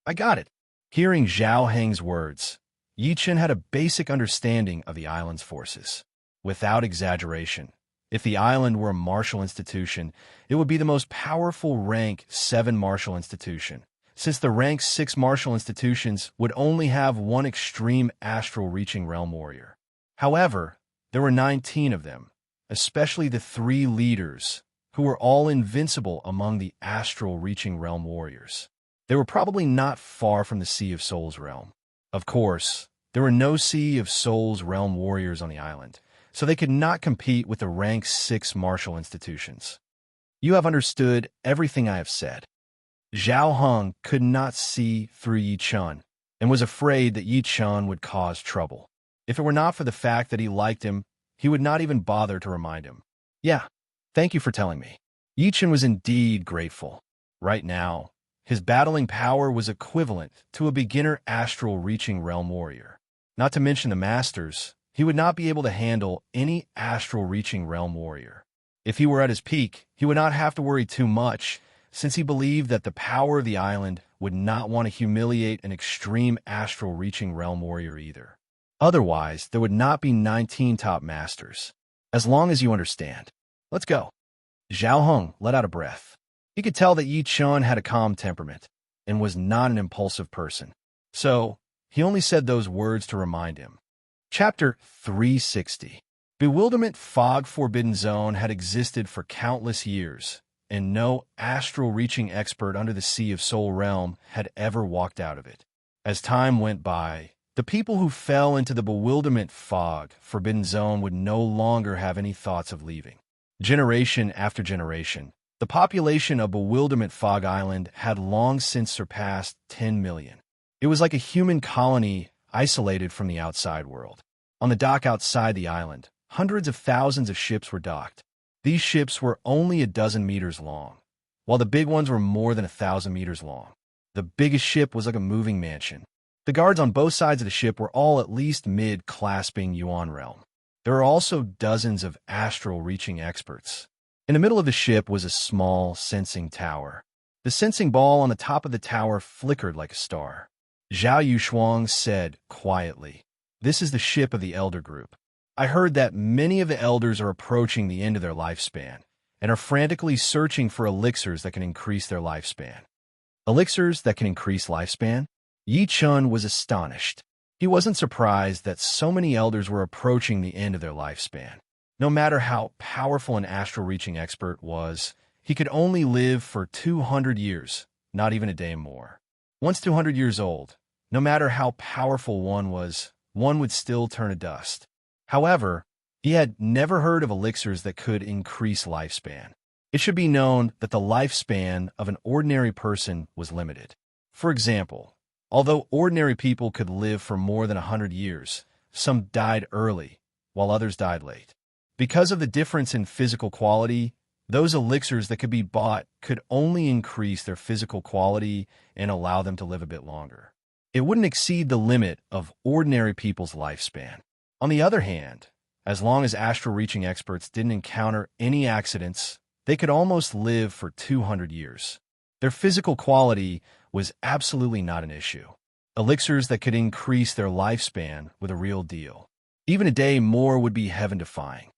S1: I got it. Hearing Zhao Heng's words, Yi Chen had a basic understanding of the island's forces. Without exaggeration, if the island were a martial institution, it would be the most powerful rank 7 martial institution, since the rank 6 martial institutions would only have one extreme astral-reaching realm warrior. However, there were 19 of them, especially the 3 leaders, who were all invincible among the astral-reaching realm warriors. They were probably not far from the Sea of Souls realm. Of course, there were no Sea of Souls realm warriors on the island, so they could not compete with the rank 6 martial institutions. You have understood everything I have said. Zhao Heng could not see through Yi Chen and was afraid that Yi Chen would cause trouble. If it were not for the fact that he liked him, he would not even bother to remind him. Yeah, thank you for telling me. Yi Chen was indeed grateful. Right now, his battling power was equivalent to a beginner astral-reaching realm warrior. Not to mention the masters, he would not be able to handle any astral-reaching realm warrior. If he were at his peak, he would not have to worry too much, since he believed that the power of the island would not want to humiliate an extreme astral-reaching realm warrior either. Otherwise, there would not be 19 top masters. As long as you understand. Let's go. Zhao Heng let out a breath. He could tell that Yi Chen had a calm temperament and was not an impulsive person. So, he only said those words to remind him. Chapter 360. Bewilderment Fog Forbidden Zone had existed for countless years, and no astral-reaching expert under the Sea of Soul realm had ever walked out of it. As time went by, the people who fell into the Bewilderment Fog Forbidden Zone would no longer have any thoughts of leaving. Generation after generation, the population of Bewilderment Fog Island had long since surpassed 10 million. It was like a human colony isolated from the outside world. On the dock outside the island, hundreds of thousands of ships were docked. These ships were only a dozen meters long, while the big ones were more than 1,000 meters long. The biggest ship was like a moving mansion. The guards on both sides of the ship were all at least mid-clasping Yuan realm. There were also dozens of astral-reaching experts. In the middle of the ship was a small sensing tower. The sensing ball on the top of the tower flickered like a star. Zhao Yushuang said quietly, "This is the ship of the Elder Group. I heard that many of the elders are approaching the end of their lifespan and are frantically searching for elixirs that can increase their lifespan." Elixirs that can increase lifespan? Yi Chen was astonished. He wasn't surprised that so many elders were approaching the end of their lifespan. No matter how powerful an astral-reaching expert was, he could only live for 200 years, not even a day more. Once 200 years old, no matter how powerful one was, one would still turn to dust. However, he had never heard of elixirs that could increase lifespan. It should be known that the lifespan of an ordinary person was limited. For example, although ordinary people could live for more than 100 years, some died early, while others died late. Because of the difference in physical quality, those elixirs that could be bought could only increase their physical quality and allow them to live a bit longer. It wouldn't exceed the limit of ordinary people's lifespan. On the other hand, as long as astral-reaching experts didn't encounter any accidents, they could almost live for 200 years. Their physical quality was absolutely not an issue. Elixirs that could increase their lifespan were the real deal. Even a day more would be heaven-defying.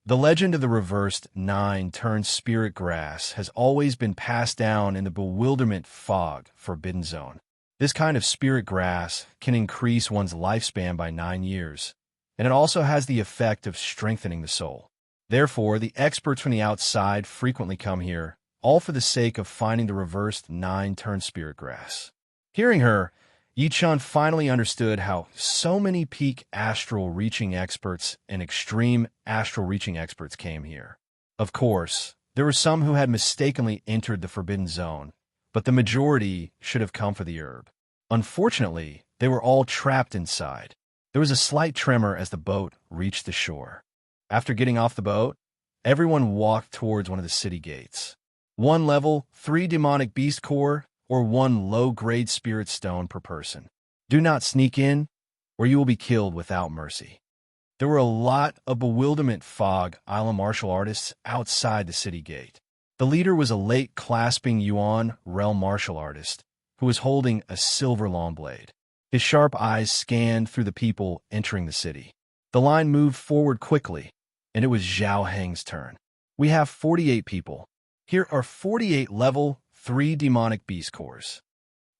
S1: The legend of the reversed 9-turned spirit grass has always been passed down in the Bewilderment Fog Forbidden Zone. This kind of spirit grass can increase one's lifespan by 9 years, and it also has the effect of strengthening the soul. Therefore, the experts from the outside frequently come here, all for the sake of finding the reversed 9-turned spirit grass. Hearing her, Yi Chen finally understood how so many peak astral-reaching experts and extreme astral-reaching experts came here. Of course, there were some who had mistakenly entered the Forbidden Zone, but the majority should have come for the herb. Unfortunately, they were all trapped inside. There was a slight tremor as the boat reached the shore. After getting off the boat, everyone walked towards one of the city gates. 1 level, 3 demonic beast core, or 1 low-grade spirit stone per person. Do not sneak in, or you will be killed without mercy. There were a lot of Bewilderment Fog Island martial artists outside the city gate. The leader was a late-clasping Yuan realm martial artist who was holding a silver long blade. His sharp eyes scanned through the people entering the city. The line moved forward quickly, and it was Zhao Heng's turn. We have 48 people. Here are 48 level 3 demonic beast cores.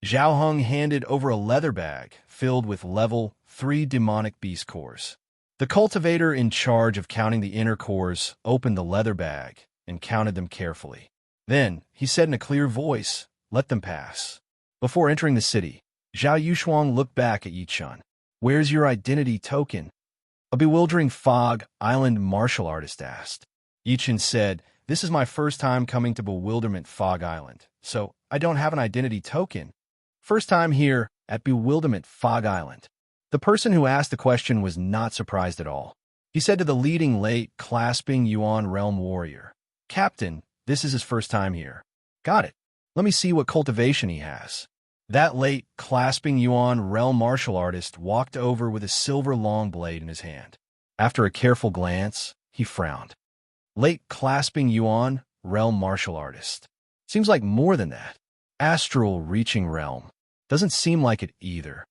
S1: Zhao Heng handed over a leather bag filled with level 3 demonic beast cores. The cultivator in charge of counting the inner cores opened the leather bag and counted them carefully. Then, he said in a clear voice, "Let them pass." Before entering the city, Zhao Yushuang looked back at Yi Chun. "Where's your identity token?" A bewildering Fog Island martial artist asked. Yi Chun said, "This is my first time coming to Bewilderment Fog Island, so I don't have an identity token. First time here at Bewilderment Fog Island." The person who asked the question was not surprised at all. He said to the leading late clasping Yuan realm warrior, "Captain, this is his first time here." "Got it. Let me see what cultivation he has." That late clasping Yuan realm martial artist walked over with a silver long blade in his hand. After a careful glance, he frowned. Late clasping Yuan realm martial artist. Seems like more than that. Astral reaching realm. Doesn't seem like it either.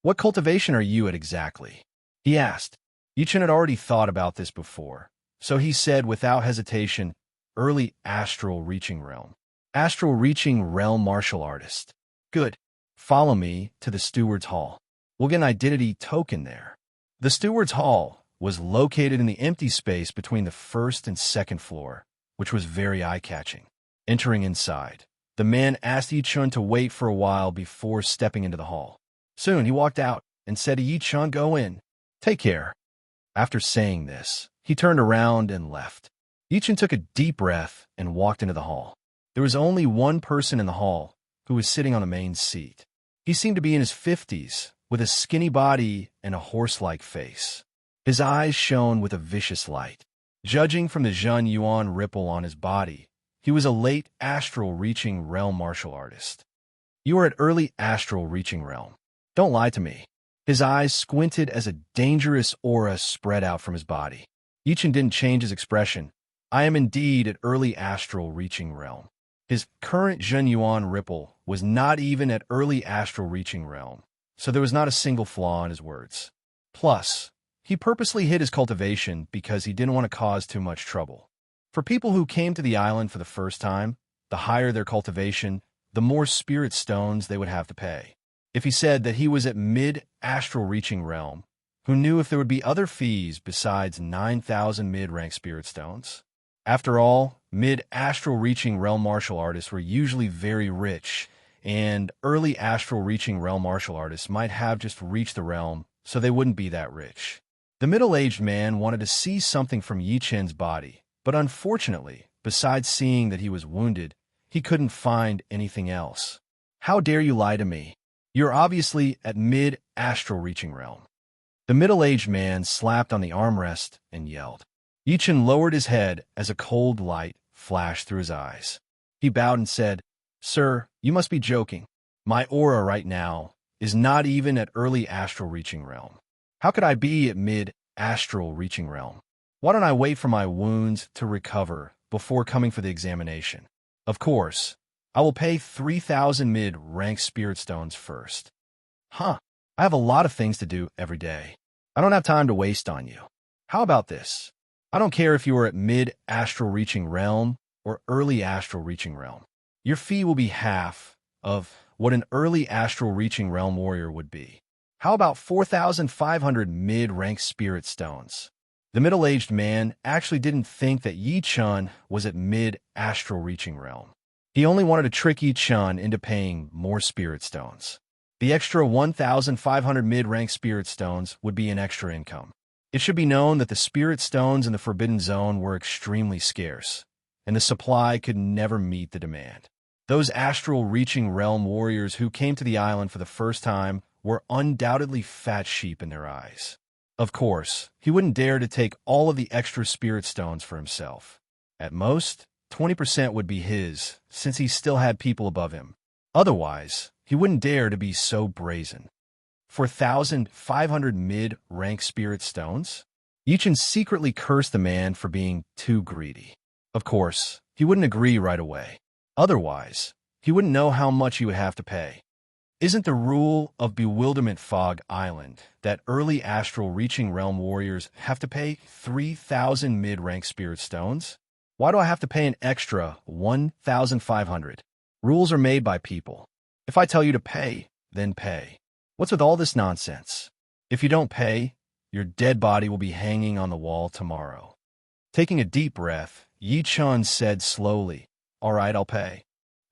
S1: "What cultivation are you at exactly?" he asked. Yi Chun had already thought about this before, so he said without hesitation, "Early astral reaching realm." Astral reaching realm martial artist. "Good. Follow me to the steward's hall. We'll get an identity token there." The steward's hall was located in the empty space between the first and second floor, which was very eye-catching. Entering inside, the man asked Yi Chun to wait for a while before stepping into the hall. Soon he walked out and said to Yi Chun, "Go in. Take care." After saying this, he turned around and left. Yi Chun took a deep breath and walked into the hall. There was only one person in the hall, who was sitting on the main seat. He seemed to be in his 50s, with a skinny body and a horse-like face. His eyes shone with a vicious light. Judging from the Zhun Yuan ripple on his body, he was a late astral reaching realm martial artist. "You are at early astral reaching realm. Don't lie to me." His eyes squinted as a dangerous aura spread out from his body. Yi Chun didn't change his expression. "I am indeed at early astral reaching realm." His current Zhun Yuan ripple was not even at early astral reaching realm, so there was not a single flaw in his words. Plus, he purposely hid his cultivation because he didn't want to cause too much trouble. For people who came to the island for the first time, the higher their cultivation, the more spirit stones they would have to pay. If he said that he was at mid-astral reaching realm, who knew if there would be other fees besides 9,000 mid-rank spirit stones? After all, mid-astral reaching realm martial artists were usually very rich, and early astral reaching realm martial artists might have just reached the realm, so they wouldn't be that rich. The middle-aged man wanted to see something from Yi Chun's body, but unfortunately, besides seeing that he was wounded, he couldn't find anything else. "How dare you lie to me? You're obviously at mid-astral reaching realm." The middle-aged man slapped on the armrest and yelled. Yi Chun lowered his head as a cold light flashed through his eyes. He bowed and said, "Sir, you must be joking. My aura right now is not even at early astral reaching realm. How could I be at mid-astral reaching realm? Why don't I wait for my wounds to recover before coming for the examination? Of course, I will pay 3,000 mid-rank spirit stones first." "Huh, I have a lot of things to do every day. I don't have time to waste on you. How about this? I don't care if you are at mid-astral reaching realm or early astral reaching realm. Your fee will be half of what an early astral reaching realm warrior would be. How about 4,500 mid-rank spirit stones?" The middle-aged man actually didn't think that Yi Chun was at mid-astral reaching realm. He only wanted to trick Yi Chun into paying more spirit stones. The extra 1,500 mid-rank spirit stones would be an extra income. It should be known that the spirit stones in the Forbidden Zone were extremely scarce, and the supply could never meet the demand. Those astral-reaching realm warriors who came to the island for the first time were undoubtedly fat sheep in their eyes. Of course, he wouldn't dare to take all of the extra spirit stones for himself. At most, 20% would be his, since he still had people above him. Otherwise, he wouldn't dare to be so brazen. 4,500 mid-rank spirit stones? Yi Chun secretly cursed the man for being too greedy. Of course, he wouldn't agree right away. Otherwise, he wouldn't know how much he would have to pay. Isn't the rule of Bewilderment Fog Island that early astral reaching realm warriors have to pay 3,000 mid-rank spirit stones? Why do I have to pay an extra 1,500? Rules are made by people. If I tell you to pay, then pay. What's with all this nonsense? If you don't pay, your dead body will be hanging on the wall tomorrow. Taking a deep breath, Yi Chun said slowly, "All right, I'll pay."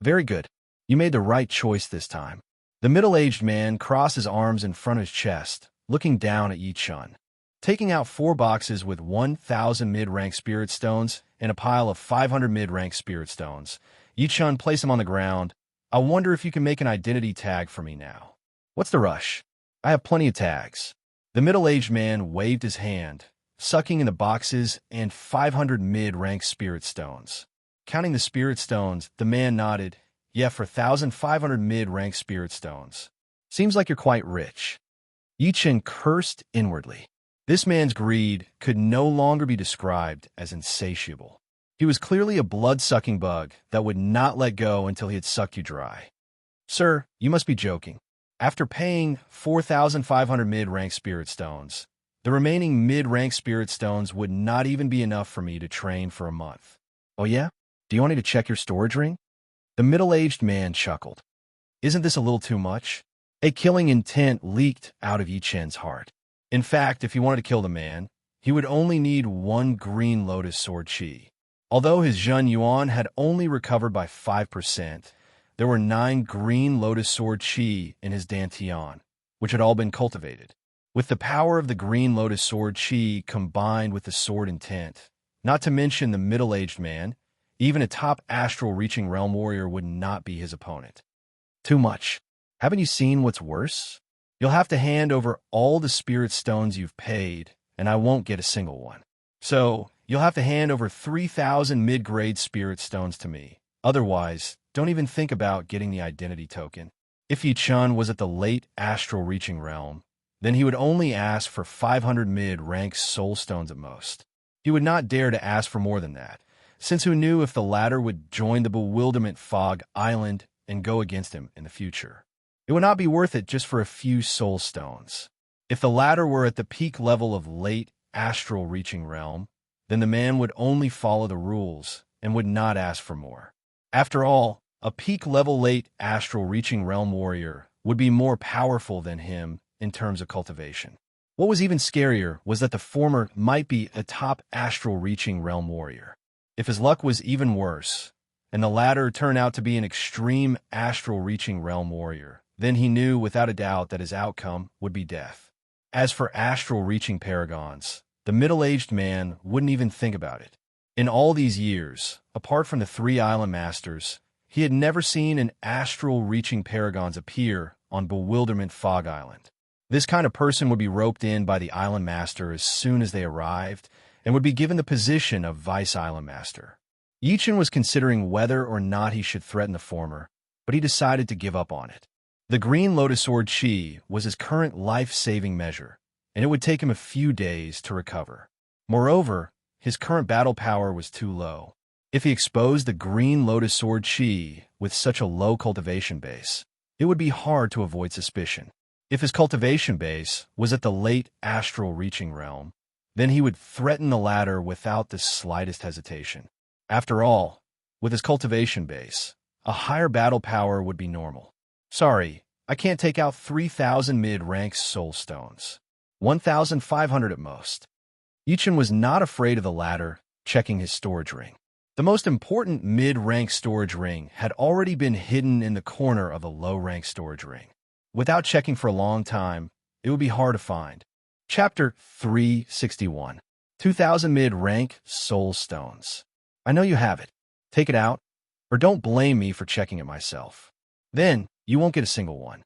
S1: "Very good. You made the right choice this time." The middle-aged man crossed his arms in front of his chest, looking down at Yi Chun. Taking out 4 boxes with 1,000 mid-rank spirit stones and a pile of 500 mid-rank spirit stones, Yi Chun placed them on the ground. "I wonder if you can make an identity tag for me now." "What's the rush? I have plenty of tags." The middle-aged man waved his hand, sucking in the boxes and 500 mid-rank spirit stones. Counting the spirit stones, the man nodded. "Yeah, for 1,500 mid-rank spirit stones. Seems like you're quite rich." Yi Chun cursed inwardly. This man's greed could no longer be described as insatiable. He was clearly a blood-sucking bug that would not let go until he had sucked you dry. "Sir, you must be joking. After paying 4,500 mid-rank spirit stones, the remaining mid-rank spirit stones would not even be enough for me to train for a month." "Oh yeah? Do you want me to check your storage ring?" The middle-aged man chuckled. "Isn't this a little too much?" A killing intent leaked out of Yi Chun's heart. In fact, if he wanted to kill the man, he would only need 1 green lotus sword chi. Although his Zhen Yuan had only recovered by 5%, there were 9 green lotus sword chi in his dantian, which had all been cultivated. With the power of the green lotus sword chi combined with the sword intent, not to mention the middle-aged man, even a top astral reaching realm warrior would not be his opponent. Too much. Haven't you seen what's worse? You'll have to hand over all the spirit stones you've paid, and I won't get a single one. So, you'll have to hand over 3,000 mid-grade spirit stones to me. Otherwise, don't even think about getting the identity token. If Yi Chun was at the late astral reaching realm, then he would only ask for 500 mid-rank soul stones at most. He would not dare to ask for more than that, since who knew if the latter would join the Bewilderment Fog Island and go against him in the future. It would not be worth it just for a few soul stones. If the latter were at the peak level of late astral reaching realm, then the man would only follow the rules and would not ask for more. After all, a peak level late astral reaching realm warrior would be more powerful than him in terms of cultivation. What was even scarier was that the former might be a top astral reaching realm warrior. If his luck was even worse, and the latter turned out to be an extreme astral reaching realm warrior, then he knew without a doubt that his outcome would be death. As for astral reaching paragons, the middle-aged man wouldn't even think about it. In all these years, apart from the 3 island masters, he had never seen an astral reaching paragons appear on Bewilderment Fog Island. This kind of person would be roped in by the island master as soon as they arrived, and would be given the position of Vice Island Master. Yi Chun was considering whether or not he should threaten the former, but he decided to give up on it. The Green Lotus Sword Chi was his current life-saving measure, and it would take him a few days to recover. Moreover, his current battle power was too low. If he exposed the Green Lotus Sword Chi with such a low cultivation base, it would be hard to avoid suspicion. If his cultivation base was at the late astral reaching realm, then he would threaten the latter without the slightest hesitation. After all, with his cultivation base, a higher battle power would be normal. "Sorry, I can't take out 3,000 mid-rank soul stones. 1,500 at most." Yi Chun was not afraid of the latter, checking his storage ring. The most important mid-rank storage ring had already been hidden in the corner of a low-rank storage ring. Without checking for a long time, it would be hard to find. Chapter 361. 2,000 mid-rank soul stones. I know you have it. Take it out, or don't blame me for checking it myself. Then, you won't get a single one.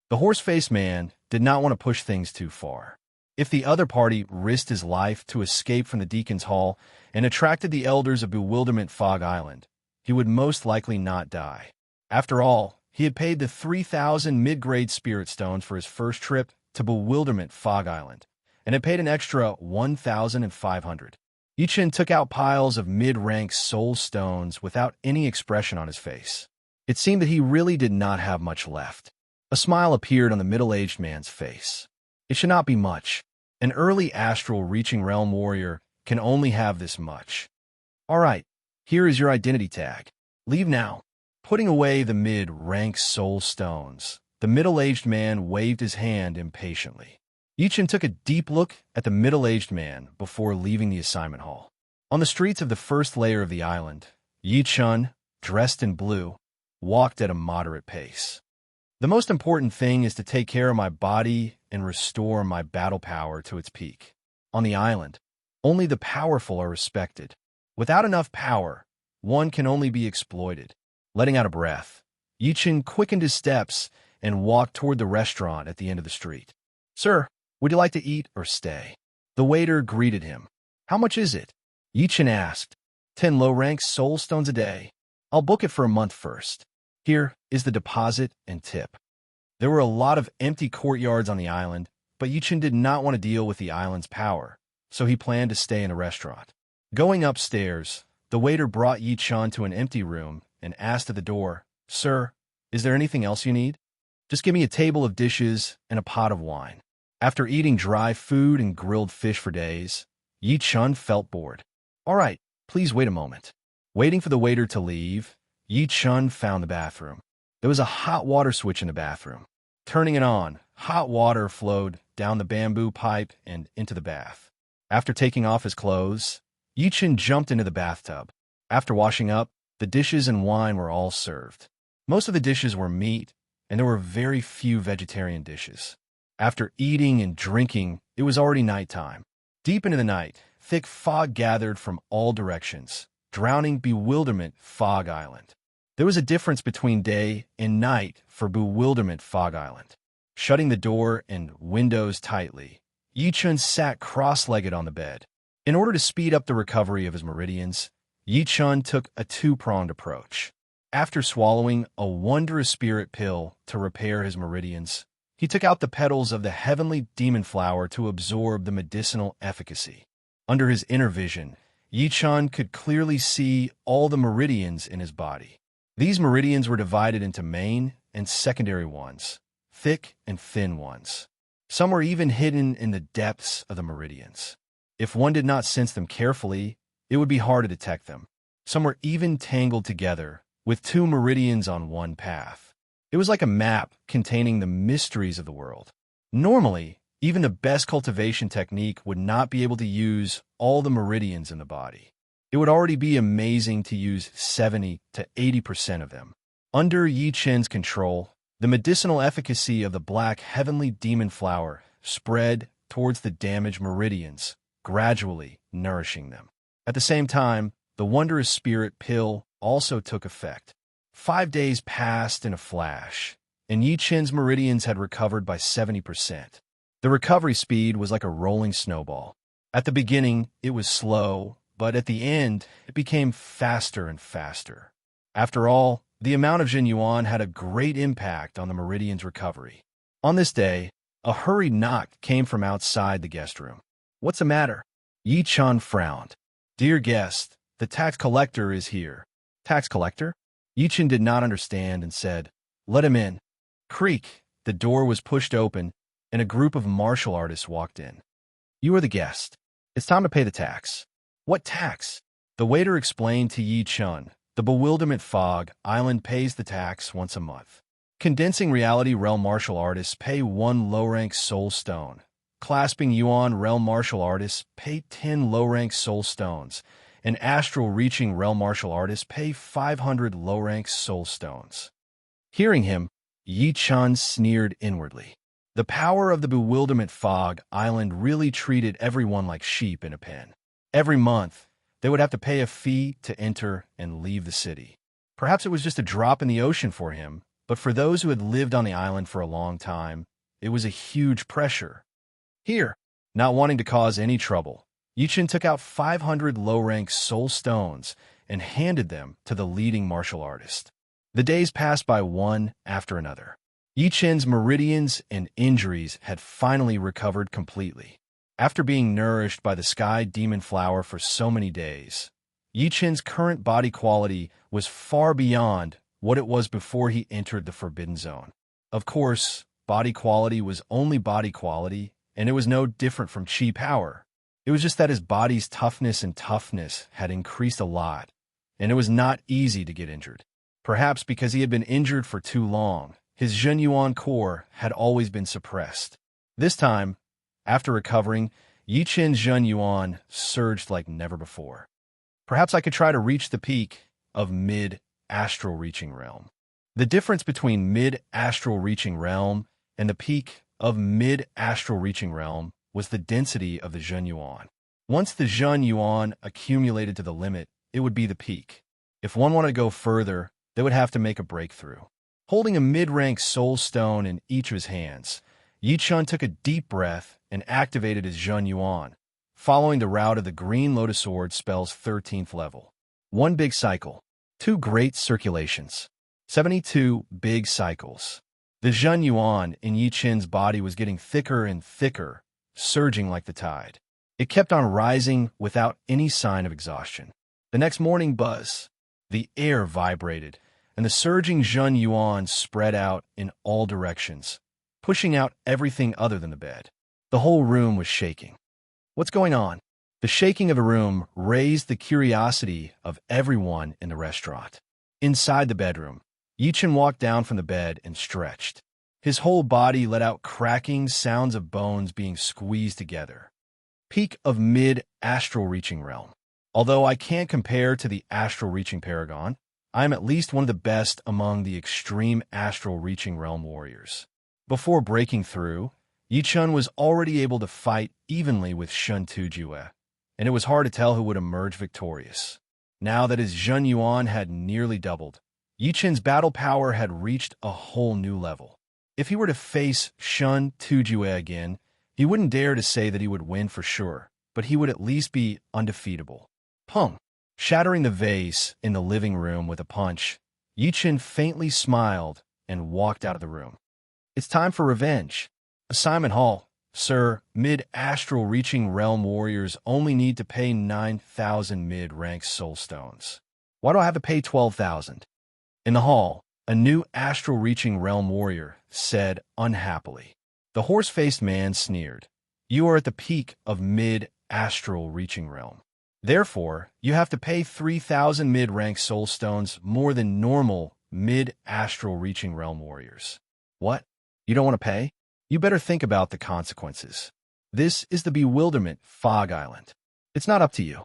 S1: The horse-faced man did not want to push things too far. If the other party risked his life to escape from the Deacon's Hall and attracted the elders of Bewilderment Fog Island, he would most likely not die. After all, he had paid the 3,000 mid-grade spirit stones for his first trip to Bewilderment Fog Island, and had paid an extra 1,500. Yi Chun took out piles of mid-rank soul stones without any expression on his face. It seemed that he really did not have much left. A smile appeared on the middle-aged man's face. It should not be much. An early astral reaching realm warrior can only have this much. All right, here is your identity tag. Leave now. Putting away the mid-rank soul stones, the middle-aged man waved his hand impatiently. Yi-Chen took a deep look at the middle-aged man before leaving the assignment hall. On the streets of the first layer of the island, Yi-Chen, dressed in blue, walked at a moderate pace. The most important thing is to take care of my body and restore my battle power to its peak. On the island, only the powerful are respected. Without enough power, one can only be exploited. Letting out a breath, Yi-Chen quickened his steps and walked toward the restaurant at the end of the street. "Sir, would you like to eat or stay?" The waiter greeted him. "How much is it?" Yi-Chen asked. 10 low-rank soul stones a day. I'll book it for a month first. Here is the deposit and tip." There were a lot of empty courtyards on the island, but Yi-Chen did not want to deal with the island's power, so he planned to stay in a restaurant. Going upstairs, the waiter brought Yi-Chen to an empty room and asked at the door, "Sir, is there anything else you need?" "Just give me a table of dishes and a pot of wine." After eating dry food and grilled fish for days, Yi-Chen felt bored. "All right, please wait a moment." Waiting for the waiter to leave, Yi-Chen found the bathroom. There was a hot water switch in the bathroom. Turning it on, hot water flowed down the bamboo pipe and into the bath. After taking off his clothes, Yi-Chen jumped into the bathtub. After washing up, the dishes and wine were all served. Most of the dishes were meat, and there were very few vegetarian dishes. After eating and drinking, it was already nighttime. Deep into the night, thick fog gathered from all directions, drowning Bewilderment Fog Island. There was a difference between day and night for Bewilderment Fog Island. Shutting the door and windows tightly, Yi-Chen sat cross-legged on the bed. In order to speed up the recovery of his meridians, Yi-Chen took a two-pronged approach. After swallowing a wondrous spirit pill to repair his meridians, he took out the petals of the heavenly demon flower to absorb the medicinal efficacy. Under his inner vision, Yi-Chen could clearly see all the meridians in his body. These meridians were divided into main and secondary ones, thick and thin ones. Some were even hidden in the depths of the meridians. If one did not sense them carefully, it would be hard to detect them. Some were even tangled together, with 2 meridians on one path. It was like a map containing the mysteries of the world. Normally, even the best cultivation technique would not be able to use all the meridians in the body. It would already be amazing to use 70 to 80% of them. Under Yi-Chen's control, the medicinal efficacy of the black heavenly demon flower spread towards the damaged meridians, gradually nourishing them. At the same time, the wondrous spirit pill also took effect. 5 days passed in a flash, and Yi-Chen's meridians had recovered by 70%. The recovery speed was like a rolling snowball. At the beginning, it was slow, but at the end, it became faster and faster. After all, the amount of Jin Yuan had a great impact on the meridian's recovery. On this day, a hurried knock came from outside the guest room. "What's the matter?" Yi-Chen frowned. "Dear guest, the tax collector is here." "Tax collector?" Yi-Chen did not understand and said, "Let him in." Creak, the door was pushed open, and a group of martial artists walked in. "You are the guest. It's time to pay the tax." "What tax?" The waiter explained to Yi-Chen. The Bewilderment Fog Island pays the tax once a month. Condensing Reality Realm martial artists pay 1 low-rank soul stone. Clasping Yuan Realm martial artists pay 10 low-rank soul stones. And Astral Reaching Realm martial artists pay 500 low-rank soul stones. Hearing him, Yi-Chen sneered inwardly. The power of the Bewilderment Fog Island really treated everyone like sheep in a pen. Every month, they would have to pay a fee to enter and leave the city. Perhaps it was just a drop in the ocean for him, but for those who had lived on the island for a long time, it was a huge pressure. Here, not wanting to cause any trouble, Yi-Chen took out 500 low-rank soul stones and handed them to the leading martial artist. The days passed by one after another. Yi-Chen's meridians and injuries had finally recovered completely. After being nourished by the sky demon flower for so many days, Yi-Chen's current body quality was far beyond what it was before he entered the Forbidden Zone. Of course, body quality was only body quality, and it was no different from chi power. It was just that his body's toughness had increased a lot, and it was not easy to get injured. Perhaps because he had been injured for too long, his Zhenyuan core had always been suppressed. This time, after recovering, Yi Qin's Zhenyuan surged like never before. Perhaps I could try to reach the peak of mid-astral reaching realm. The difference between mid-astral reaching realm and the peak of mid-astral reaching realm was the density of the Zhenyuan. Once the Zhenyuan accumulated to the limit, it would be the peak. If one wanted to go further, they would have to make a breakthrough. Holding a mid-rank soul stone in each of his hands, Yi Chun took a deep breath and activated his Zhenyuan, following the route of the Green Lotus Sword spell's 13th level. 1 big cycle. 2 great circulations. 72 big cycles. The Zhenyuan in Yi Qin's body was getting thicker and thicker, surging like the tide. It kept on rising without any sign of exhaustion. The next morning the air vibrated, and the surging Zhenyuan spread out in all directions, pushing out everything other than the bed. The whole room was shaking. What's going on? The shaking of the room raised the curiosity of everyone in the restaurant. Inside the bedroom, Yi Qin walked down from the bed and stretched. His whole body let out cracking sounds of bones being squeezed together. Peak of mid-astral reaching realm. Although I can't compare to the astral reaching paragon, I am at least one of the best among the extreme astral reaching realm warriors. Before breaking through, Yi Chun was already able to fight evenly with Shun Tujue, and it was hard to tell who would emerge victorious. Now that his Zhenyuan had nearly doubled, Yi Qin's battle power had reached a whole new level. If he were to face Shun Tujue again, he wouldn't dare to say that he would win for sure, but he would at least be undefeatable. Pung! Shattering the vase in the living room with a punch, Yi Qin faintly smiled and walked out of the room. It's time for revenge. Assignment Hall. Sir, mid-astral reaching realm warriors only need to pay 9,000 mid-rank soul stones. Why do I have to pay 12,000? In the hall, a new astral reaching realm warrior said unhappily. The horse-faced man sneered. You are at the peak of mid-astral reaching realm. Therefore, you have to pay 3,000 mid-rank soul stones more than normal mid-astral reaching realm warriors. What? You don't want to pay? You better think about the consequences. This is the bewilderment Fog Island. It's not up to you.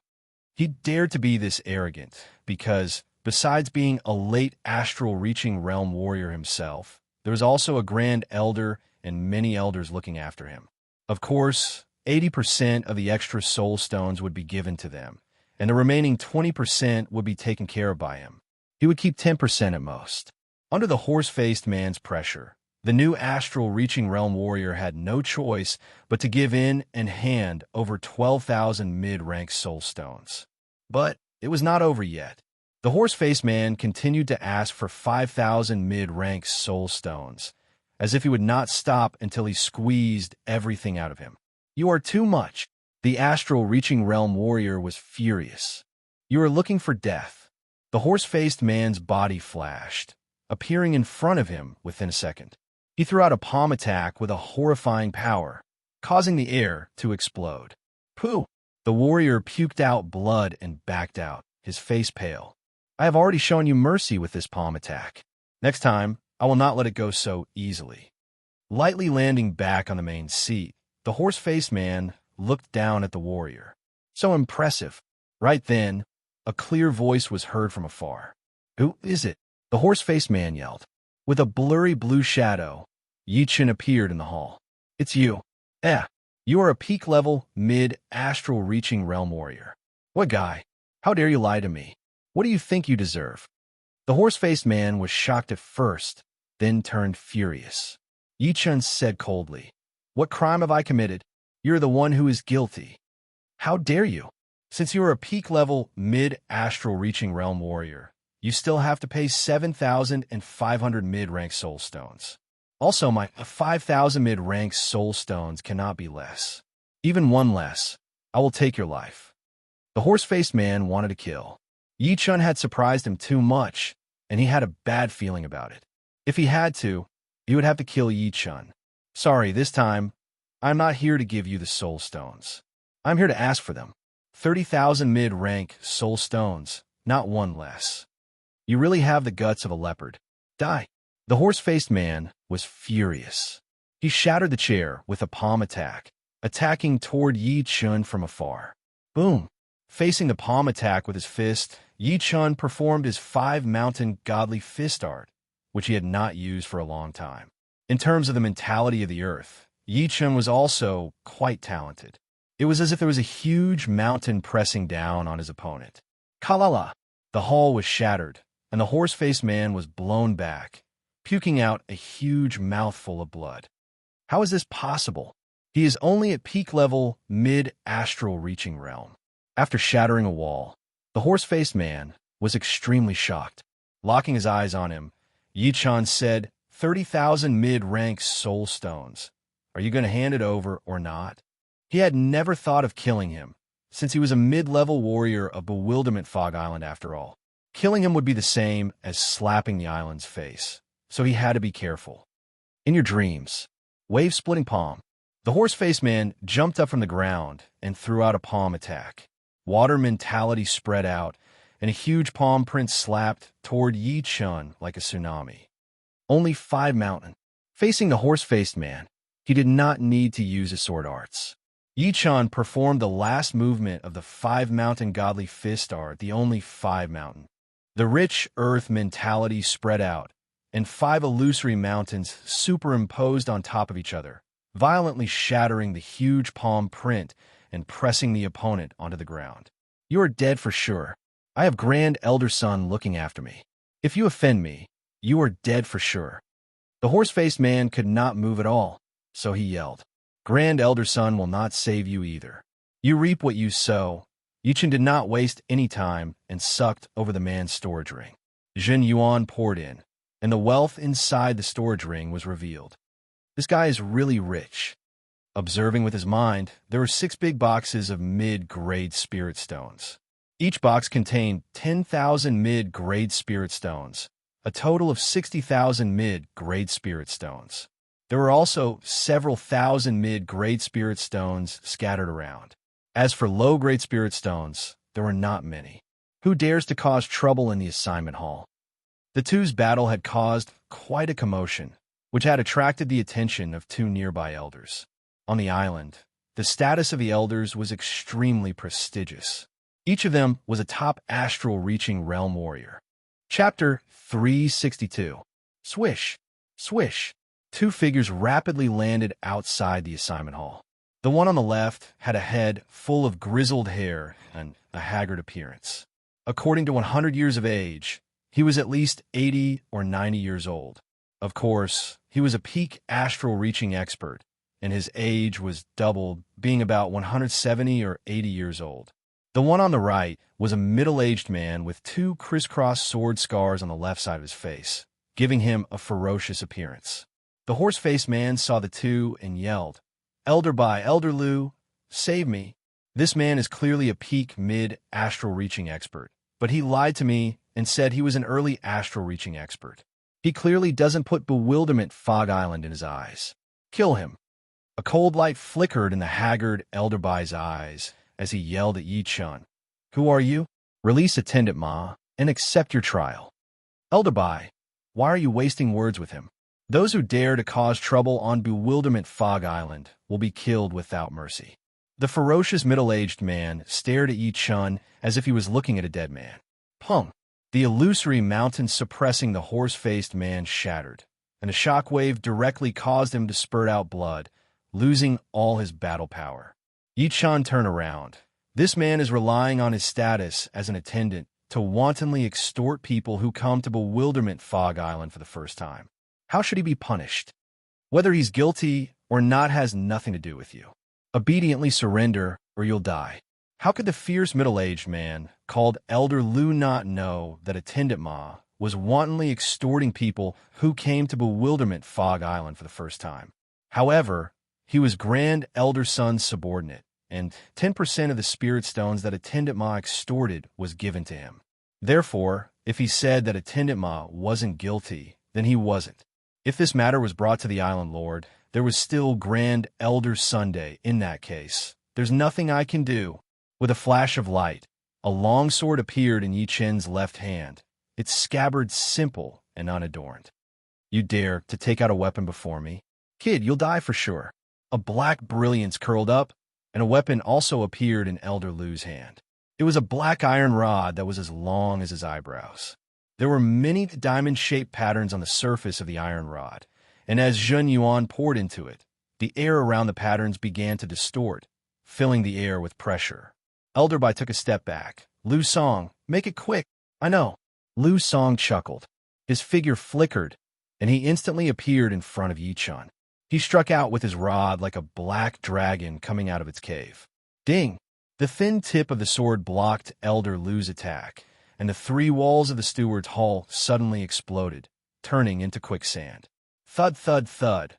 S1: He dared to be this arrogant because, besides being a late astral reaching realm warrior himself, there was also a grand elder and many elders looking after him. Of course, 80% of the extra soul stones would be given to them, and the remaining 20% would be taken care of by him. He would keep 10% at most. Under the horse-faced man's pressure, the new astral reaching realm warrior had no choice but to give in and hand over 12,000 mid-rank soul stones. But it was not over yet. The horse-faced man continued to ask for 5,000 mid-rank soul stones, as if he would not stop until he squeezed everything out of him. You are too much. The astral reaching realm warrior was furious. You are looking for death. The horse-faced man's body flashed, appearing in front of him within a second. He threw out a palm attack with a horrifying power, causing the air to explode. Pooh! The warrior puked out blood and backed out, his face pale. I have already shown you mercy with this palm attack. Next time, I will not let it go so easily. Lightly landing back on the main seat, the horse-faced man looked down at the warrior. So impressive. Right then, a clear voice was heard from afar. Who is it? The horse-faced man yelled. With a blurry blue shadow, Yi Qin appeared in the hall. It's you. You are a peak-level, mid-astral reaching realm warrior. What guy? How dare you lie to me? What do you think you deserve? The horse-faced man was shocked at first, then turned furious. Yi Qin said coldly, What crime have I committed? You're the one who is guilty. How dare you? Since you are a peak-level, mid-astral reaching realm warrior, you still have to pay 7,500 mid-rank soul stones. Also, my 5,000 mid-rank soul stones cannot be less. Even one less, I will take your life. The horse-faced man wanted to kill. Yi Qin had surprised him too much, and he had a bad feeling about it. If he had to, you would have to kill Yi Chun. Sorry, this time, I'm not here to give you the soul stones. I'm here to ask for them. 30,000 mid-rank soul stones, not one less. You really have the guts of a leopard. Die. The horse-faced man was furious. He shattered the chair with a palm attack, attacking toward Yi Chun from afar. Boom! Facing the palm attack with his fist, Yi Chun performed his 5-mountain godly fist art, which he had not used for a long time. In terms of the mentality of the earth, Yi Chun was also quite talented. It was as if there was a huge mountain pressing down on his opponent. Kalala! The hall was shattered, and the horse-faced man was blown back, puking out a huge mouthful of blood. How is this possible? He is only at peak level mid-astral reaching realm. After shattering a wall, the horse-faced man was extremely shocked. Locking his eyes on him, Yi Chun said, 30,000 mid-rank soul stones. Are you going to hand it over or not? He had never thought of killing him, since he was a mid-level warrior of Bewilderment Fog Island after all. Killing him would be the same as slapping the island's face, so he had to be careful. In your dreams, wave-splitting palm. The horse-faced man jumped up from the ground and threw out a palm attack. Water mentality spread out, and a huge palm print slapped toward Yi Chun like a tsunami. Only 5 mountain. Facing the horse-faced man, he did not need to use his sword arts. Yi Chun performed the last movement of the 5-mountain godly fist art, the only 5 mountain. The rich earth mentality spread out, and 5 illusory mountains superimposed on top of each other, violently shattering the huge palm print and pressing the opponent onto the ground. You are dead for sure. I have Grand Elder Sun looking after me. If you offend me, you are dead for sure. The horse-faced man could not move at all, so he yelled, Grand Elder Sun will not save you either. You reap what you sow. Yi Chun did not waste any time and sucked over the man's storage ring. Jin Yuan poured in, and the wealth inside the storage ring was revealed. This guy is really rich. Observing with his mind, there were 6 big boxes of mid-grade spirit stones. Each box contained 10,000 mid-grade spirit stones, a total of 60,000 mid-grade spirit stones. There were also several thousand mid-grade spirit stones scattered around. As for low-grade spirit stones, there were not many. Who dares to cause trouble in the assignment hall? The two's battle had caused quite a commotion, which had attracted the attention of 2 nearby elders. On the island, the status of the elders was extremely prestigious. Each of them was a top astral-reaching realm warrior. Chapter 362. Swish, swish. 2 figures rapidly landed outside the assignment hall. The one on the left had a head full of grizzled hair and a haggard appearance. According to 100 years of age, he was at least 80 or 90 years old. Of course, he was a peak astral-reaching expert, and his age was doubled, being about 170 or 80 years old. The one on the right was a middle-aged man with 2 crisscross sword scars on the left side of his face, giving him a ferocious appearance. The horse-faced man saw the 2 and yelled, Elder Bai, Elder Lu, save me. This man is clearly a peak mid-astral-reaching expert, but he lied to me and said he was an early astral-reaching expert. He clearly doesn't put Bewilderment Fog Island in his eyes. Kill him. A cold light flickered in the haggard Elder Bai's eyes as he yelled at Yi Chun. Who are you? Release Attendant Ma and accept your trial. Elder Bai, why are you wasting words with him? Those who dare to cause trouble on Bewilderment Fog Island will be killed without mercy. The ferocious middle-aged man stared at Yi Chun as if he was looking at a dead man. Pum! The illusory mountain suppressing the horse-faced man shattered, and a shockwave directly caused him to spurt out blood, losing all his battle power. Yi Chun turned around. This man is relying on his status as an attendant to wantonly extort people who come to Bewilderment Fog Island for the first time. How should he be punished? Whether he's guilty or not has nothing to do with you. Obediently surrender or you'll die. How could the fierce middle-aged man, called Elder Lu, not know that Attendant Ma was wantonly extorting people who came to Bewilderment Fog Island for the first time? However, he was Grand Elder Sun's subordinate, and 10% of the spirit stones that Attendant Ma extorted was given to him. Therefore, if he said that Attendant Ma wasn't guilty, then he wasn't. If this matter was brought to the Island Lord, there was still Grand Elder Sunday in that case. There's nothing I can do. With a flash of light, a long sword appeared in Yi Chen's left hand, its scabbard simple and unadorned. You dare to take out a weapon before me? Kid, you'll die for sure. A black brilliance curled up, and a weapon also appeared in Elder Lu's hand. It was a black iron rod that was as long as his eyebrows. There were many diamond-shaped patterns on the surface of the iron rod, and as Zhen Yuan poured into it, the air around the patterns began to distort, filling the air with pressure. Elder Bai took a step back. Lu Song, make it quick. I know. Lu Song chuckled. His figure flickered, and he instantly appeared in front of Yi Chen. He struck out with his rod like a black dragon coming out of its cave. Ding! The thin tip of the sword blocked Elder Lu's attack, and the 3 walls of the steward's hall suddenly exploded, turning into quicksand. Thud, thud, thud.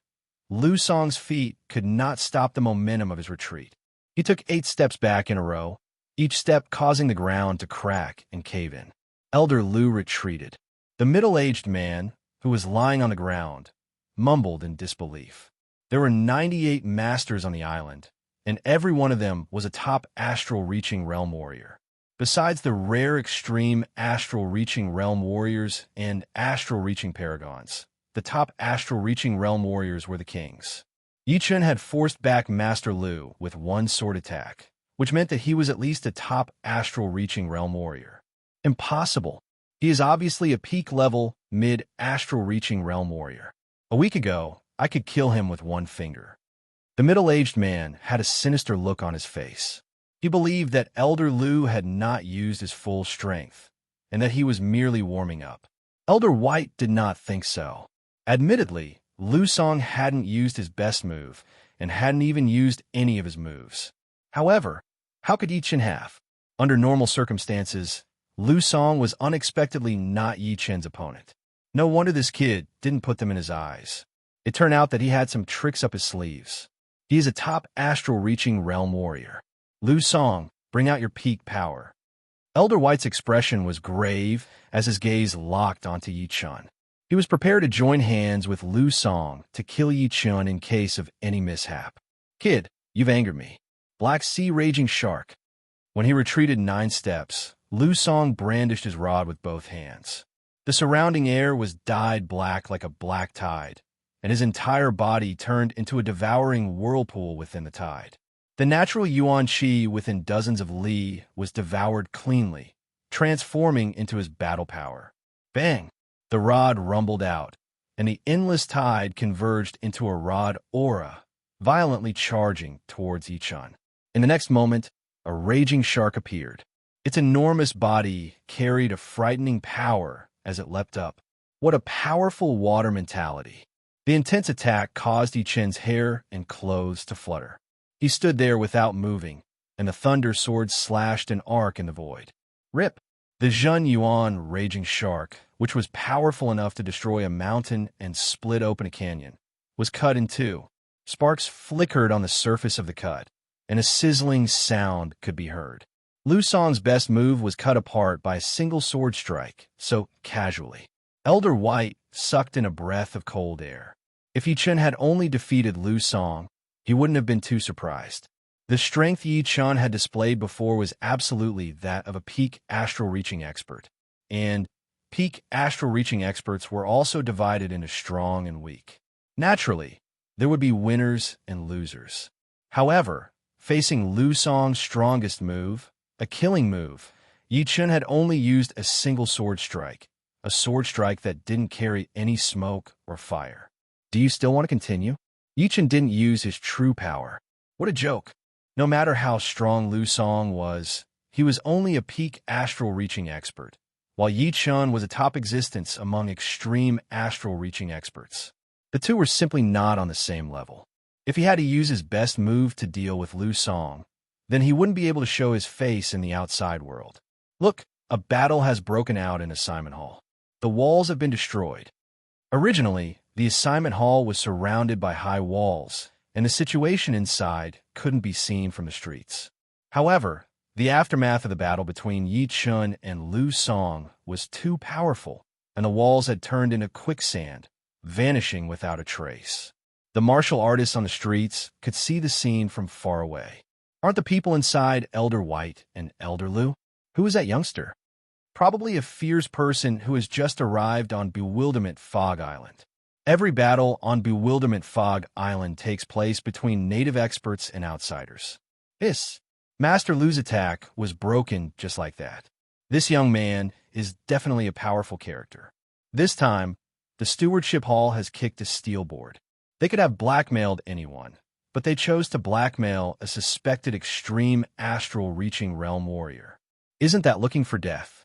S1: Lu Song's feet could not stop the momentum of his retreat. He took 8 steps back in a row, each step causing the ground to crack and cave in. Elder Lu retreated. The middle-aged man, who was lying on the ground, mumbled in disbelief. There were 98 masters on the island, and every one of them was a top astral-reaching realm warrior. Besides the rare extreme astral-reaching realm warriors and astral-reaching paragons, the top astral-reaching realm warriors were the kings. Yi Chen had forced back Master Lu with 1 sword attack, which meant that he was at least a top astral-reaching realm warrior. Impossible. He is obviously a peak-level, mid-astral-reaching realm warrior. A week ago, I could kill him with 1 finger. The middle-aged man had a sinister look on his face. He believed that Elder Lu had not used his full strength, and that he was merely warming up. Elder White did not think so. Admittedly, Lu Song hadn't used his best move, and hadn't even used any of his moves. However, how could Yi Chen have? Under normal circumstances, Lu Song was unexpectedly not Yi Chen's opponent. No wonder this kid didn't put them in his eyes. It turned out that he had some tricks up his sleeves. He is a top astral-reaching realm warrior. Lu Song, bring out your peak power. Elder White's expression was grave as his gaze locked onto Yi Chen. He was prepared to join hands with Lu Song to kill Yi Chen in case of any mishap. Kid, you've angered me. Black Sea Raging Shark. When he retreated 9 steps, Lu Song brandished his rod with both hands. The surrounding air was dyed black like a black tide, and his entire body turned into a devouring whirlpool within the tide. The natural yuan qi within dozens of li was devoured cleanly, transforming into his battle power. Bang! The rod rumbled out, and the endless tide converged into a rod aura, violently charging towards Yi Chen. In the next moment, a raging shark appeared. Its enormous body carried a frightening power as it leapt up. What a powerful water mentality. The intense attack caused Yi Chen's hair and clothes to flutter. He stood there without moving, and the thunder sword slashed an arc in the void. Rip! The Zhen Yuan raging shark, which was powerful enough to destroy a mountain and split open a canyon, was cut in 2. Sparks flickered on the surface of the cut, and a sizzling sound could be heard. Lu Song's best move was cut apart by a single sword strike, so casually. Elder White sucked in a breath of cold air. If Yi Chen had only defeated Lu Song, he wouldn't have been too surprised. The strength Yi Chen had displayed before was absolutely that of a peak astral-reaching expert. And peak astral-reaching experts were also divided into strong and weak. Naturally, there would be winners and losers. However, facing Lu Song's strongest move, a killing move, Yi Chen had only used a single sword strike, a sword strike that didn't carry any smoke or fire. Do you still want to continue? Yi Chen didn't use his true power. What a joke. No matter how strong Lu Song was, he was only a peak astral-reaching expert, while Yi Chen was a top existence among extreme astral-reaching experts. The two were simply not on the same level. If he had to use his best move to deal with Lu Song, then he wouldn't be able to show his face in the outside world. Look, a battle has broken out in Assignment Hall. The walls have been destroyed. Originally, the Assignment Hall was surrounded by high walls, and the situation inside couldn't be seen from the streets. However, the aftermath of the battle between Yi Chen and Lu Song was too powerful, and the walls had turned into quicksand, vanishing without a trace. The martial artists on the streets could see the scene from far away. Aren't the people inside Elder White and Elder Lu? Who is that youngster? Probably a fierce person who has just arrived on Bewilderment Fog Island. Every battle on Bewilderment Fog Island takes place between native experts and outsiders. Master Lu's attack was broken just like that. This young man is definitely a powerful character. This time, the Stewardship Hall has kicked a steel board. They could have blackmailed anyone, but they chose to blackmail a suspected extreme astral-reaching realm warrior. Isn't that looking for death?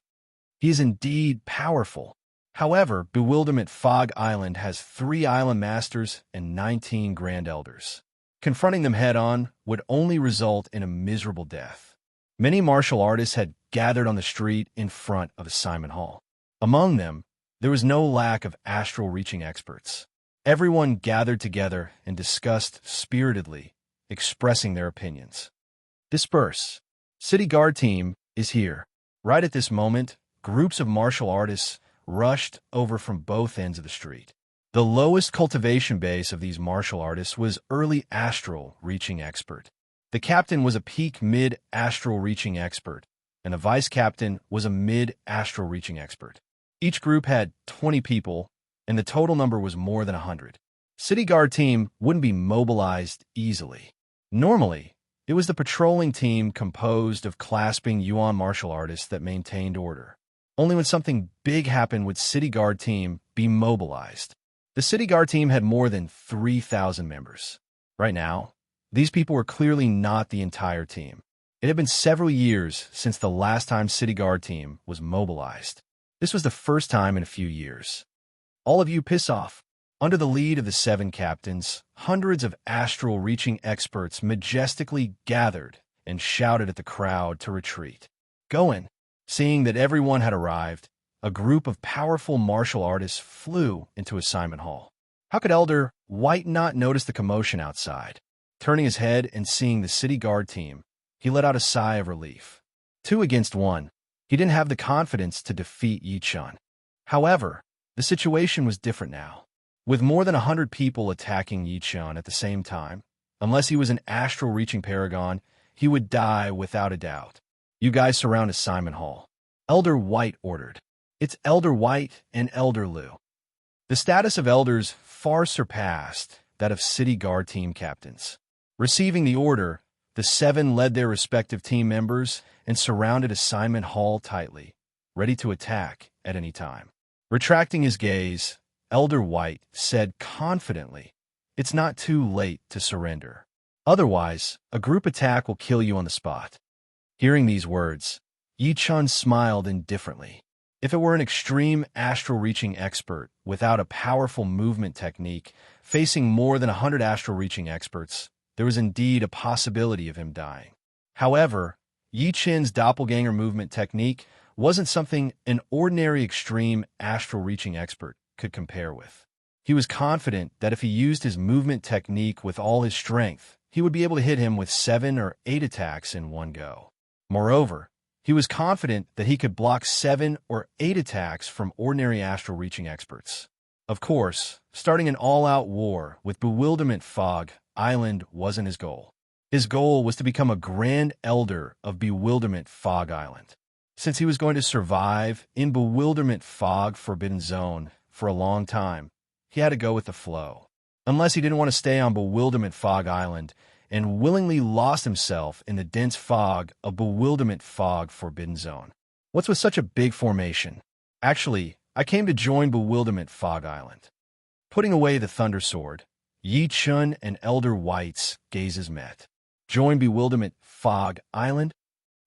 S1: He is indeed powerful. However, Bewilderment Fog Island has 3 island masters and 19 grand elders. Confronting them head-on would only result in a miserable death. Many martial artists had gathered on the street in front of Assignment Hall. Among them, there was no lack of astral-reaching experts. Everyone gathered together and discussed spiritedly, expressing their opinions. Disperse. City Guard team is here. Right at this moment, groups of martial artists rushed over from both ends of the street. The lowest cultivation base of these martial artists was early astral reaching expert. The captain was a peak mid astral reaching expert, and the vice captain was a mid astral reaching expert. Each group had 20 people, and the total number was more than 100. City Guard team wouldn't be mobilized easily. Normally, it was the patrolling team composed of clasping Yuan martial artists that maintained order. Only when something big happened would City Guard team be mobilized. The City Guard team had more than 3,000 members. Right now, these people were clearly not the entire team. It had been several years since the last time City Guard team was mobilized. This was the first time in a few years. All of you piss off. Under the lead of the 7 captains, hundreds of astral-reaching experts majestically gathered and shouted at the crowd to retreat. Go in. Seeing that everyone had arrived, a group of powerful martial artists flew into Assignment Hall. How could Elder White not notice the commotion outside? Turning his head and seeing the City Guard team, he let out a sigh of relief. 2 against 1. He didn't have the confidence to defeat Yi Chun. However, the situation was different now. With more than 100 people attacking Yi Chun at the same time, unless he was an astral-reaching paragon, he would die without a doubt. You guys surround Assignment Hall. Elder White ordered. It's Elder White and Elder Lu. The status of elders far surpassed that of City Guard team captains. Receiving the order, the 7 led their respective team members and surrounded Assignment Hall tightly, ready to attack at any time. Retracting his gaze, Elder White said confidently, "It's not too late to surrender. Otherwise, a group attack will kill you on the spot." Hearing these words, Yi Chun smiled indifferently. If it were an extreme astral-reaching expert without a powerful movement technique, facing more than 100 astral-reaching experts, there was indeed a possibility of him dying. However, Yi Chun's doppelganger movement technique wasn't something an ordinary extreme astral-reaching expert could compare with. He was confident that if he used his movement technique with all his strength, he would be able to hit him with 7 or 8 attacks in one go. Moreover, he was confident that he could block 7 or 8 attacks from ordinary astral-reaching experts. Of course, starting an all-out war with Bewilderment Fog Island wasn't his goal. His goal was to become a Grand Elder of Bewilderment Fog Island. Since he was going to survive in Bewilderment Fog Forbidden Zone for a long time, he had to go with the flow. Unless he didn't want to stay on Bewilderment Fog Island and willingly lost himself in the dense fog of Bewilderment Fog Forbidden Zone. What's with such a big formation? Actually, I came to join Bewilderment Fog Island. Putting away the Thunder Sword, Yi Chun and Elder White's gazes met. Join Bewilderment Fog Island?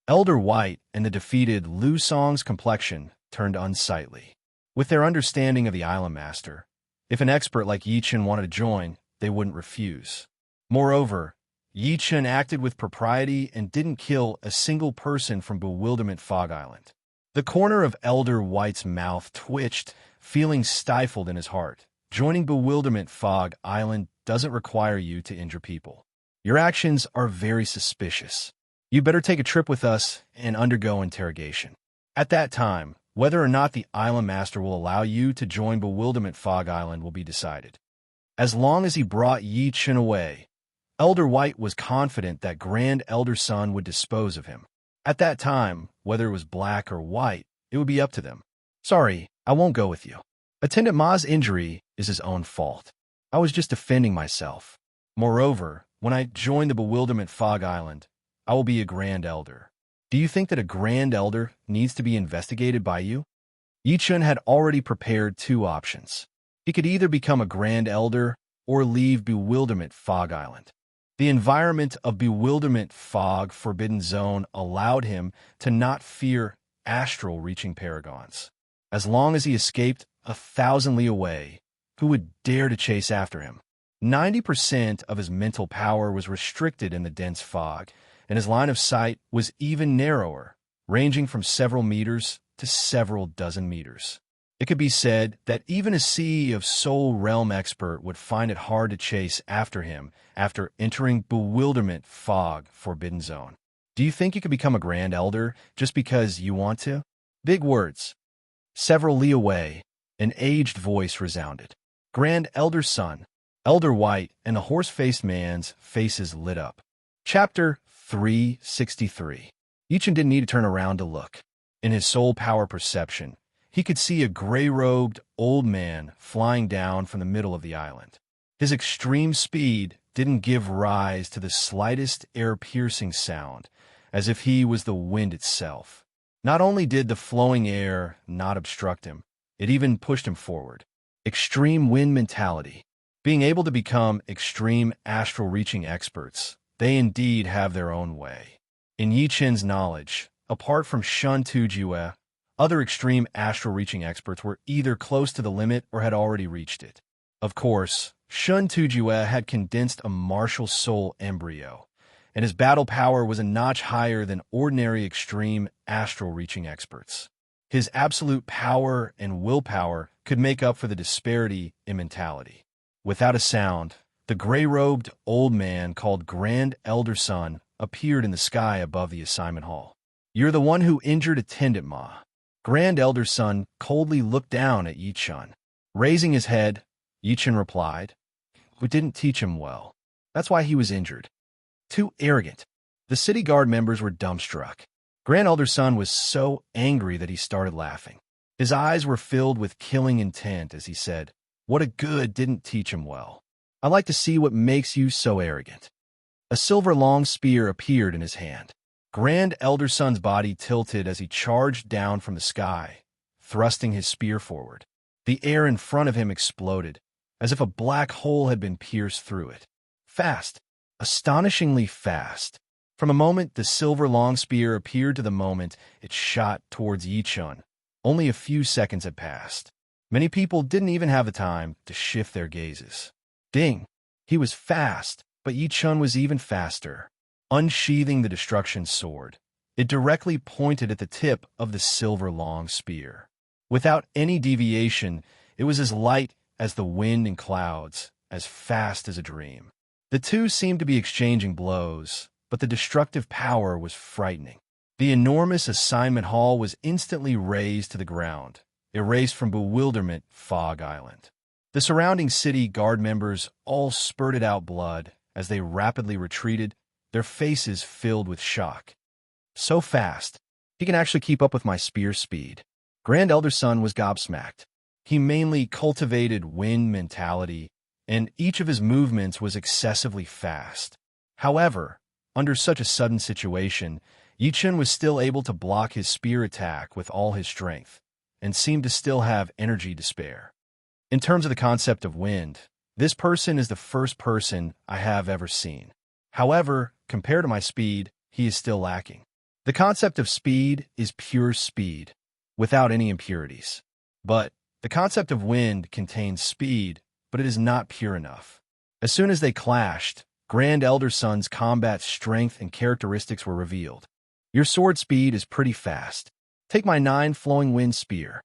S1: Elder White and the defeated Lu Song's complexion turned unsightly. With their understanding of the Island Master, if an expert like Yi Chun wanted to join, they wouldn't refuse. Moreover, Yi Chun acted with propriety and didn't kill a single person from Bewilderment Fog Island. The corner of Elder White's mouth twitched, feeling stifled in his heart. Joining Bewilderment Fog Island doesn't require you to injure people. Your actions are very suspicious. You better take a trip with us and undergo interrogation. At that time, Whether or not the Island Master will allow you to join Bewilderment Fog Island will be decided. As long as he brought Yi Chen away, Elder White was confident that Grand Elder Sun would dispose of him. At that time, whether it was black or white, it would be up to them. Sorry, I won't go with you. Attendant Ma's injury is his own fault. I was just defending myself. Moreover, when I join the Bewilderment Fog Island, I will be a Grand Elder. Do you think that a Grand Elder needs to be investigated by you? Yi Chen had already prepared two options. He could either become a Grand Elder or leave Bewilderment Fog Island. The environment of Bewilderment Fog Forbidden Zone allowed him to not fear astral-reaching paragons. As long as he escaped 1,000 li away, who would dare to chase after him? 90% of his mental power was restricted in the dense fog, and his line of sight was even narrower, ranging from several meters to several dozen meters. It could be said that even a Sea of Soul Realm expert would find it hard to chase after him after entering Bewilderment Fog Forbidden Zone. Do you think you could become a Grand Elder just because you want to? Big words. Several li away, an aged voice resounded. Grand Elder Sun, Elder White, and the horse-faced man's faces lit up. Chapter 363. Yi Chen didn't need to turn around to look. In his soul power perception, he could see a gray-robed old man flying down from the middle of the island. His extreme speed didn't give rise to the slightest air-piercing sound, as if he was the wind itself. Not only did the flowing air not obstruct him, it even pushed him forward. Extreme wind mentality. Being able to become extreme astral-reaching experts, they indeed have their own way. In Yi Chen's knowledge, apart from Shun Tujue, other extreme astral-reaching experts were either close to the limit or had already reached it. Of course, Shun Tujue had condensed a martial soul embryo, and his battle power was a notch higher than ordinary extreme astral-reaching experts. His absolute power and willpower could make up for the disparity in mentality. Without a sound, the gray-robed old man called Grand Elder Sun appeared in the sky above the assignment hall. "You're the one who injured Attendant Ma." Grand Elder Sun coldly looked down at Yi Chen. Raising his head, Yi Chen replied, "We didn't teach him well. That's why he was injured. Too arrogant." The city guard members were dumbstruck. Grand Elder Sun was so angry that he started laughing. His eyes were filled with killing intent as he said, "What a good didn't teach him well. I'd like to see what makes you so arrogant." A silver long spear appeared in his hand. Grand Elder Sun's body tilted as he charged down from the sky, thrusting his spear forward. The air in front of him exploded, as if a black hole had been pierced through it. Fast, astonishingly fast. From a moment the silver long spear appeared to the moment it shot towards Yi Chen, only a few seconds had passed. Many people didn't even have the time to shift their gazes. Ding! He was fast, but Yi Chen was even faster. Unsheathing the destruction sword, it directly pointed at the tip of the silver long spear. Without any deviation, it was as light as the wind and clouds, as fast as a dream. The two seemed to be exchanging blows, but the destructive power was frightening. The enormous assignment hall was instantly razed to the ground, erased from Bewilderment Fog Island. The surrounding city guard members all spurted out blood as they rapidly retreated, their faces filled with shock. So fast, he can actually keep up with my spear speed. Grand Elder Sun was gobsmacked. He mainly cultivated wind mentality, and each of his movements was excessively fast. However, under such a sudden situation, Yi Chen was still able to block his spear attack with all his strength, and seemed to still have energy to spare. In terms of the concept of wind, this person is the first person I have ever seen. However, compared to my speed, he is still lacking. The concept of speed is pure speed, without any impurities. But the concept of wind contains speed, but it is not pure enough. As soon as they clashed, Grand Elder Sun's combat strength and characteristics were revealed. Your sword speed is pretty fast. Take my 9 flowing wind spear.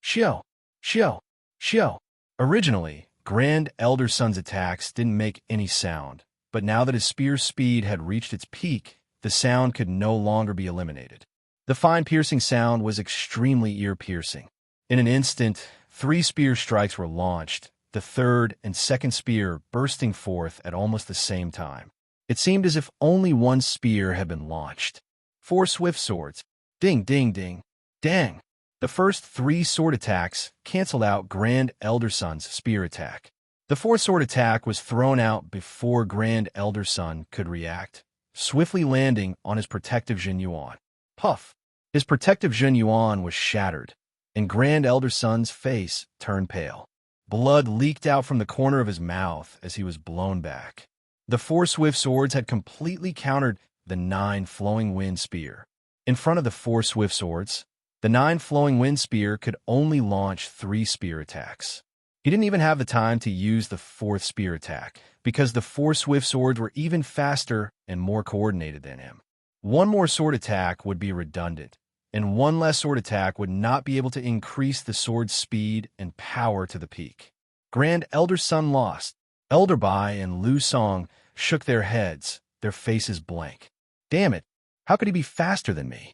S1: Shio, shio, shio. Originally, Grand Elder Sun's attacks didn't make any sound, but now that his spear's speed had reached its peak, the sound could no longer be eliminated. The fine piercing sound was extremely ear-piercing. In an instant, 3 spear strikes were launched, the third and second spear bursting forth at almost the same time. It seemed as if only one spear had been launched. 4 swift swords. Ding, ding, ding. Dang! The first 3 sword attacks canceled out Grand Elder Sun's spear attack. The 4th sword attack was thrown out before Grand Elder Sun could react, swiftly landing on his protective Jin Yuan. Puff! His protective Jin Yuan was shattered, and Grand Elder Sun's face turned pale. Blood leaked out from the corner of his mouth as he was blown back. The 4 swift swords had completely countered the 9 flowing wind spear. In front of the 4 swift swords, the 9 flowing wind spear could only launch 3 spear attacks. He didn't even have the time to use the 4th spear attack, because the 4 swift swords were even faster and more coordinated than him. One more sword attack would be redundant, and one less sword attack would not be able to increase the sword's speed and power to the peak. Grand Elder Sun lost. Elder Bai and Lu Song shook their heads, their faces blank. Damn it, how could he be faster than me?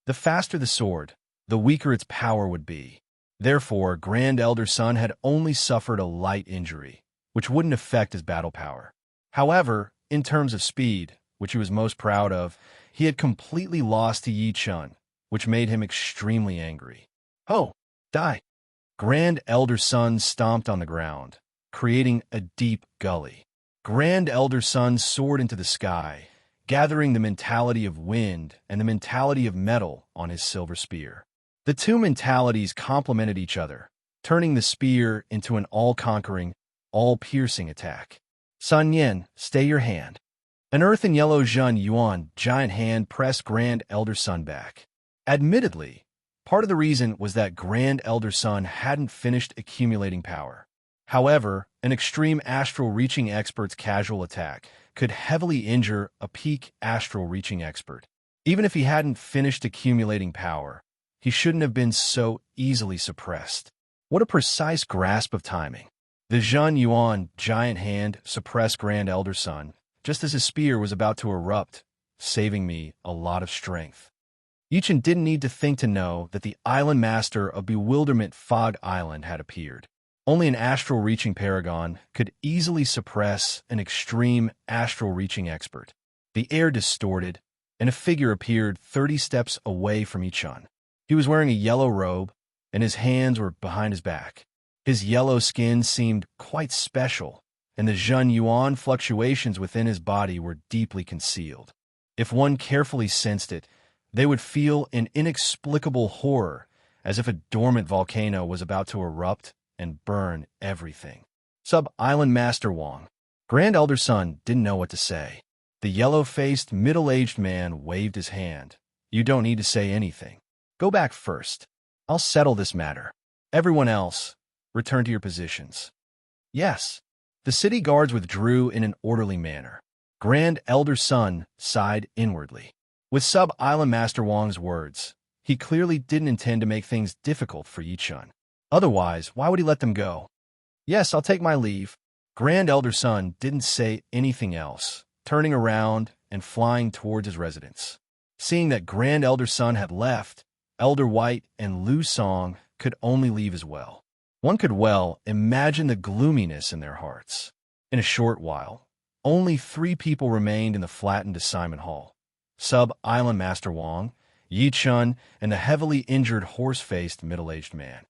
S1: The faster the sword, the weaker its power would be. Therefore, Grand Elder Sun had only suffered a light injury, which wouldn't affect his battle power. However, in terms of speed, which he was most proud of, he had completely lost to Yi Chun, which made him extremely angry. Oh, die! Grand Elder Sun stomped on the ground, creating a deep gully. Grand Elder Sun soared into the sky, gathering the mentality of wind and the mentality of metal on his silver spear. The 2 mentalities complemented each other, turning the spear into an all-conquering, all-piercing attack. Sun Yin, stay your hand. An earth and yellow Jin Yuan giant hand pressed Grand Elder Sun back. Admittedly, part of the reason was that Grand Elder Sun hadn't finished accumulating power. However, an extreme astral reaching expert's casual attack could heavily injure a peak astral reaching expert. Even if he hadn't finished accumulating power, he shouldn't have been so easily suppressed. What a precise grasp of timing. The Jin Yuan giant hand suppressed Grand Elder Sun just as his spear was about to erupt, saving me a lot of strength. Yichen didn't need to think to know that the island master of Bewilderment Fog Island had appeared. Only an astral-reaching paragon could easily suppress an extreme astral-reaching expert. The air distorted, and a figure appeared 30 steps away from Yichen. He was wearing a yellow robe, and his hands were behind his back. His yellow skin seemed quite special, and the Jin Yuan fluctuations within his body were deeply concealed. If one carefully sensed it, they would feel an inexplicable horror, as if a dormant volcano was about to erupt and burn everything. Sub-Island Master Wong. Grand Elder Sun didn't know what to say. The yellow-faced, middle-aged man waved his hand. You don't need to say anything. Go back first. I'll settle this matter. Everyone else, return to your positions. Yes. The city guards withdrew in an orderly manner. Grand Elder Sun sighed inwardly. With Sub-Island Master Wong's words, he clearly didn't intend to make things difficult for Yichen. Otherwise, why would he let them go? Yes, I'll take my leave. Grand Elder Sun didn't say anything else, turning around and flying towards his residence. Seeing that Grand Elder Sun had left, Elder White and Lu Song could only leave as well. One could well imagine the gloominess in their hearts. In a short while, only 3 people remained in the flattened assignment hall. Sub-Island Master Wong, Yichen, and the heavily injured horse-faced middle-aged man.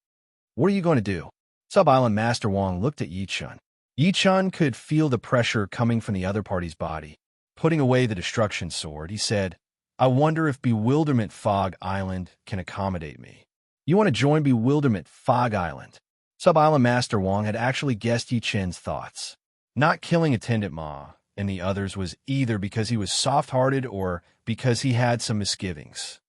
S1: What are you going to do? Sub-Island Master Wong looked at Yichen. Yichen could feel the pressure coming from the other party's body. Putting away the destruction sword, he said, I wonder if Bewilderment Fog Island can accommodate me. You want to join Bewilderment Fog Island? Sub-Island Master Wong had actually guessed Yichen's thoughts. Not killing Attendant Ma and the others was either because he was soft-hearted or because he had some misgivings.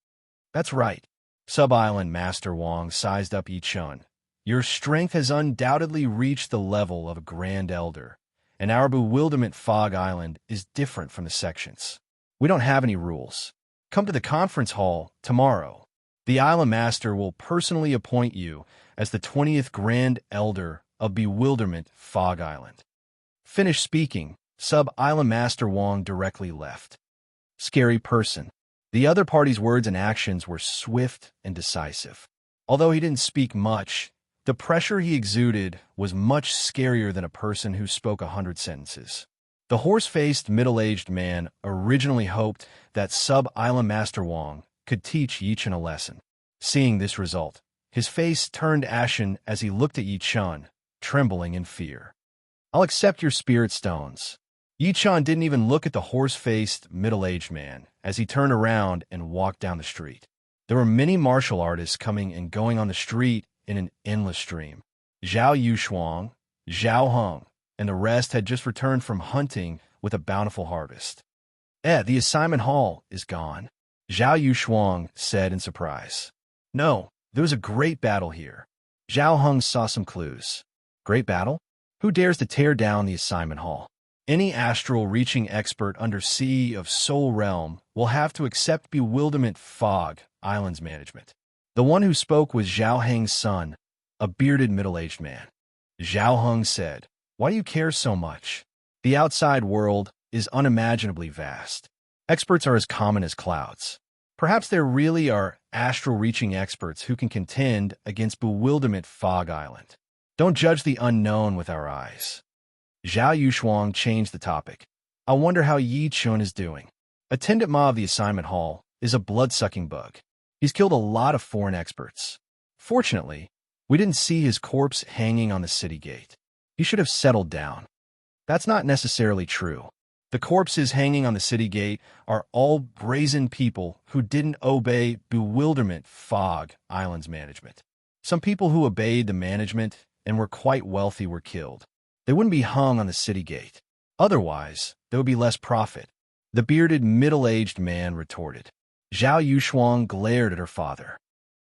S1: That's right. Sub-Island Master Wong sized up Yichen. Your strength has undoubtedly reached the level of a Grand Elder, and our Bewilderment Fog Island is different from the sections. We don't have any rules. Come to the conference hall tomorrow. The Island Master will personally appoint you as the 20th Grand Elder of Bewilderment Fog Island. Finished speaking, Sub-Island Master Wong directly left. Scary person. The other party's words and actions were swift and decisive. Although he didn't speak much, the pressure he exuded was much scarier than a person who spoke 100 sentences. The horse-faced, middle-aged man originally hoped that Sub-Island Master Wong could teach Yi-Chun a lesson. Seeing this result, his face turned ashen as he looked at Yi-Chun, trembling in fear. "I'll accept your spirit stones." Yi-Chun didn't even look at the horse-faced, middle-aged man as he turned around and walked down the street. There were many martial artists coming and going on the street in an endless stream. Zhao Yushuang, Zhao Heng, and the rest had just returned from hunting with a bountiful harvest. The assignment hall is gone," Zhao Yushuang said in surprise. "No, there was a great battle here." Zhao Heng saw some clues. "Great battle? Who dares to tear down the assignment hall?" Any astral-reaching expert under Sea of Soul Realm will have to accept Bewilderment Fog Island's management. The one who spoke was Zhao Heng's son, a bearded middle-aged man. Zhao Heng said, "Why do you care so much? The outside world is unimaginably vast. Experts are as common as clouds. Perhaps there really are astral-reaching experts who can contend against Bewilderment Fog Island. Don't judge the unknown with our eyes." Zhao Yushuang changed the topic. "I wonder how Yi-Chun is doing. Attendant Ma of the assignment hall is a blood-sucking bug. He's killed a lot of foreign experts. Fortunately, we didn't see his corpse hanging on the city gate. He should have settled down." "That's not necessarily true. The corpses hanging on the city gate are all brazen people who didn't obey Bewilderment Fog Island's management. Some people who obeyed the management and were quite wealthy were killed. They wouldn't be hung on the city gate. Otherwise, there would be less profit," the bearded, middle-aged man retorted. Zhao Yushuang glared at her father.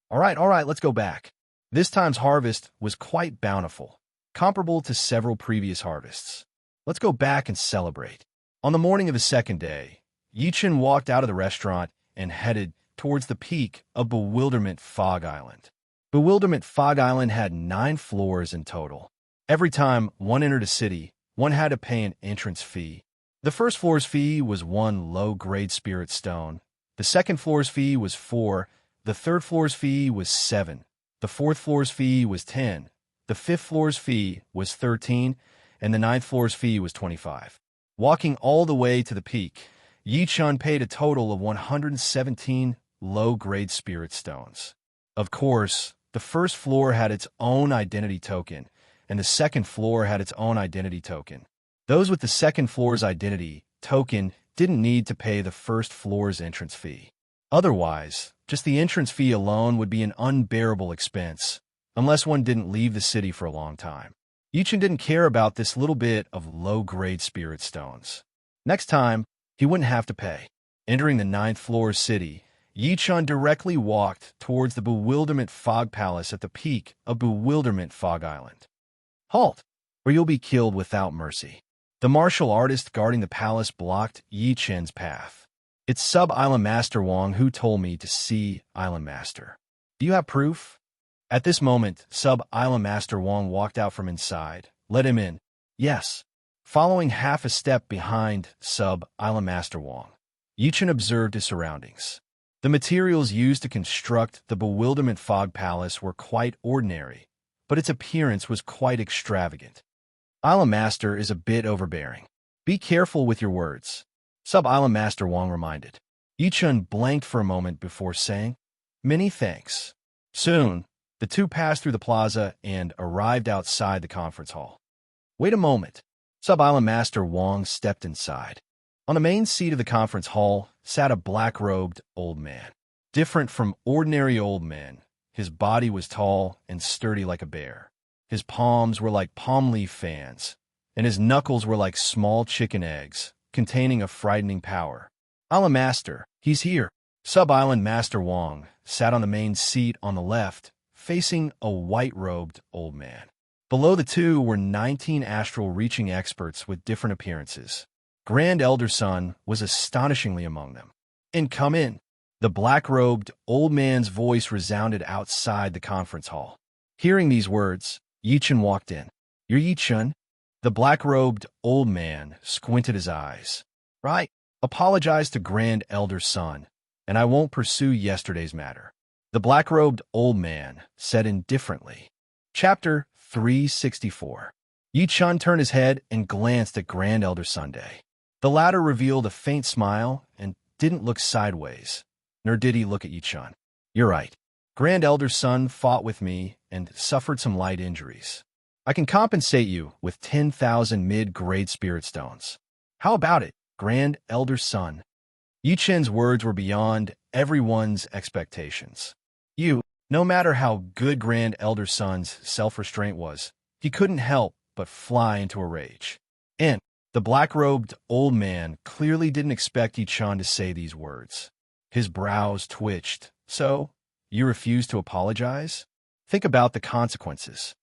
S1: All right, let's go back. This time's harvest was quite bountiful, comparable to several previous harvests. Let's go back and celebrate." On the morning of the second day, Yi-Chun walked out of the restaurant and headed towards the peak of Bewilderment Fog Island. Bewilderment Fog Island had 9 floors in total. Every time one entered a city, one had to pay an entrance fee. The first floor's fee was 1 low-grade spirit stone. The second floor's fee was 4. The third floor's fee was 7. The fourth floor's fee was 10. The fifth floor's fee was 13. And the ninth floor's fee was 25. Walking all the way to the peak, Yi-Chun paid a total of 117 low-grade spirit stones. Of course, the first floor had its own identity token, and the second floor had its own identity token. Those with the second floor's identity token didn't need to pay the first floor's entrance fee. Otherwise, just the entrance fee alone would be an unbearable expense, unless one didn't leave the city for a long time. Yi-Chun didn't care about this little bit of low-grade spirit stones. Next time, he wouldn't have to pay. Entering the 9th floor city, Yi-Chun directly walked towards the Bewilderment Fog Palace at the peak of Bewilderment Fog Island. "Halt, or you'll be killed without mercy." The martial artist guarding the palace blocked Yi-Chun's path. "It's Sub-Island Master Wong who told me to see Island Master. Do you have proof?" At this moment, Sub-Island Master Wong walked out from inside. "Let him in." "Yes." Following half a step behind Sub-Island Master Wong, Yi-Chun observed his surroundings. The materials used to construct the Bewilderment Fog Palace were quite ordinary, but its appearance was quite extravagant. "Island Master is a bit overbearing. Be careful with your words," Sub-Island Master Wong reminded. Yi-Chun blanked for a moment before saying, "Many thanks." Soon, the two passed through the plaza and arrived outside the conference hall. "Wait a moment." Sub-Island Master Wong stepped inside. On the main seat of the conference hall sat a black-robed old man. Different from ordinary old men, his body was tall and sturdy like a bear. His palms were like palm leaf fans, and his knuckles were like small chicken eggs, containing a frightening power. "Island Master, he's here." Sub-Island Master Wong sat on the main seat on the left, facing a white-robed old man. Below the two were 19 astral-reaching experts with different appearances. Grand Elder Sun was astonishingly among them. "And come in." The black-robed old man's voice resounded outside the conference hall. Hearing these words, Yi-Chun walked in. "You're Yi-Chun?" The black-robed old man squinted his eyes. "Right. Apologize to Grand Elder Sun. and I won't pursue yesterday's matter. The black-robed old man said indifferently. Chapter 364. Yi Chun turned his head and glanced at Grand Elder Sunday. The latter revealed a faint smile and didn't look sideways, nor did he look at Yi Chun. You're right. Grand Elder's son fought with me and suffered some light injuries. I can compensate you with 10,000 mid-grade spirit stones. How about it, Grand Elder's son? Yi Chun's words were beyond everyone's expectations. No matter how good Grand Elder Son's self-restraint was, he couldn't help but fly into a rage. And the black-robed old man clearly didn't expect Yi Chun to say these words. His brows twitched. So, you refuse to apologize? Think about the consequences.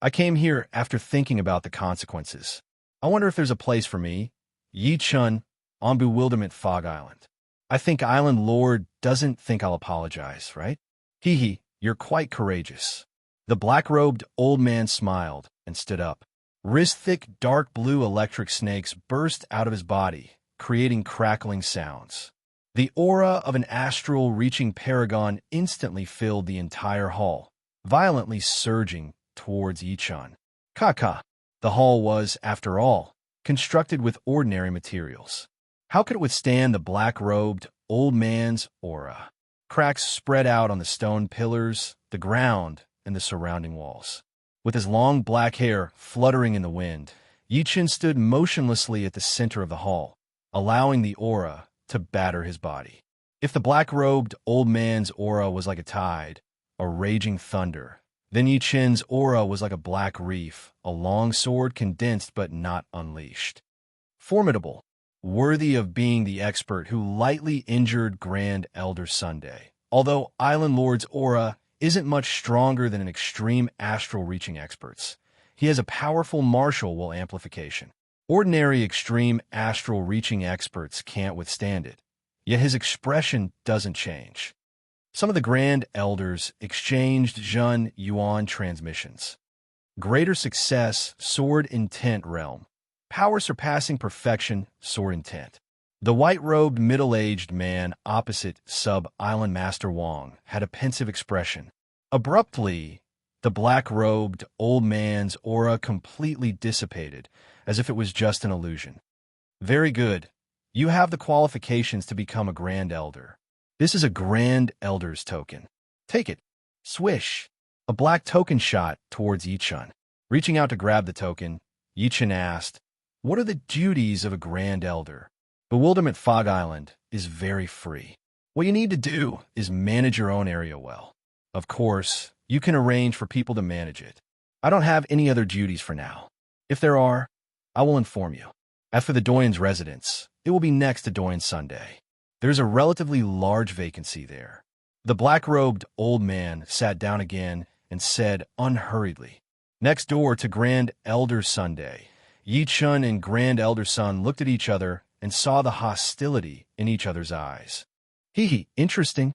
S1: I came here after thinking about the consequences. I wonder if there's a place for me, Yi Chun, on Bewilderment Fog Island. I think Island Lord doesn't think I'll apologize, right? Hee, you're quite courageous. The black-robed old man smiled and stood up. Wrist-thick dark blue electric snakes burst out of his body, creating crackling sounds. The aura of an astral-reaching paragon instantly filled the entire hall, violently surging towards Yi Chun. Ka. The hall was, after all, constructed with ordinary materials. How could it withstand the black-robed old man's aura? Cracks spread out on the stone pillars, the ground, and the surrounding walls. With his long black hair fluttering in the wind, Yi Chun stood motionlessly at the center of the hall, allowing the aura to batter his body. If the black-robed old man's aura was like a tide, a raging thunder, then Yi Chun's aura was like a black reef, a long sword condensed but not unleashed. Formidable, worthy of being the expert who lightly injured Grand Elder Sunday. Although Island Lord's aura isn't much stronger than an extreme astral-reaching expert's, he has a powerful martial will amplification. Ordinary extreme astral-reaching experts can't withstand it, yet his expression doesn't change. Some of the Grand Elders exchanged Zhun Yuan transmissions. Greater success, sword intent realm. Power surpassing perfection, sword intent. The white-robed middle-aged man opposite Sub-Island Master Wong had a pensive expression. Abruptly, the black-robed old man's aura completely dissipated, as if it was just an illusion. Very good. You have the qualifications to become a Grand Elder. This is a Grand Elder's token. Take it. Swish. A black token shot towards Yi Chun. Reaching out to grab the token, Yi Chun asked, "What are the duties of a Grand Elder?" Bewilderment Fog Island is very free. What you need to do is manage your own area well. Of course, you can arrange for people to manage it. I don't have any other duties for now. If there are, I will inform you. As for the Doyen's residence, it will be next to Doyen's Sunday. There's a relatively large vacancy there. The black-robed old man sat down again and said unhurriedly, "Next door to Grand Elder Sunday." Yi Chun and Grand Elder Sun looked at each other and saw the hostility in each other's eyes. Interesting.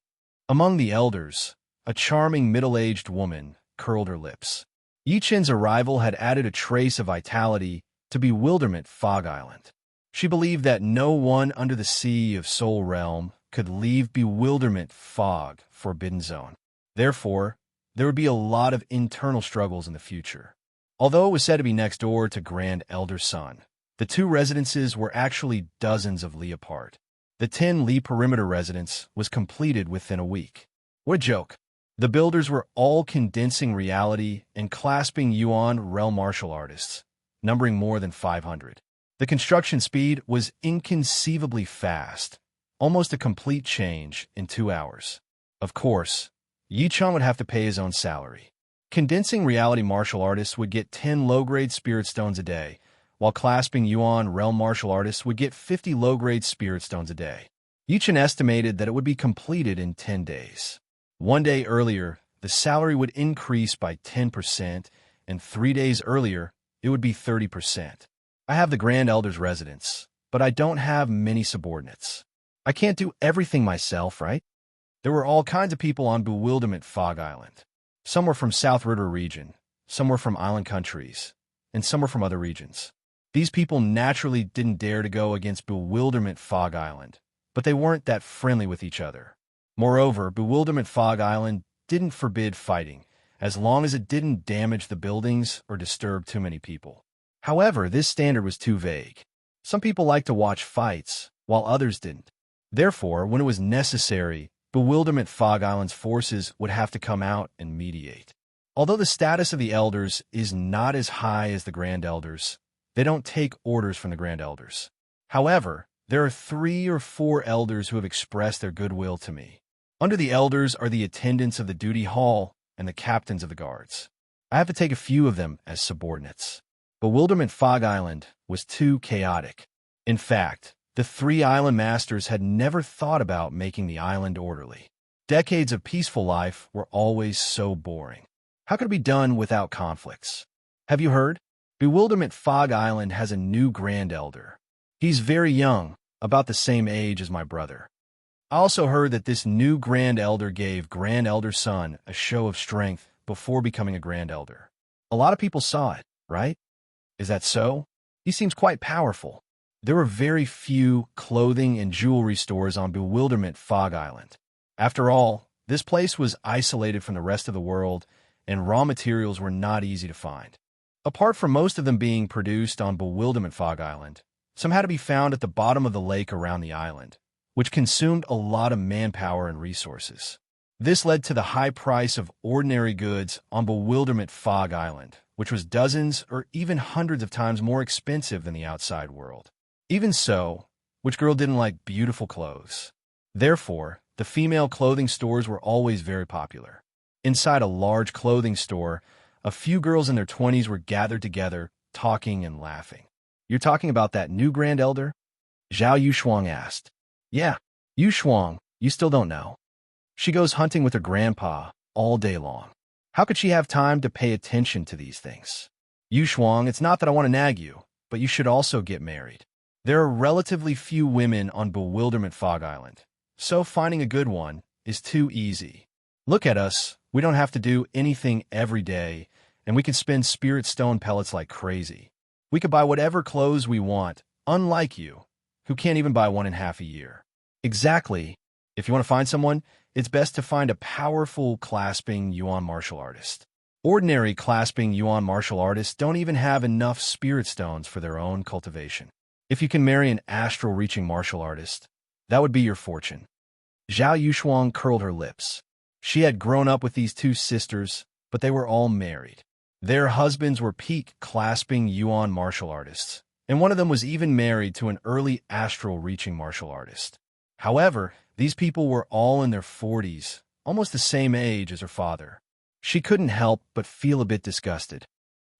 S1: Among the elders, a charming middle-aged woman curled her lips. Yi Chun's arrival had added a trace of vitality to Bewilderment Fog Island. She believed that no one under the sea of Soul Realm could leave Bewilderment Fog Forbidden Zone. Therefore, there would be a lot of internal struggles in the future. Although it was said to be next door to Grand Elder Sun, the two residences were actually dozens of li apart. The 10 li perimeter residence was completed within a week. What a joke. The builders were all condensing reality and clasping Yuan realm martial artists, numbering more than 500. The construction speed was inconceivably fast, almost a complete change in 2 hours. Of course, Yi Chun would have to pay his own salary. Condensing reality martial artists would get 10 low-grade spirit stones a day, while clasping Yuan realm martial artists would get 50 low-grade spirit stones a day. Yi Chun estimated that it would be completed in 10 days. 1 day earlier, the salary would increase by 10%, and 3 days earlier, it would be 30%. I have the Grand Elder's residence, but I don't have many subordinates. I can't do everything myself, right? There were all kinds of people on Bewilderment Fog Island. Some were from South River region, some were from island countries, and some were from other regions. These people naturally didn't dare to go against Bewilderment Fog Island, but they weren't that friendly with each other. Moreover, Bewilderment Fog Island didn't forbid fighting, as long as it didn't damage the buildings or disturb too many people. However, this standard was too vague. Some people liked to watch fights, while others didn't. Therefore, when it was necessary, Bewilderment Fog Island's forces would have to come out and mediate. Although the status of the elders is not as high as the Grand Elders, they don't take orders from the Grand Elders. However, there are 3 or 4 elders who have expressed their goodwill to me. Under the elders are the attendants of the duty hall and the captains of the guards. I have to take a few of them as subordinates. Bewilderment Fog Island was too chaotic. In fact, the 3 island masters had never thought about making the island orderly. Decades of peaceful life were always so boring. How could it be done without conflicts? Have you heard? Bewilderment Fog Island has a new Grand Elder. He's very young, about the same age as my brother. I also heard that this new Grand Elder gave Grand Elder's son a show of strength before becoming a Grand Elder. A lot of people saw it, right? Is that so? He seems quite powerful. There were very few clothing and jewelry stores on Bewilderment Fog Island. After all, this place was isolated from the rest of the world, and raw materials were not easy to find. Apart from most of them being produced on Bewilderment Fog Island, some had to be found at the bottom of the lake around the island, which consumed a lot of manpower and resources. This led to the high price of ordinary goods on Bewilderment Fog Island, which was dozens or even hundreds of times more expensive than the outside world. Even so, which girl didn't like beautiful clothes? Therefore, the female clothing stores were always very popular. Inside a large clothing store, a few girls in their 20s were gathered together, talking and laughing. You're talking about that new Grand Elder? Zhao Yushuang asked. Yeah, Yushuang, you still don't know. She goes hunting with her grandpa all day long. How could she have time to pay attention to these things? Yushuang, it's not that I want to nag you, but you should also get married. There are relatively few women on Bewilderment Fog Island, so finding a good one is too easy. Look at us, we don't have to do anything every day, and we can spend spirit stone pellets like crazy. We could buy whatever clothes we want, unlike you, who can't even buy one in half a year. Exactly. If you want to find someone, it's best to find a powerful clasping yuan martial artist. Ordinary clasping yuan martial artists don't even have enough spirit stones for their own cultivation. If you can marry an astral-reaching martial artist, that would be your fortune. Zhao Yushuang curled her lips. She had grown up with these 2 sisters, but they were all married. Their husbands were peak clasping yuan martial artists, and one of them was even married to an early astral-reaching martial artist. However, these people were all in their 40s, almost the same age as her father. She couldn't help but feel a bit disgusted.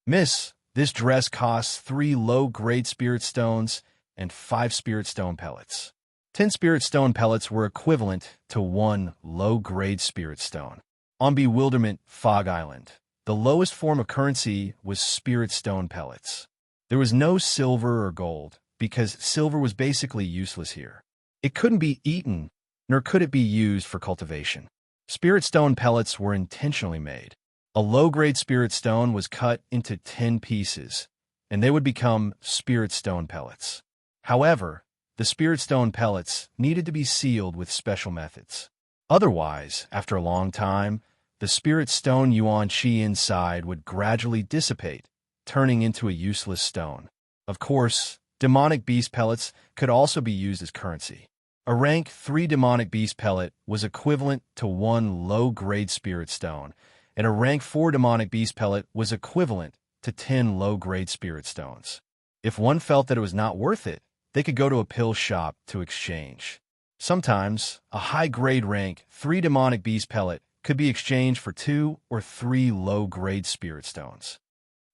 S1: Miss, this dress costs 3 low-grade spirit stones and 5 spirit stone pellets. 10 spirit stone pellets were equivalent to 1 low-grade spirit stone. On Bewilderment Fog Island, the lowest form of currency was spirit stone pellets. There was no silver or gold, because silver was basically useless here. It couldn't be eaten, nor could it be used for cultivation. Spirit stone pellets were intentionally made. A low-grade spirit stone was cut into 10 pieces, and they would become spirit stone pellets. However, the spirit stone pellets needed to be sealed with special methods. Otherwise, after a long time, the spirit stone yuan qi inside would gradually dissipate, turning into a useless stone. Of course, demonic beast pellets could also be used as currency. A rank 3 demonic beast pellet was equivalent to 1 low-grade spirit stone, and a rank 4 demonic beast pellet was equivalent to 10 low-grade spirit stones. If one felt that it was not worth it, they could go to a pill shop to exchange. Sometimes, a high-grade rank 3 demonic beast pellet could be exchanged for 2 or 3 low-grade spirit stones.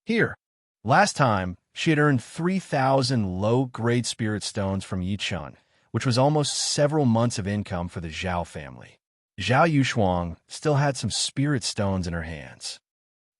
S1: Here, last time, she had earned 3,000 low-grade spirit stones from Yichun, which was almost several months of income for the Zhao family. Zhao Yushuang still had some spirit stones in her hands.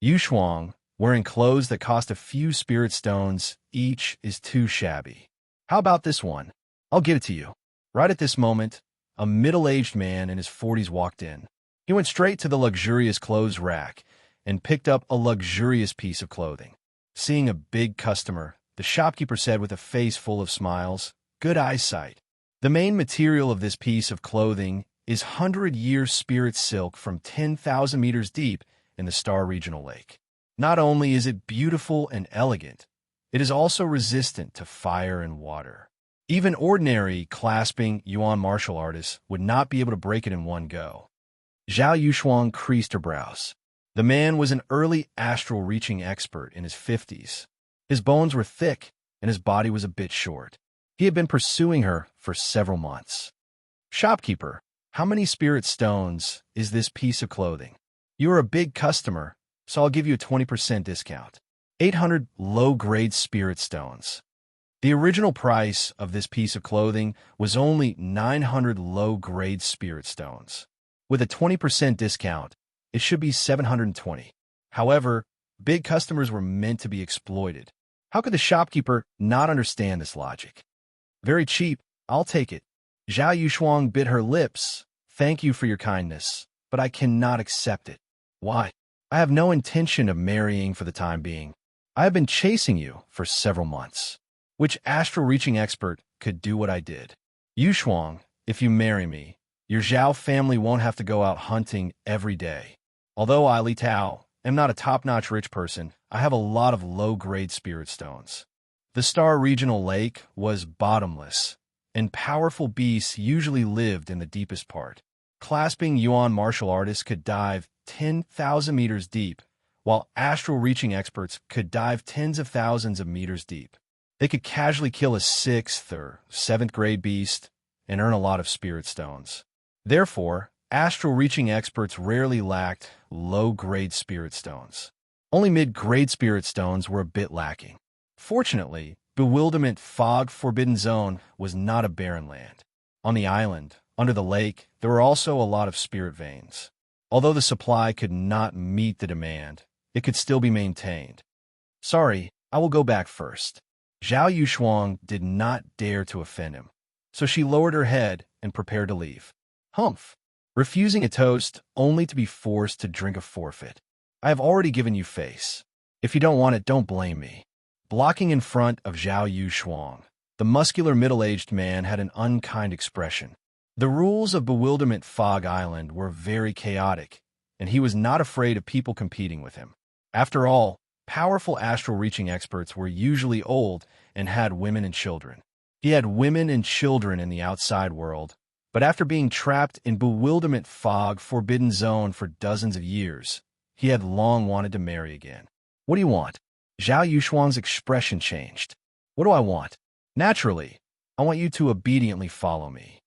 S1: Yushuang, wearing clothes that cost a few spirit stones each, is too shabby. How about this one? I'll give it to you. Right at this moment, a middle-aged man in his 40s walked in. He went straight to the luxurious clothes rack and picked up a luxurious piece of clothing. Seeing a big customer, the shopkeeper said with a face full of smiles, "Good eyesight." The main material of this piece of clothing is 100-year spirit silk from 10,000 meters deep in the Star Regional Lake. Not only is it beautiful and elegant, it is also resistant to fire and water. Even ordinary clasping yuan martial artists would not be able to break it in one go. Zhao Yushuang creased her brows. The man was an early astral-reaching expert in his 50s. His bones were thick, and his body was a bit short. He had been pursuing her for several months. "Shopkeeper, how many spirit stones is this piece of clothing? You are a big customer, so I'll give you a 20% discount. 800 low-grade spirit stones." The original price of this piece of clothing was only 900 low-grade spirit stones. With a 20% discount, it should be 720. However, big customers were meant to be exploited. How could the shopkeeper not understand this logic? "Very cheap, I'll take it." Zhao Yushuang bit her lips. "Thank you for your kindness, but I cannot accept it." "Why?" "I have no intention of marrying for the time being. I have been chasing you for several months. Which astral-reaching expert could do what I did? Yushuang, if you marry me, your Zhao family won't have to go out hunting every day. Although I, Li Tao, am not a top-notch rich person, I have a lot of low-grade spirit stones." The Star Regional Lake was bottomless, and powerful beasts usually lived in the deepest part. Clasping yuan martial artists could dive 10,000 meters deep, while astral-reaching experts could dive tens of thousands of meters deep. They could casually kill a 6th or 7th grade beast and earn a lot of spirit stones. Therefore, astral-reaching experts rarely lacked low-grade spirit stones. Only mid-grade spirit stones were a bit lacking. Fortunately, Bewilderment Fog Forbidden Zone was not a barren land. On the island, under the lake, there were also a lot of spirit veins. Although the supply could not meet the demand, it could still be maintained. "Sorry, I will go back first." Zhao Yushuang did not dare to offend him, so she lowered her head and prepared to leave. Humph! Refusing a toast only to be forced to drink a forfeit. "I have already given you face. If you don't want it, don't blame me." Blocking in front of Zhao Yushuang, the muscular middle-aged man had an unkind expression. The rules of Bewilderment Fog Island were very chaotic, and he was not afraid of people competing with him. After all, powerful astral-reaching experts were usually old and had women and children. He had women and children in the outside world, but after being trapped in Bewilderment Fog Forbidden Zone for dozens of years, he had long wanted to marry again. "What do you want?" Zhao Yushuang's expression changed. "What do I want? Naturally, I want you to obediently follow me."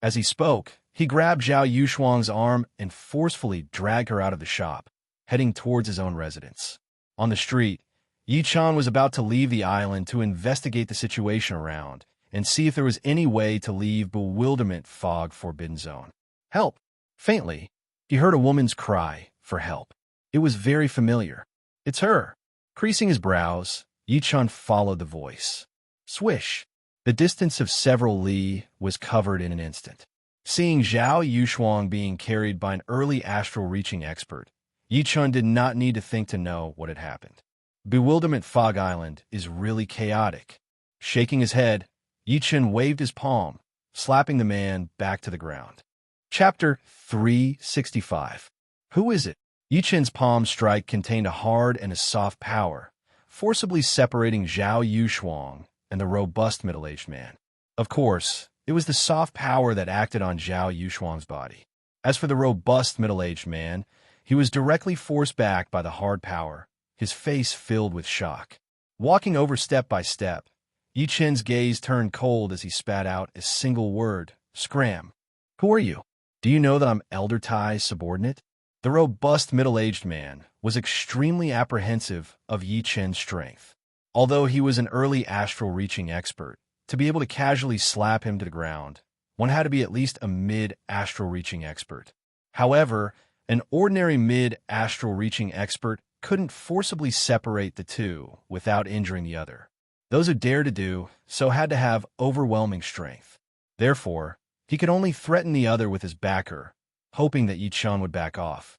S1: As he spoke, he grabbed Zhao Yushuang's arm and forcefully dragged her out of the shop, heading towards his own residence. On the street, Yi Chan was about to leave the island to investigate the situation around and see if there was any way to leave Bewilderment Fog Forbidden Zone. "Help!" Faintly, he heard a woman's cry for help. It was very familiar. "It's her." Creasing his brows, Yi Chan followed the voice. Swish! The distance of several li was covered in an instant. Seeing Zhao Yushuang being carried by an early astral-reaching expert, Yi Chan did not need to think to know what had happened. Bewilderment Fog Island is really chaotic. Shaking his head, Yi Chan waved his palm, slapping the man back to the ground. Chapter 365. Who is it? Yi Chen's palm strike contained a hard and a soft power, forcibly separating Zhao Yushuang and the robust middle-aged man. Of course, it was the soft power that acted on Zhao Yushuang's body. As for the robust middle-aged man, he was directly forced back by the hard power, his face filled with shock. Walking over step by step, Yi Chen's gaze turned cold as he spat out a single word, "Scram." "Who are you? Do you know that I'm Elder Tai's subordinate?" The robust middle-aged man was extremely apprehensive of Yi Chen's strength. Although he was an early astral-reaching expert, to be able to casually slap him to the ground, one had to be at least a mid-astral-reaching expert. However, an ordinary mid-astral-reaching expert couldn't forcibly separate the two without injuring the other. Those who dared to do so had to have overwhelming strength. Therefore, he could only threaten the other with his backer, hoping that Yi Chan would back off.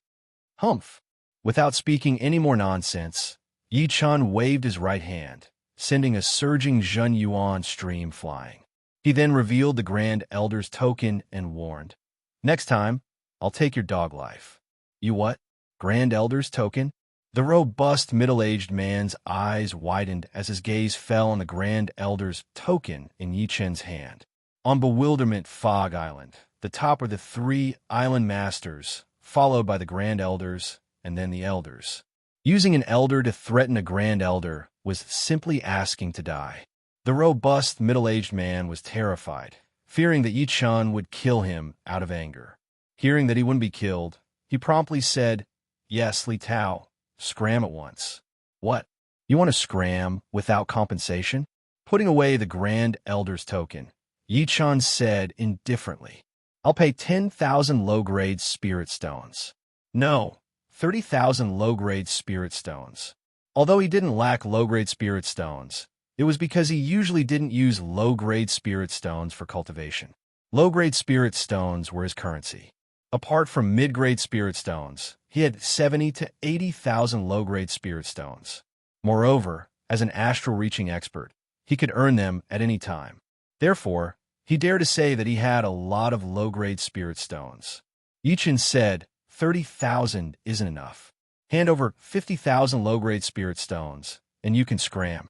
S1: Humph! Without speaking any more nonsense, Yi Chan waved his right hand, sending a surging Zhen Yuan stream flying. He then revealed the Grand Elder's token and warned, "Next time, I'll take your dog life." "You what? Grand Elder's token?" The robust middle-aged man's eyes widened as his gaze fell on the Grand Elder's token in Yi Chen's hand. On Bewilderment Fog Island, the top were the three island masters, followed by the Grand Elders and then the Elders. Using an Elder to threaten a Grand Elder was simply asking to die. The robust middle-aged man was terrified, fearing that Yi Chen would kill him out of anger. Hearing that he wouldn't be killed, he promptly said, "Yes, Li Tao, scram at once." "What? You want to scram without compensation?" Putting away the Grand Elder's token, Yi Chen said indifferently, "I'll pay 10,000 low-grade spirit stones." "No, 30,000 low-grade spirit stones." Although he didn't lack low-grade spirit stones, it was because he usually didn't use low-grade spirit stones for cultivation. Low-grade spirit stones were his currency. Apart from mid-grade spirit stones, he had 70 to 80,000 low-grade spirit stones. Moreover, as an astral-reaching expert, he could earn them at any time. Therefore, he dared to say that he had a lot of low-grade spirit stones. Yi Chen said, 30,000 isn't enough. Hand over 50,000 low-grade spirit stones, and you can scram."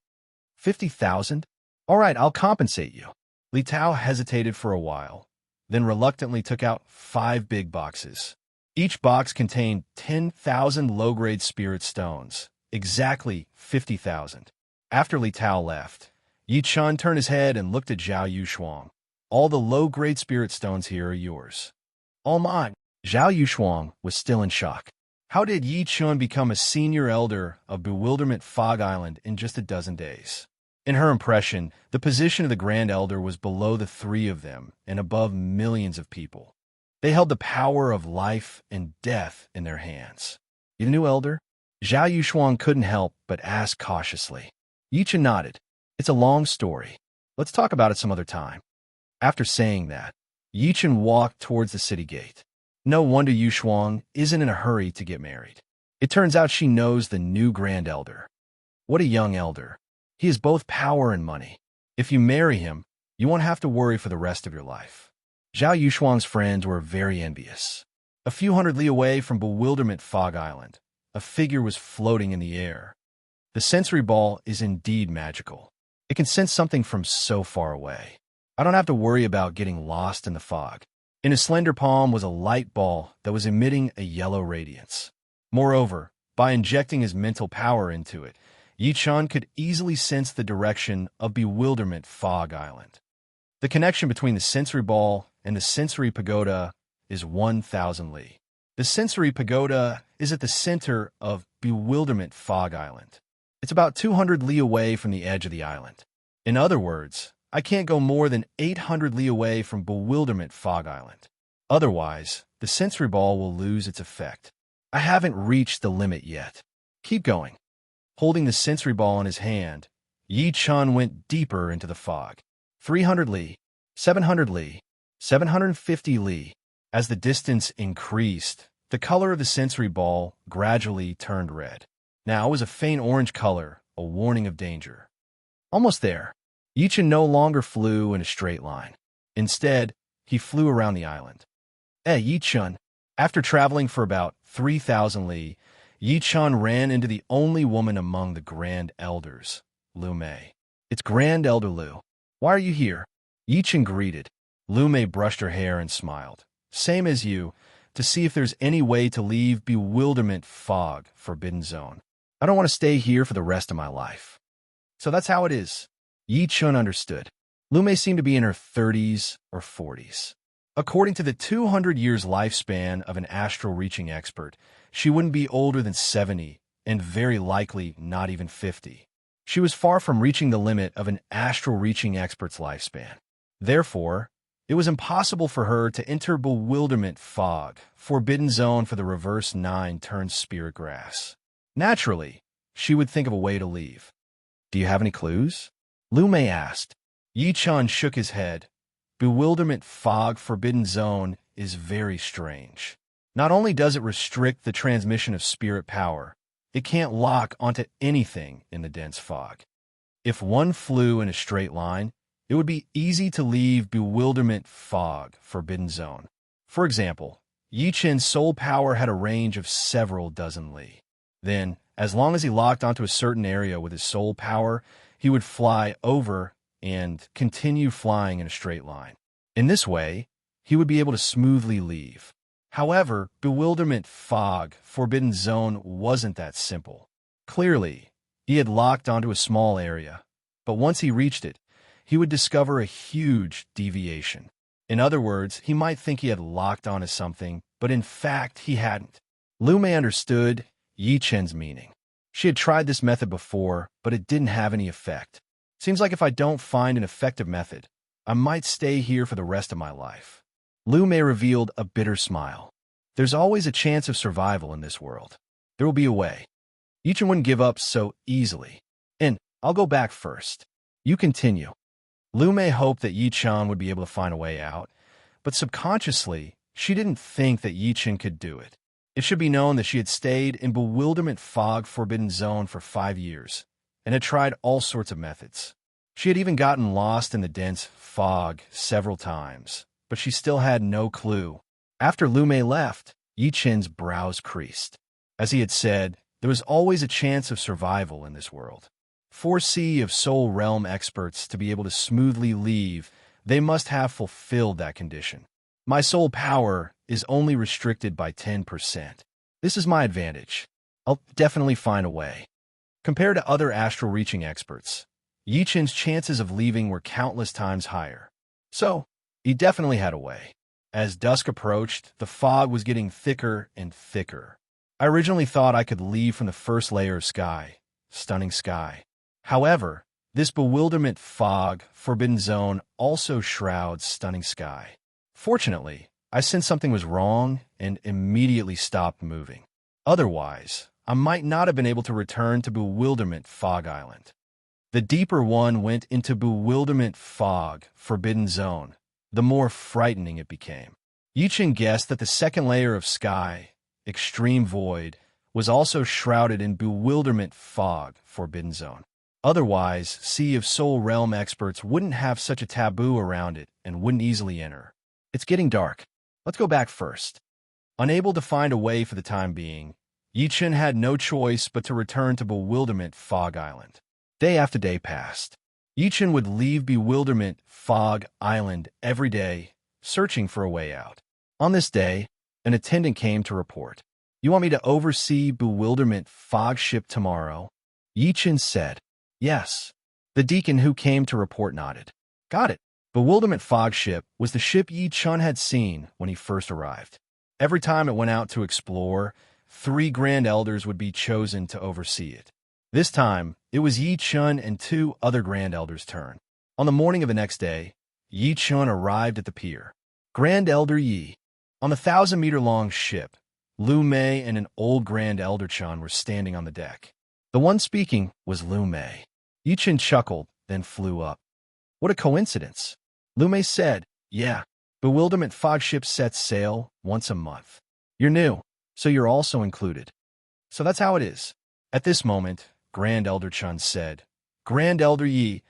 S1: 50,000? All right, I'll compensate you. Li Tao hesitated for a while, then reluctantly took out 5 big boxes. Each box contained 10,000 low-grade spirit stones, exactly 50,000. After Li Tao left, Yi Chen turned his head and looked at Zhao Yushuang. "All the low-grade spirit stones here are yours." "All mine." Zhao Yushuang was still in shock. How did Yi Chen become a senior elder of Bewilderment Fog Island in just a dozen days? In her impression, the position of the Grand Elder was below the three of them and above millions of people. They held the power of life and death in their hands. "You the new elder?" Zhao Yushuang couldn't help but ask cautiously. Yi Chen nodded. "It's a long story. Let's talk about it some other time." After saying that, Yi Chen walked towards the city gate. No wonder Yushuang isn't in a hurry to get married. It turns out she knows the new Grand Elder. What a young elder. He has both power and money. If you marry him, you won't have to worry for the rest of your life. Zhao Yushuang's friends were very envious. A few hundred li away from Bewilderment Fog Island, a figure was floating in the air. The sensory ball is indeed magical. It can sense something from so far away. I don't have to worry about getting lost in the fog. In his slender palm was a light ball that was emitting a yellow radiance. Moreover, by injecting his mental power into it, Yi Chen could easily sense the direction of Bewilderment Fog Island. The connection between the sensory ball and the sensory pagoda is 1,000 li. The sensory pagoda is at the center of Bewilderment Fog Island. It's about 200 li away from the edge of the island. In other words, I can't go more than 800 li away from Bewilderment Fog Island. Otherwise, the sensory ball will lose its effect. I haven't reached the limit yet. Keep going. Holding the sensory ball in his hand, Yi Chen went deeper into the fog. 300 li, 700 li, 750 li. As the distance increased, the color of the sensory ball gradually turned red. Now it was a faint orange color, a warning of danger. Almost there. Yi Chen no longer flew in a straight line. Instead, he flew around the island. Hey, Yi Chen. After traveling for about 3,000 li, Yi Chen ran into the only woman among the Grand Elders, Lu Mei. "It's Grand Elder Lu. Why are you here?" Yi Chen greeted. Lu Mei brushed her hair and smiled. "Same as you, to see if there's any way to leave Bewilderment Fog Forbidden Zone. I don't want to stay here for the rest of my life." "So that's how it is." Yi Chen understood. Lu Mei seemed to be in her 30s or 40s. According to the 200 years lifespan of an astral-reaching expert, she wouldn't be older than 70 and very likely not even 50. She was far from reaching the limit of an astral-reaching expert's lifespan. Therefore, it was impossible for her to enter Bewilderment Fog, Forbidden Zone for the Reverse 9 turned Spirit Grass. Naturally, she would think of a way to leave. "Do you have any clues?" Lu Mei asked. Yi Chen shook his head. Bewilderment Fog Forbidden Zone is very strange. Not only does it restrict the transmission of spirit power, it can't lock onto anything in the dense fog. If one flew in a straight line, it would be easy to leave bewilderment fog, forbidden zone. For example, Yi Chen's soul power had a range of several dozen li. Then, as long as he locked onto a certain area with his soul power, he would fly over and continue flying in a straight line. In this way, he would be able to smoothly leave. However, bewilderment fog, forbidden zone wasn't that simple. Clearly, he had locked onto a small area, but once he reached it, he would discover a huge deviation. In other words, he might think he had locked onto something, but in fact he hadn't. Lu Mei understood Yi Chen's meaning. She had tried this method before, but it didn't have any effect. Seems like if I don't find an effective method, I might stay here for the rest of my life. Lu Mei revealed a bitter smile. There's always a chance of survival in this world. There will be a way. Yi Chen wouldn't give up so easily. And I'll go back first. You continue. Lu Mei hoped that Yi Chen would be able to find a way out, but subconsciously, she didn't think that Yi Chen could do it. It should be known that she had stayed in bewilderment fog forbidden zone for 5 years, and had tried all sorts of methods. She had even gotten lost in the dense fog several times, but she still had no clue. After Lu Mei left, Yi Chen's brows creased. As he had said, there was always a chance of survival in this world. For Sea of Soul Realm experts to be able to smoothly leave, they must have fulfilled that condition. My soul power is only restricted by 10%. This is my advantage. I'll definitely find a way. Compared to other astral reaching experts, Yi Chen's chances of leaving were countless times higher. So, he definitely had a way. As dusk approached, the fog was getting thicker and thicker. I originally thought I could leave from the first layer of sky, stunning sky. However, this bewilderment fog, forbidden zone, also shrouds stunning sky. Fortunately, I sensed something was wrong and immediately stopped moving. Otherwise, I might not have been able to return to bewilderment fog island. The deeper one went into bewilderment fog, forbidden zone, the more frightening it became. Yi Chen guessed that the second layer of sky, extreme void, was also shrouded in bewilderment fog, forbidden zone. Otherwise, Sea of Soul Realm experts wouldn't have such a taboo around it and wouldn't easily enter. It's getting dark. Let's go back first. Unable to find a way for the time being, Yi Chen had no choice but to return to Bewilderment Fog Island. Day after day passed. Yi Chen would leave Bewilderment Fog Island every day, searching for a way out. On this day, an attendant came to report. "You want me to oversee Bewilderment Fog Ship tomorrow?" Yi Chen said. "Yes." The deacon who came to report nodded. "Got it." Bewilderment Fog Ship was the ship Yi Chen had seen when he first arrived. Every time it went out to explore, 3 Grand Elders would be chosen to oversee it. This time, it was Yi Chen and 2 other Grand Elders' turn. On the morning of the next day, Yi Chen arrived at the pier. Grand Elder Yi. On the 1,000-meter-long ship, Lu Mei and an old Grand Elder Chen were standing on the deck. The one speaking was Lu Mei. Yi Chen chuckled, then flew up. "What a coincidence." Lu Mei said, "Yeah, Bewilderment Fog Ship sets sail once a month. You're new, so you're also included." "So that's how it is." At this moment, Grand Elder Chen said, "Grand Elder Yi,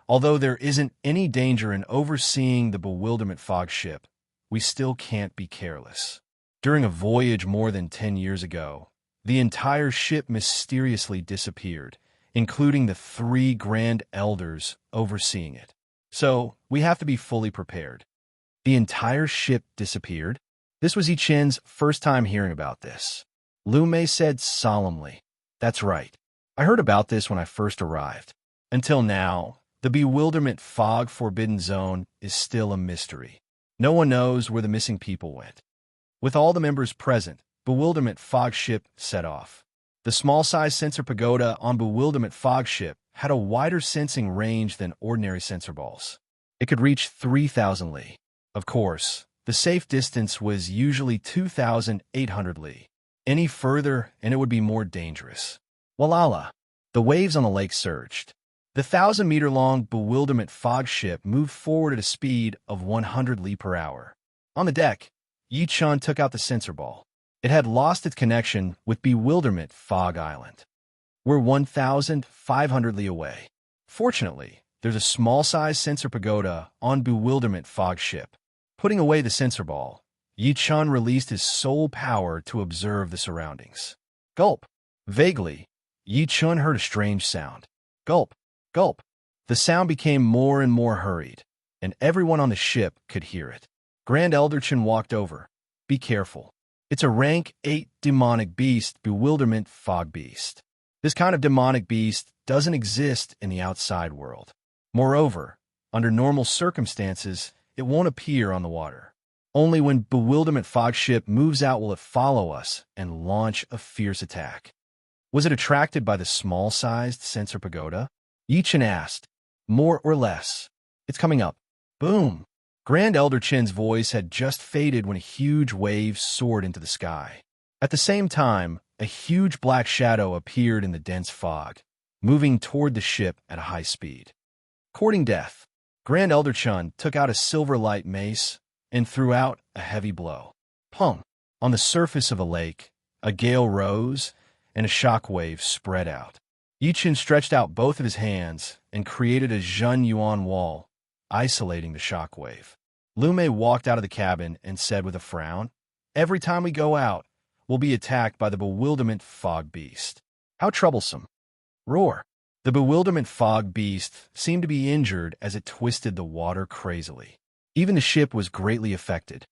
S1: although there isn't any danger in overseeing the Bewilderment Fog Ship, we still can't be careless. During a voyage more than 10 years ago, the entire ship mysteriously disappeared, including the 3 Grand Elders overseeing it. So, we have to be fully prepared." The entire ship disappeared? This was Yi Chen's first time hearing about this. Lu Mei said solemnly, "That's right. I heard about this when I first arrived. Until now, the Bewilderment Fog Forbidden Zone is still a mystery. No one knows where the missing people went." With all the members present, Bewilderment Fog Ship set off. The small-size sensor pagoda on Bewilderment Fog Ship had a wider sensing range than ordinary sensor balls. It could reach 3,000 li. Of course, the safe distance was usually 2,800 li. Any further, and it would be more dangerous. Walala! The waves on the lake surged. The 1,000-meter-long Bewilderment Fog Ship moved forward at a speed of 100 li per hour. On the deck, Yi Chen took out the sensor ball. It had lost its connection with Bewilderment Fog Island. "We're 1,500 li away." Fortunately, there's a small-sized sensor pagoda on bewilderment fog ship. Putting away the sensor ball, Yi Chun released his soul power to observe the surroundings. Gulp. Vaguely, Yi Chun heard a strange sound. Gulp. Gulp. The sound became more and more hurried, and everyone on the ship could hear it. Grand Elder Chen walked over. Be careful. It's a rank 8 demonic beast, bewilderment fog beast. This kind of demonic beast doesn't exist in the outside world. Moreover, under normal circumstances, it won't appear on the water. Only when bewilderment fog ship moves out will it follow us and launch a fierce attack. Was it attracted by the small-sized sensor pagoda? Yi Chen asked. More or less. It's coming up. Boom! Grand Elder Chen's voice had just faded when a huge wave soared into the sky. At the same time, a huge black shadow appeared in the dense fog, moving toward the ship at a high speed. Courting death, Grand Elder Chen took out a silver light mace and threw out a heavy blow. Pum! On the surface of a lake, a gale rose and a shock wave spread out. Yi Chen stretched out both of his hands and created a Zhen Yuan wall, isolating the shock wave. Lu Mei walked out of the cabin and said with a frown, Every time we go out, we'll be attacked by the bewilderment fog beast. How troublesome. Roar. The bewilderment fog beast seemed to be injured as it twisted the water crazily. Even the ship was greatly affected.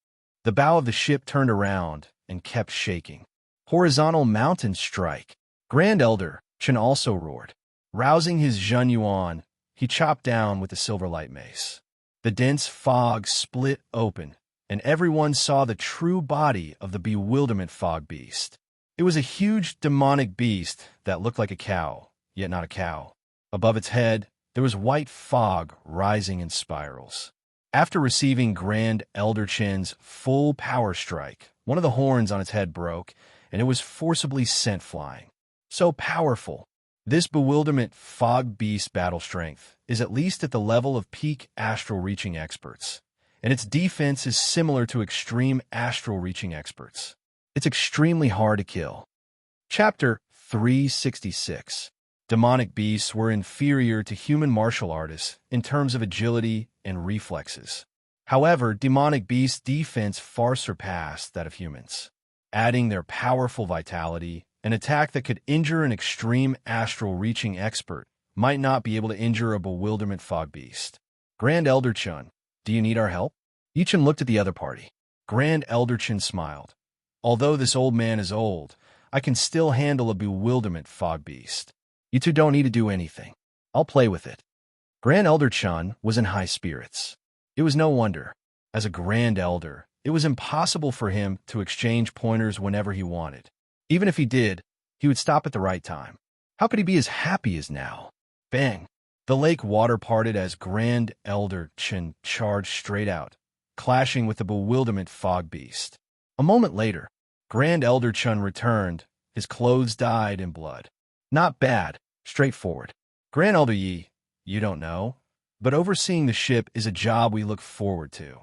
S1: The bow of the ship turned around and kept shaking. Horizontal mountain strike. Grand Elder Chen also roared. Rousing his Zhen Yuan, he chopped down with the silver light mace. The dense fog split open, and everyone saw the true body of the bewilderment fog beast. It was a huge demonic beast that looked like a cow, yet not a cow. Above its head, there was white fog rising in spirals. After receiving Grand Elder Chen's full power strike, one of the horns on its head broke, and it was forcibly sent flying. So powerful. This bewilderment fog beast battle strength is at least at the level of peak astral reaching experts, and its defense is similar to extreme astral reaching experts. It's extremely hard to kill. Chapter 366. Demonic beasts were inferior to human martial artists in terms of agility and reflexes. However, demonic beasts' defense far surpassed that of humans. Adding their powerful vitality, an attack that could injure an extreme astral reaching expert might not be able to injure a bewilderment fog beast. Grand Elder Chen, do you need our help? Yi Chen looked at the other party. Grand Elder Chen smiled. Although this old man is old, I can still handle a bewilderment fog beast. You two don't need to do anything. I'll play with it. Grand Elder Chen was in high spirits. It was no wonder. As a Grand Elder, it was impossible for him to exchange pointers whenever he wanted. Even if he did, he would stop at the right time. How could he be as happy as now? Bang! The lake water parted as Grand Elder Chen charged straight out, clashing with the bewilderment fog beast. A moment later, Grand Elder Chen returned, his clothes dyed in blood. Not bad, straightforward. Grand Elder Yi, you don't know, but overseeing the ship is a job we look forward to.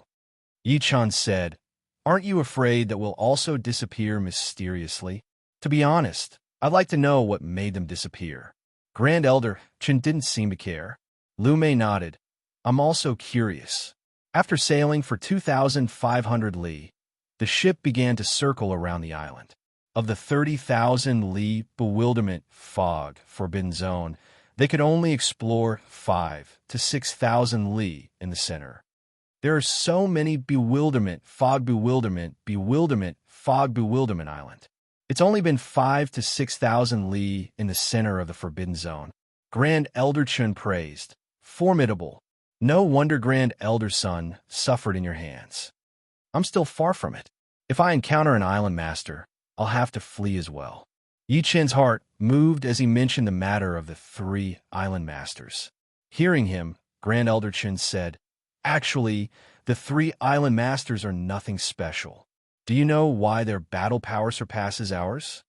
S1: Yi Chen said, Aren't you afraid that we'll also disappear mysteriously? To be honest, I'd like to know what made them disappear. Grand Elder Chen didn't seem to care. Lu Mei nodded. I'm also curious. After sailing for 2,500 li, the ship began to circle around the island. Of the 30,000 li bewilderment fog forbidden zone, they could only explore 5 to 6,000 li in the center. There are so many bewilderment fog island. It's only been 5 to 6,000 li in the center of the Forbidden Zone. Grand Elder Chen praised. Formidable. No wonder Grand Elder Son suffered in your hands. I'm still far from it. If I encounter an island master, I'll have to flee as well. Yi Chen's heart moved as he mentioned the matter of the 3 island masters. Hearing him, Grand Elder Chen said, Actually, the 3 island masters are nothing special. Do you know why their battle power surpasses ours?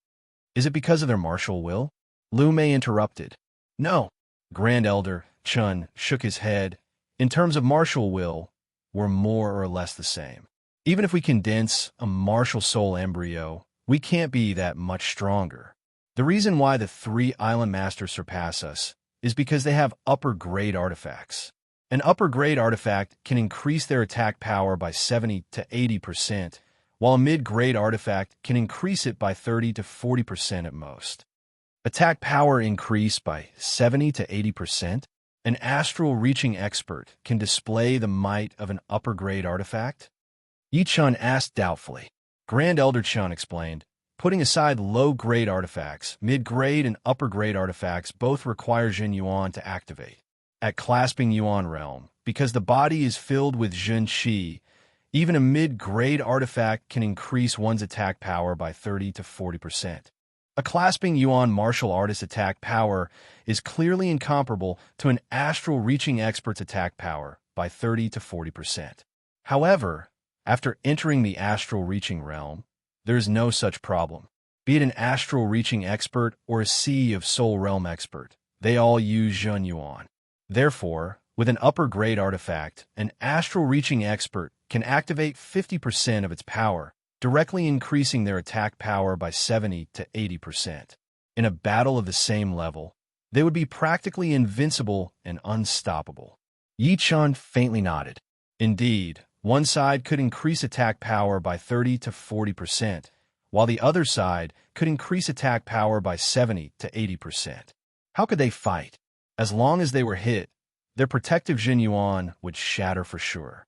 S1: Is it because of their martial will? Lu Mei interrupted. No. Grand Elder Chen shook his head. In terms of martial will, we're more or less the same. Even if we condense a martial soul embryo, we can't be that much stronger. The reason why the 3 island masters surpass us is because they have upper-grade artifacts. An upper-grade artifact can increase their attack power by 70 to 80%, while a mid-grade artifact can increase it by 30 to 40% at most. Attack power increase by 70 to 80%? An astral-reaching expert can display the might of an upper-grade artifact? Yi-chun asked doubtfully. Grand Elder Chun explained, putting aside low-grade artifacts, mid-grade and upper-grade artifacts both require Jin Yuan to activate. At Clasping Yuan Realm, because the body is filled with Jin Qi, even a mid-grade artifact can increase one's attack power by 30 to 40%. A Clasping Yuan martial artist's attack power is clearly incomparable to an astral-reaching expert's attack power by 30 to 40%. However, after entering the astral-reaching realm, there is no such problem. Be it an astral-reaching expert or a Sea of Soul Realm expert, they all use Jin Yuan. Therefore, with an upper-grade artifact, an astral-reaching expert can activate 50% of its power, directly increasing their attack power by 70 to 80%. In a battle of the same level, they would be practically invincible and unstoppable. Yi-chun faintly nodded. Indeed, one side could increase attack power by 30 to 40%, while the other side could increase attack power by 70 to 80%. How could they fight? As long as they were hit, their protective Jin Yuan would shatter for sure.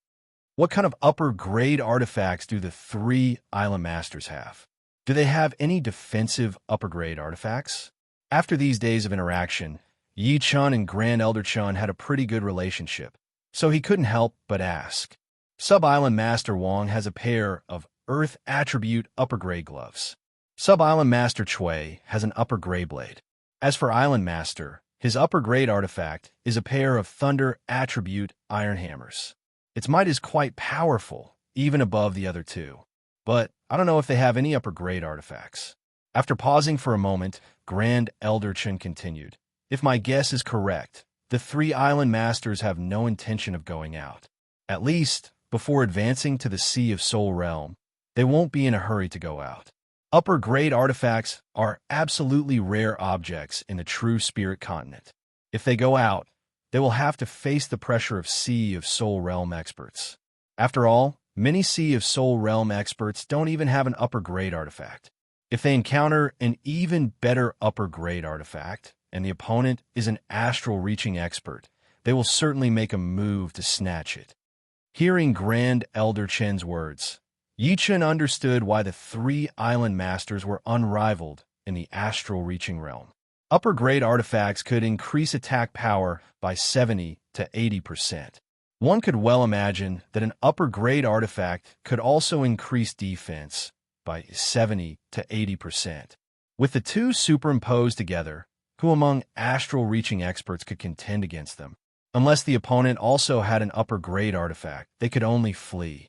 S1: What kind of upper-grade artifacts do the three Island Masters have? Do they have any defensive upper-grade artifacts? After these days of interaction, Yi-chun and Grand Elder Chun had a pretty good relationship, so he couldn't help but ask. Sub-Island Master Wang has a pair of Earth Attribute upper-grade gloves. Sub-Island Master Chui has an upper-grade blade. As for Island Master, his upper-grade artifact is a pair of Thunder Attribute iron hammers. Its might is quite powerful, even above the other two. But I don't know if they have any upper-grade artifacts. After pausing for a moment, Grand Elder Chun continued. If my guess is correct, the three Island Masters have no intention of going out. At least, before advancing to the Sea of Soul Realm, they won't be in a hurry to go out. Upper-grade artifacts are absolutely rare objects in the true Spirit Continent. If they go out, they will have to face the pressure of Sea of Soul Realm experts. After all, many Sea of Soul Realm experts don't even have an upper-grade artifact. If they encounter an even better upper-grade artifact, and the opponent is an astral-reaching expert, they will certainly make a move to snatch it. Hearing Grand Elder Chen's words, Yi-chun understood why the three Island Masters were unrivaled in the astral-reaching realm. Upper-grade artifacts could increase attack power by 70 to 80%. One could well imagine that an upper-grade artifact could also increase defense by 70 to 80%. With the two superimposed together, who among astral-reaching experts could contend against them? Unless the opponent also had an upper-grade artifact, they could only flee.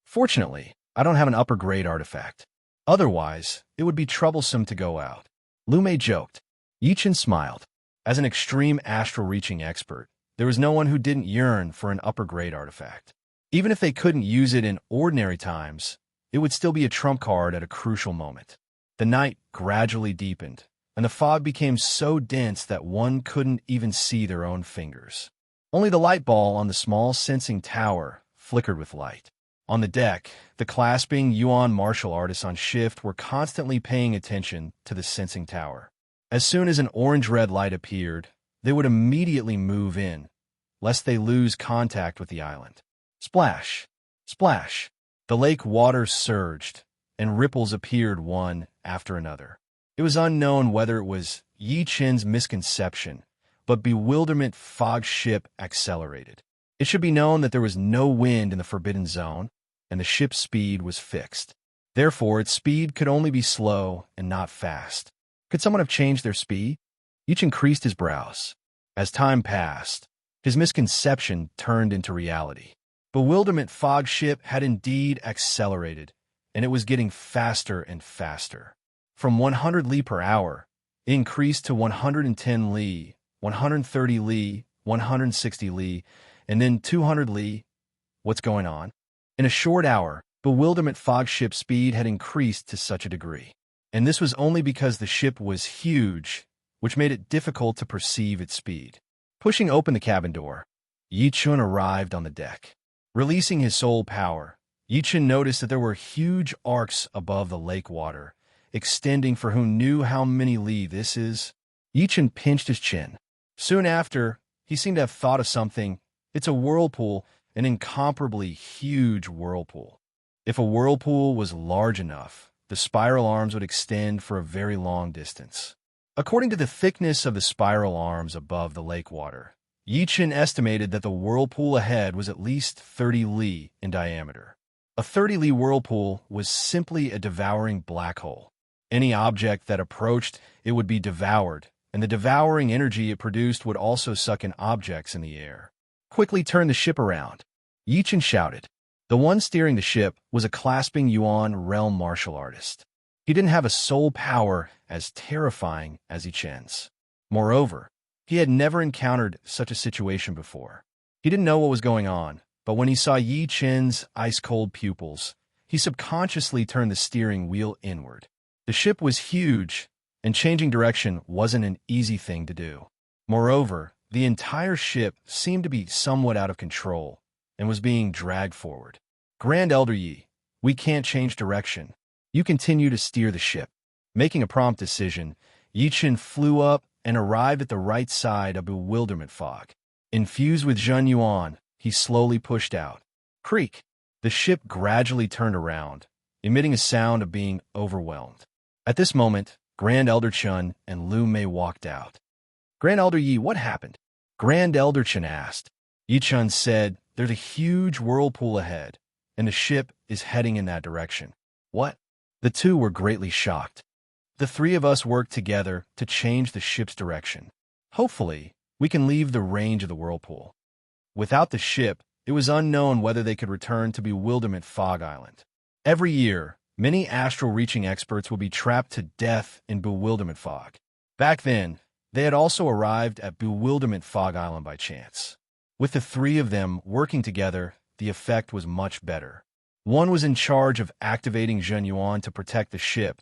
S1: Fortunately, I don't have an upper-grade artifact. Otherwise, it would be troublesome to go out. Lu Mei joked. Yi-chun smiled. As an extreme astral-reaching expert, there was no one who didn't yearn for an upper-grade artifact. Even if they couldn't use it in ordinary times, it would still be a trump card at a crucial moment. The night gradually deepened, and the fog became so dense that one couldn't even see their own fingers. Only the light ball on the small sensing tower flickered with light. On the deck, the Clasping Yuan martial artists on shift were constantly paying attention to the sensing tower. As soon as an orange-red light appeared, they would immediately move in, lest they lose contact with the island. Splash! Splash! The lake waters surged, and ripples appeared one after another. It was unknown whether it was Yi-chun's misconception, but bewilderment Fog's ship accelerated. It should be known that there was no wind in the Forbidden Zone, and the ship's speed was fixed. Therefore, its speed could only be slow and not fast. Could someone have changed their speed? Each increased his brows. As time passed, his misconception turned into reality. Bewilderment Fog's ship had indeed accelerated, and it was getting faster and faster. From 100 li per hour, it increased to 110 li, 130 li, 160 li, and then 200 li. What's going on? In a short hour, Bewilderment Fog's ship's speed had increased to such a degree. And this was only because the ship was huge, which made it difficult to perceive its speed. Pushing open the cabin door, Yi-chun arrived on the deck. Releasing his soul power, Yi-chun noticed that there were huge arcs above the lake water, extending for who knew how many li this is. Yi-chun pinched his chin. Soon after, he seemed to have thought of something. It's a whirlpool, an incomparably huge whirlpool. If a whirlpool was large enough, the spiral arms would extend for a very long distance. According to the thickness of the spiral arms above the lake water, Yi-chun estimated that the whirlpool ahead was at least 30 li in diameter. A 30 li whirlpool was simply a devouring black hole. Any object that approached it would be devoured, and the devouring energy it produced would also suck in objects in the air. Quickly turn the ship around, Yi-chun shouted. The one steering the ship was a clasping Yuan realm martial artist. He didn't have a soul power as terrifying as Yi-chun's. Moreover, he had never encountered such a situation before. He didn't know what was going on, but when he saw Yi-chun's ice-cold pupils, he subconsciously turned the steering wheel inward. The ship was huge, and changing direction wasn't an easy thing to do. Moreover, the entire ship seemed to be somewhat out of control and was being dragged forward. Grand Elder Yi, we can't change direction. You continue to steer the ship. Making a prompt decision, Yi-chun flew up and arrived at the right side of bewilderment fog. Infused with Zhen Yuan, he slowly pushed out. Creak! The ship gradually turned around, emitting a sound of being overwhelmed. At this moment, Grand Elder Chun and Lu Mei walked out. Grand Elder Yi, what happened? Grand Elder Chun asked. Yi-chun said, there's a huge whirlpool ahead, and the ship is heading in that direction. What? The two were greatly shocked. The three of us worked together to change the ship's direction. Hopefully, we can leave the range of the whirlpool. Without the ship, it was unknown whether they could return to Bewilderment Fog Island. Every year, many astral-reaching experts will be trapped to death in Bewilderment Fog. Back then, they had also arrived at Bewilderment Fog Island by chance. With the three of them working together, the effect was much better. One was in charge of activating Zhen Yuan to protect the ship,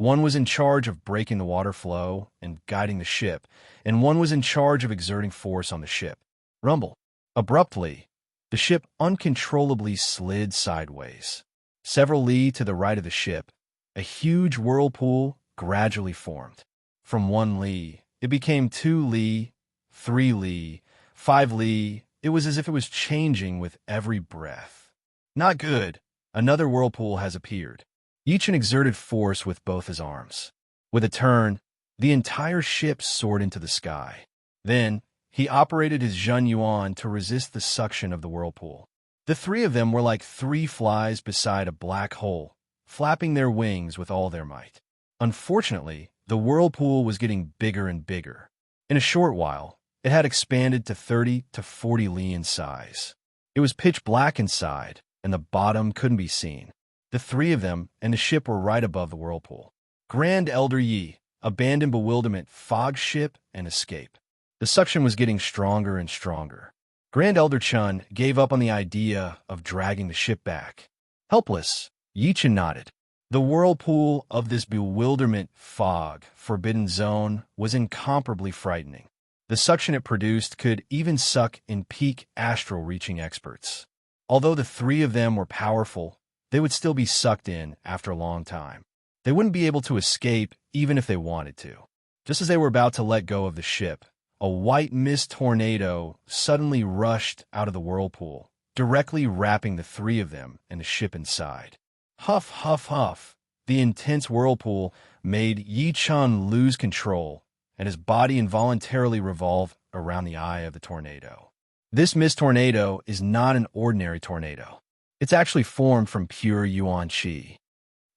S1: one was in charge of breaking the water flow and guiding the ship, and one was in charge of exerting force on the ship. Rumble. Abruptly, the ship uncontrollably slid sideways. Several li to the right of the ship, a huge whirlpool gradually formed. From 1 li, it became 2 li, 3 li, 5 li. It was as if it was changing with every breath. Not good. Another whirlpool has appeared. Yi-chun exerted force with both his arms. With a turn, the entire ship soared into the sky. Then, he operated his Zhen Yuan to resist the suction of the whirlpool. The three of them were like 3 flies beside a black hole, flapping their wings with all their might. Unfortunately, the whirlpool was getting bigger and bigger. In a short while, it had expanded to 30 to 40 li in size. It was pitch black inside, and the bottom couldn't be seen. The three of them and the ship were right above the whirlpool. Grand Elder Yi, abandon bewilderment, fog ship, and escape. The suction was getting stronger and stronger. Grand Elder Chun gave up on the idea of dragging the ship back. Helpless, Yi-chun nodded. The whirlpool of this bewilderment fog forbidden zone was incomparably frightening. The suction it produced could even suck in peak astral-reaching experts. Although the three of them were powerful, they would still be sucked in after a long time. They wouldn't be able to escape even if they wanted to. Just as they were about to let go of the ship, a white mist tornado suddenly rushed out of the whirlpool, directly wrapping the three of them and the ship inside. Huff, huff, huff. The intense whirlpool made Yi-chun lose control, and his body involuntarily revolved around the eye of the tornado. This mist tornado is not an ordinary tornado. It's actually formed from pure Yuan Qi.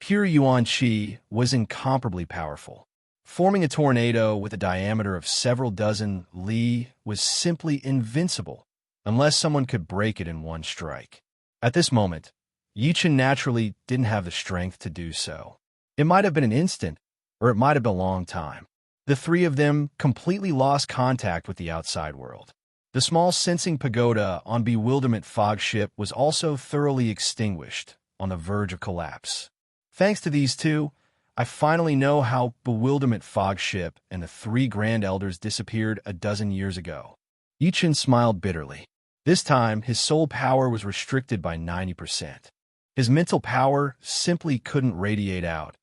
S1: Pure Yuan Qi was incomparably powerful. Forming a tornado with a diameter of several dozen li was simply invincible, unless someone could break it in one strike. At this moment, Yi-chun naturally didn't have the strength to do so. It might have been an instant, or it might have been a long time. The three of them completely lost contact with the outside world. The small sensing pagoda on Bewilderment Fog ship was also thoroughly extinguished, on the verge of collapse. Thanks to these two, I finally know how Bewilderment Fog Ship and the three Grand Elders disappeared a dozen years ago. Yichin smiled bitterly. This time, his soul power was restricted by 90%. His mental power simply couldn't radiate out,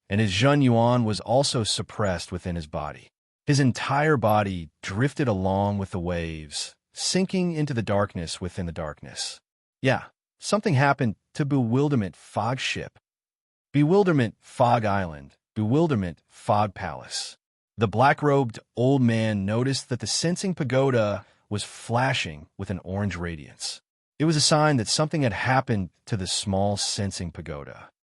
S1: and his Zhen Yuan was also suppressed within his body. His entire body drifted along with the waves, sinking into the darkness within the darkness. Yeah, something happened to Bewilderment Fog Ship. Bewilderment Fog Island, Bewilderment Fog Palace. The black-robed old man noticed that the sensing pagoda was flashing with an orange radiance. It was a sign that something had happened to the small sensing pagoda.